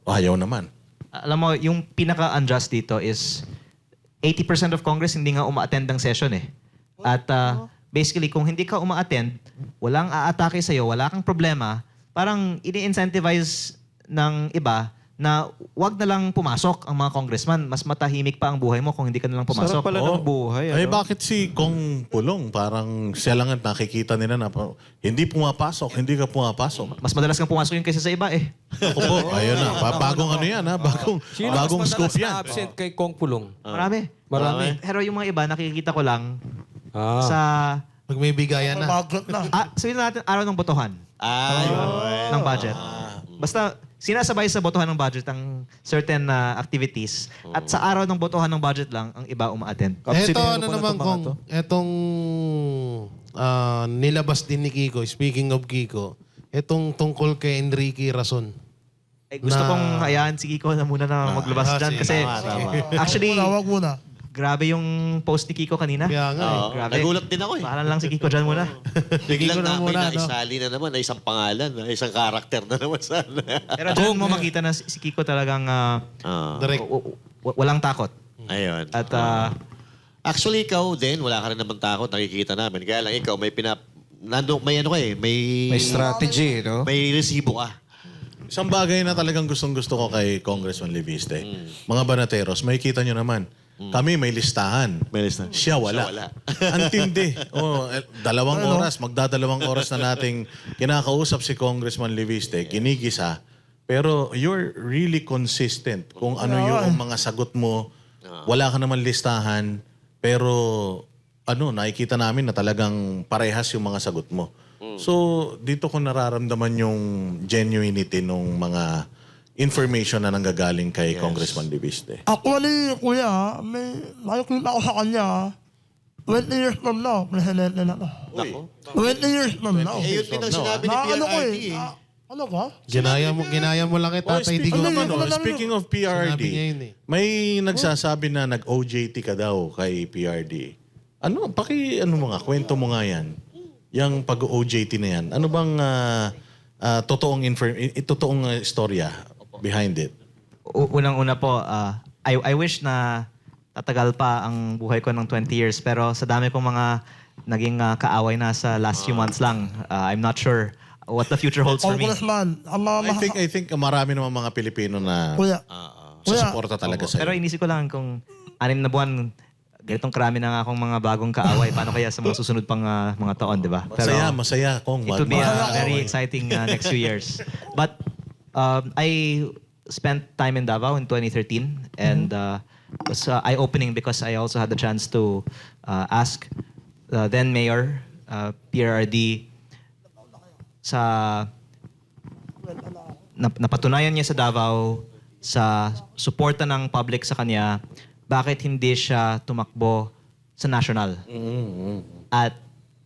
ayaw naman. Alam mo, yung pinaka-unjust dito is 80% of Congress hindi nga uma-attend ng session eh. At basically, kung hindi ka uma-attend, walang aatake sa'yo, wala kang problema, parang ini-incentivize ng iba na wag na lang pumasok ang mga congressman. Mas matahimik pa ang buhay mo kung hindi ka na lang pumasok. Sarap pala ng buhay. Ay, ano? bakit si Kong Pulong? Parang siya lang ang nakikita nila na hindi pumapasok, hindi ka pumapasok. Mas madalas kang pumasok yun kaysa sa iba eh. Ako po, ayun na. Bagong ano yan, ha? Bagong mas scope madalas yan. na absent kay Kong Pulong? Marami. Marami. Pero yung mga iba, nakikita ko lang Ah. sa... Pag may bigayan na. Bagot na. sabihin natin, araw ng botohan ng budget. Basta sinasabay sa botohan ng budget ang certain activities at sa araw ng botohan ng budget lang ang iba uma-attend. Ito Kapsilero ano po na naman itong mga kung to. etong nilabas din ni Kiko, speaking of Kiko, etong tungkol kay Enrique Rason. Gusto kong hayaan si Kiko na muna na maglabas dyan kasi actually Wag muna. grabe yung post ni Kiko kanina. Kaya nga. Oo, Grabe. nagulat din ako eh. Bahala lang si Kiko dyan muna. Biglang na may muna, no? naisali na naman na isang pangalan, na isang karakter na naman sana. Pero dyan mo makita na si Kiko talagang Direct. walang takot. Ayun. At Actually, ikaw din, wala ka rin naman takot, nakikita namin. Kaya lang ikaw, may may ano ka eh, May strategy, no? may resibo ka. Isang bagay na talagang gustong-gusto ko kay Congressman Leviste. Mga banateros, makikita nyo naman. Kami may listahan. May listahan. Siya wala. Siya wala. Antindi. Dalawang oras, magdadalawang oras na nating kinakausap si Congressman Leviste, ginigisa. Pero you're really consistent kung ano yung mga sagot mo. Wala ka naman listahan, pero nakikita namin na talagang parehas yung mga sagot mo. So, dito ko nararamdaman yung genuinity ng mga information na nanggagaling kay Congressman Leviste. Actually, kuya, may nakikita ko sa kanya, 20 years from now, presidente na to. Nako. 20 years from now. Eh, yun din ang sinabi ni Ano ko PRRD eh. eh. Ano ka? Ginaya mo lang kay Tatay Digong. Speaking of PRD, Sinabi niya yun eh. may nagsasabi na nag-OJT ka daw kay PRD. Ano mo nga, kwento mo nga yan. Yung pag-OJT na yan. Ano bang totoong istorya behind it? Unang-una po, I wish na tatagal pa ang buhay ko ng 20 years pero sa dami kong mga naging kaaway na sa last few months lang, I'm not sure what the future holds for me. Congressman, ang mga I think marami naman mga Pilipino na Kuya, susuporta talaga Pero sa'yo. inisip ko lang kung 6 na buwan, ganitong karami na nga akong mga bagong kaaway. Paano kaya sa mga susunod pang mga taon, di ba? Masaya kung It will be very exciting next few years. But I spent time in Davao in 2013 and was eye-opening because I also had the chance to ask then Mayor PRRD sa napatunayan niya sa Davao sa suporta ng public sa kanya, bakit hindi siya tumakbo sa national? At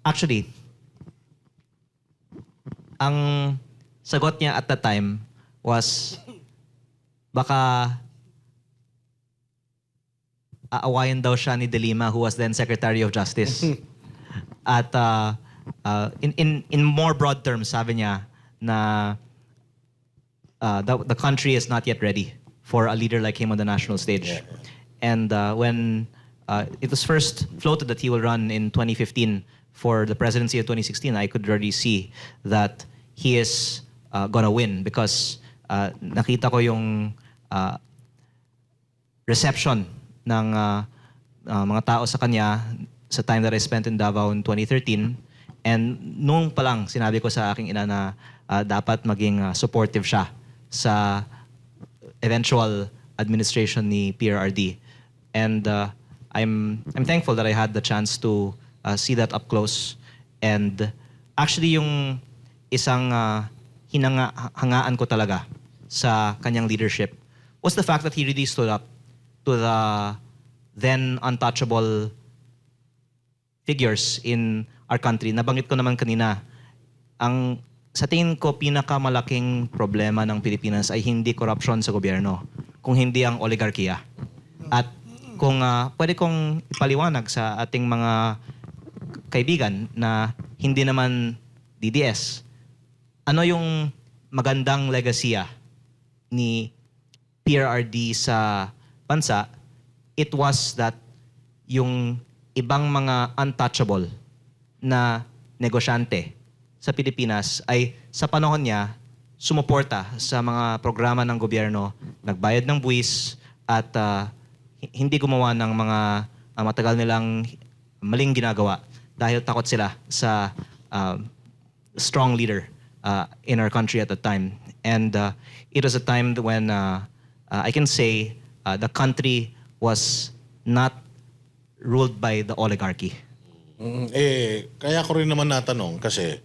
actually, ang sagot niya at that time was baka aawayan daw siya ni De Lima who was then Secretary of Justice. At in more broad terms, sabi niya na the country is not yet ready for a leader like him on the national stage. And when it was first floated that he will run in 2015 for the presidency of 2016, I could already see that he is gonna win because nakita ko yung reception ng mga tao sa kanya sa time that I spent in Davao in 2013. And nung pa lang, sinabi ko sa aking ina na dapat maging supportive siya sa eventual administration ni PRRD. And I'm thankful that I had the chance to see that up close. And actually yung isang hangaan ko talaga sa kanyang leadership was the fact that he really stood up to the then untouchable figures in our country. Nabanggit ko naman kanina, sa tingin ko pinakamalaking problema ng Pilipinas ay hindi corruption sa gobyerno, kung hindi ang oligarkiya. At kung pwede kong ipaliwanag sa ating mga kaibigan na hindi naman DDS, ano yung magandang legasiya ni PRRD sa bansa? It was that yung ibang mga untouchable na negosyante sa Pilipinas ay sa panahon niya sumuporta sa mga programa ng gobyerno, nagbayad ng buwis at hindi gumawa ng mga matagal nilang maling ginagawa dahil takot sila sa strong leader in our country at the time. And it was a time when I can say the country was not ruled by the oligarchy. Kaya ko rin naman natanong kasi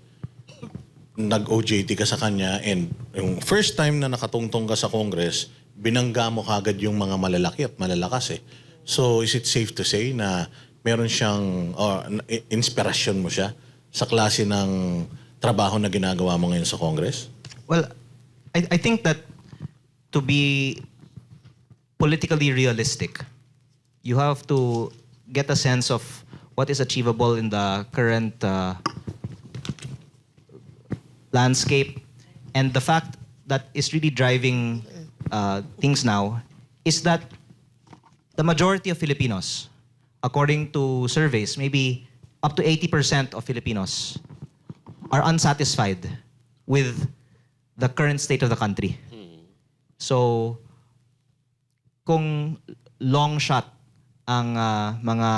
nag-OJT ka sa kanya and yung first time na nakatungtong ka sa Congress, binangga mo kagad yung mga malalaki at malalakas eh. So is it safe to say na meron siyang inspirasyon mo siya sa klase ng trabaho na ginagawa mo ngayon sa Congress? Well, I think that to be politically realistic, you have to get a sense of what is achievable in the current landscape. And the fact that is really driving things now is that the majority of Filipinos, according to surveys, maybe up to 80% of Filipinos are unsatisfied with the current state of the country. So, kung long shot ang mga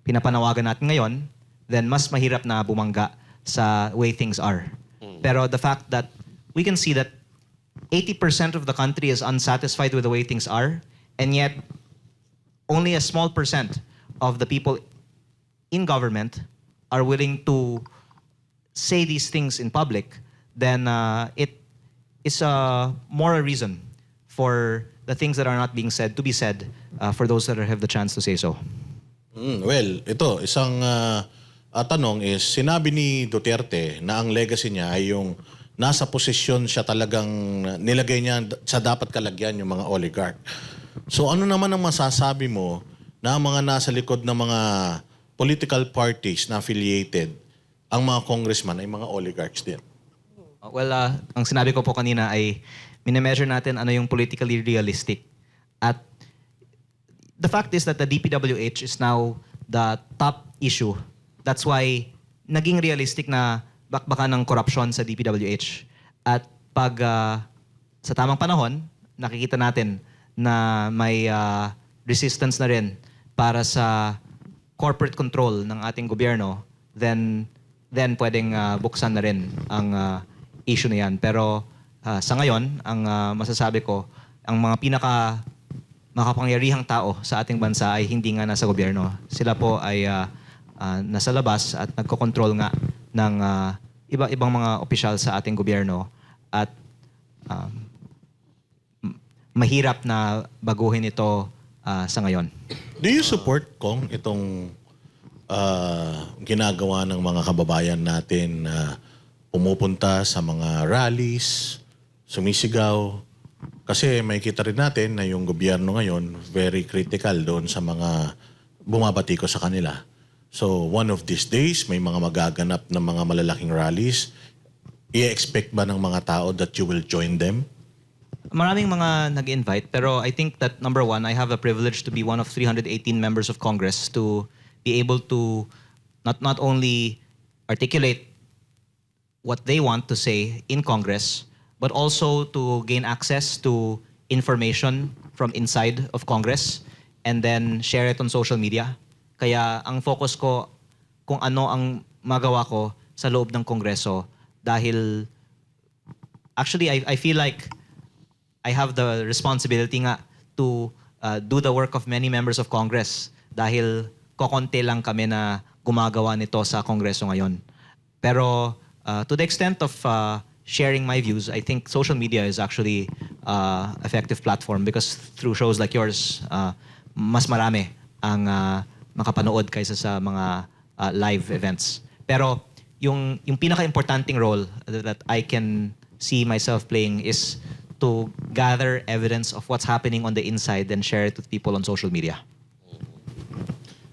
pinapanawagan natin ngayon, then mas mahirap na bumangga sa way things are. Pero the fact that we can see that 80% of the country is unsatisfied with the way things are, and yet only a small percent of the people in government are willing to say these things in public, then it is more a reason for the things that are not being said to be said for those that have the chance to say so. Well, ito, isang tanong is, sinabi ni Duterte na ang legacy niya ay yung nasa posisyon siya talagang nilagay niya sa dapat kalagyan yung mga oligarch. So ano naman ang masasabi mo na ang mga nasa likod ng mga political parties na affiliated, ang mga congressman ay mga oligarchs din? Well, ang sinabi ko po kanina ay minemeasure natin ano yung politically realistic. At the fact is that the DPWH is now the top issue. That's why naging realistic na bakbakan ng korupsyon sa DPWH. At pag sa tamang panahon, nakikita natin na may resistance na rin para sa corporate control ng ating gobyerno, then pwedeng buksan na rin ang issue na yan. Pero sa ngayon, ang masasabi ko, ang mga makapangyarihang tao sa ating bansa ay hindi nga nasa gobyerno. Sila po ay nasa labas at nagkokontrol nga ng iba-ibang mga opisyal sa ating gobyerno at mahirap na baguhin ito sa ngayon. Do you support, Kong, itong ginagawa ng mga kababayan natin na pumupunta sa mga rallies, sumisigaw? Kasi may kita rin natin na yung gobyerno ngayon very critical doon sa mga bumabati ko sa kanila. So one of these days, may mga magaganap na mga malalaking rallies. I-expect ba ng mga tao that you will join them? Maraming mga nag-invite, pero I think that number one, I have the privilege to be one of 318 members of Congress to be able to not only articulate what they want to say in Congress, but also to gain access to information from inside of Congress and then share it on social media. Kaya ang focus ko kung ano ang magawa ko sa loob ng Kongreso dahil actually I feel like I have the responsibility nga to do the work of many members of Congress dahil kokonti lang kami na gumagawa nito sa Kongreso ngayon. Pero to the extent of sharing my views, I think social media is actually effective platform because through shows like yours, mas marami ang makapanood kaysa sa mga live events. Pero yung pinaka-importanting role that I can see myself playing is to gather evidence of what's happening on the inside and share it with people on social media.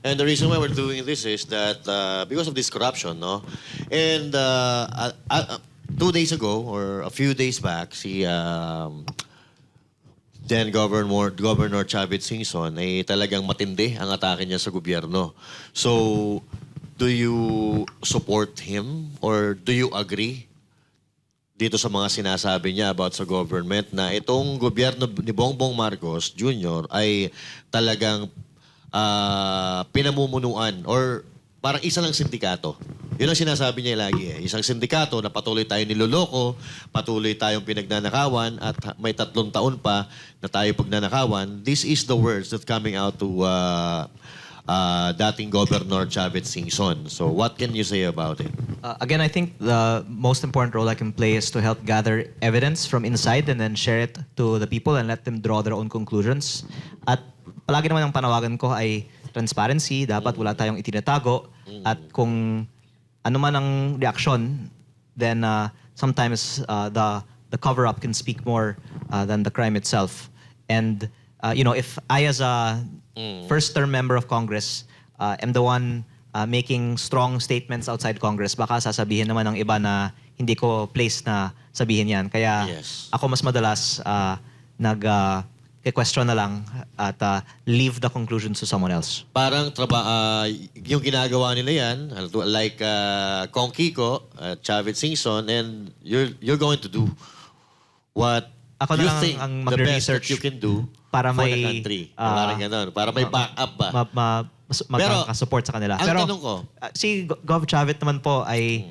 And the reason why we're doing this is that because of this corruption, no? And 2 days ago or a few days back, si then Governor Chavit Singson ay talagang matindi ang atake niya sa gobyerno. So, do you support him or do you agree dito sa mga sinasabi niya about sa government na itong gobyerno ni Bongbong Marcos Jr. ay talagang pinamumunuan or parang isa lang sindikato. Yun ang sinasabi niya lagi eh. Isang sindikato na patuloy tayong niloloko, patuloy tayong pinagnanakawan at may 3 taon pa na tayo pagnanakawan. This is the words that coming out to dating Governor Chavit Singson. So what can you say about it? Again, I think the most important role I can play is to help gather evidence from inside and then share it to the people and let them draw their own conclusions. At palagi naman ang panawagan ko ay transparency. Dapat wala tayong itinatago. At kung ano man ang reaksyon, then sometimes the cover-up can speak more than the crime itself. And if I as a first-term member of Congress am the one making strong statements outside Congress, baka sasabihin naman ng iba na hindi ko place na sabihin yan. Kaya Yes. ako mas madalas question na lang at leave the conclusions to someone else. Parang yung ginagawa nila yan, like Kong Kiko, Chavit Singson, and you're going to do what Ako na you lang think ang the best that magre-research you can do para for the may, country. Parang ganun. Para may backup ba? Magkakasupport sa kanila. ang Pero tanong ko, si Gov Chavit naman po ay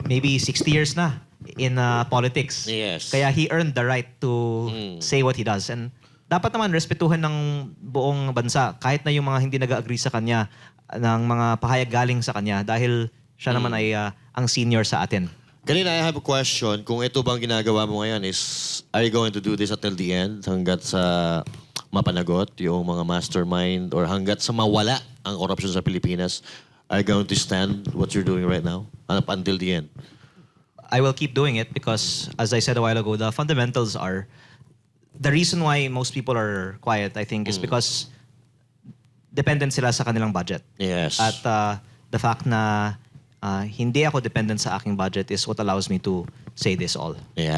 maybe 60 years na in politics. Yes. Kaya he earned the right to say what he does. And dapat naman respetuhan ng buong bansa kahit na yung mga hindi nag-agree sa kanya ng mga pahayag galing sa kanya dahil siya naman ay ang senior sa atin. kanina I have a question. Kung ito bang ginagawa mo ngayon is, are you going to do this until the end? Hanggat sa mapanagot yung mga mastermind or hanggat sa mawala ang corruption sa Pilipinas? Are you going to stand what you're doing right now? Up until the end? I will keep doing it because, as I said a while ago, the fundamentals are the reason why most people are quiet, I think, is because dependent sila sa kanilang budget. Yes. At the fact na hindi ako dependent sa aking budget is what allows me to say this all. Yeah.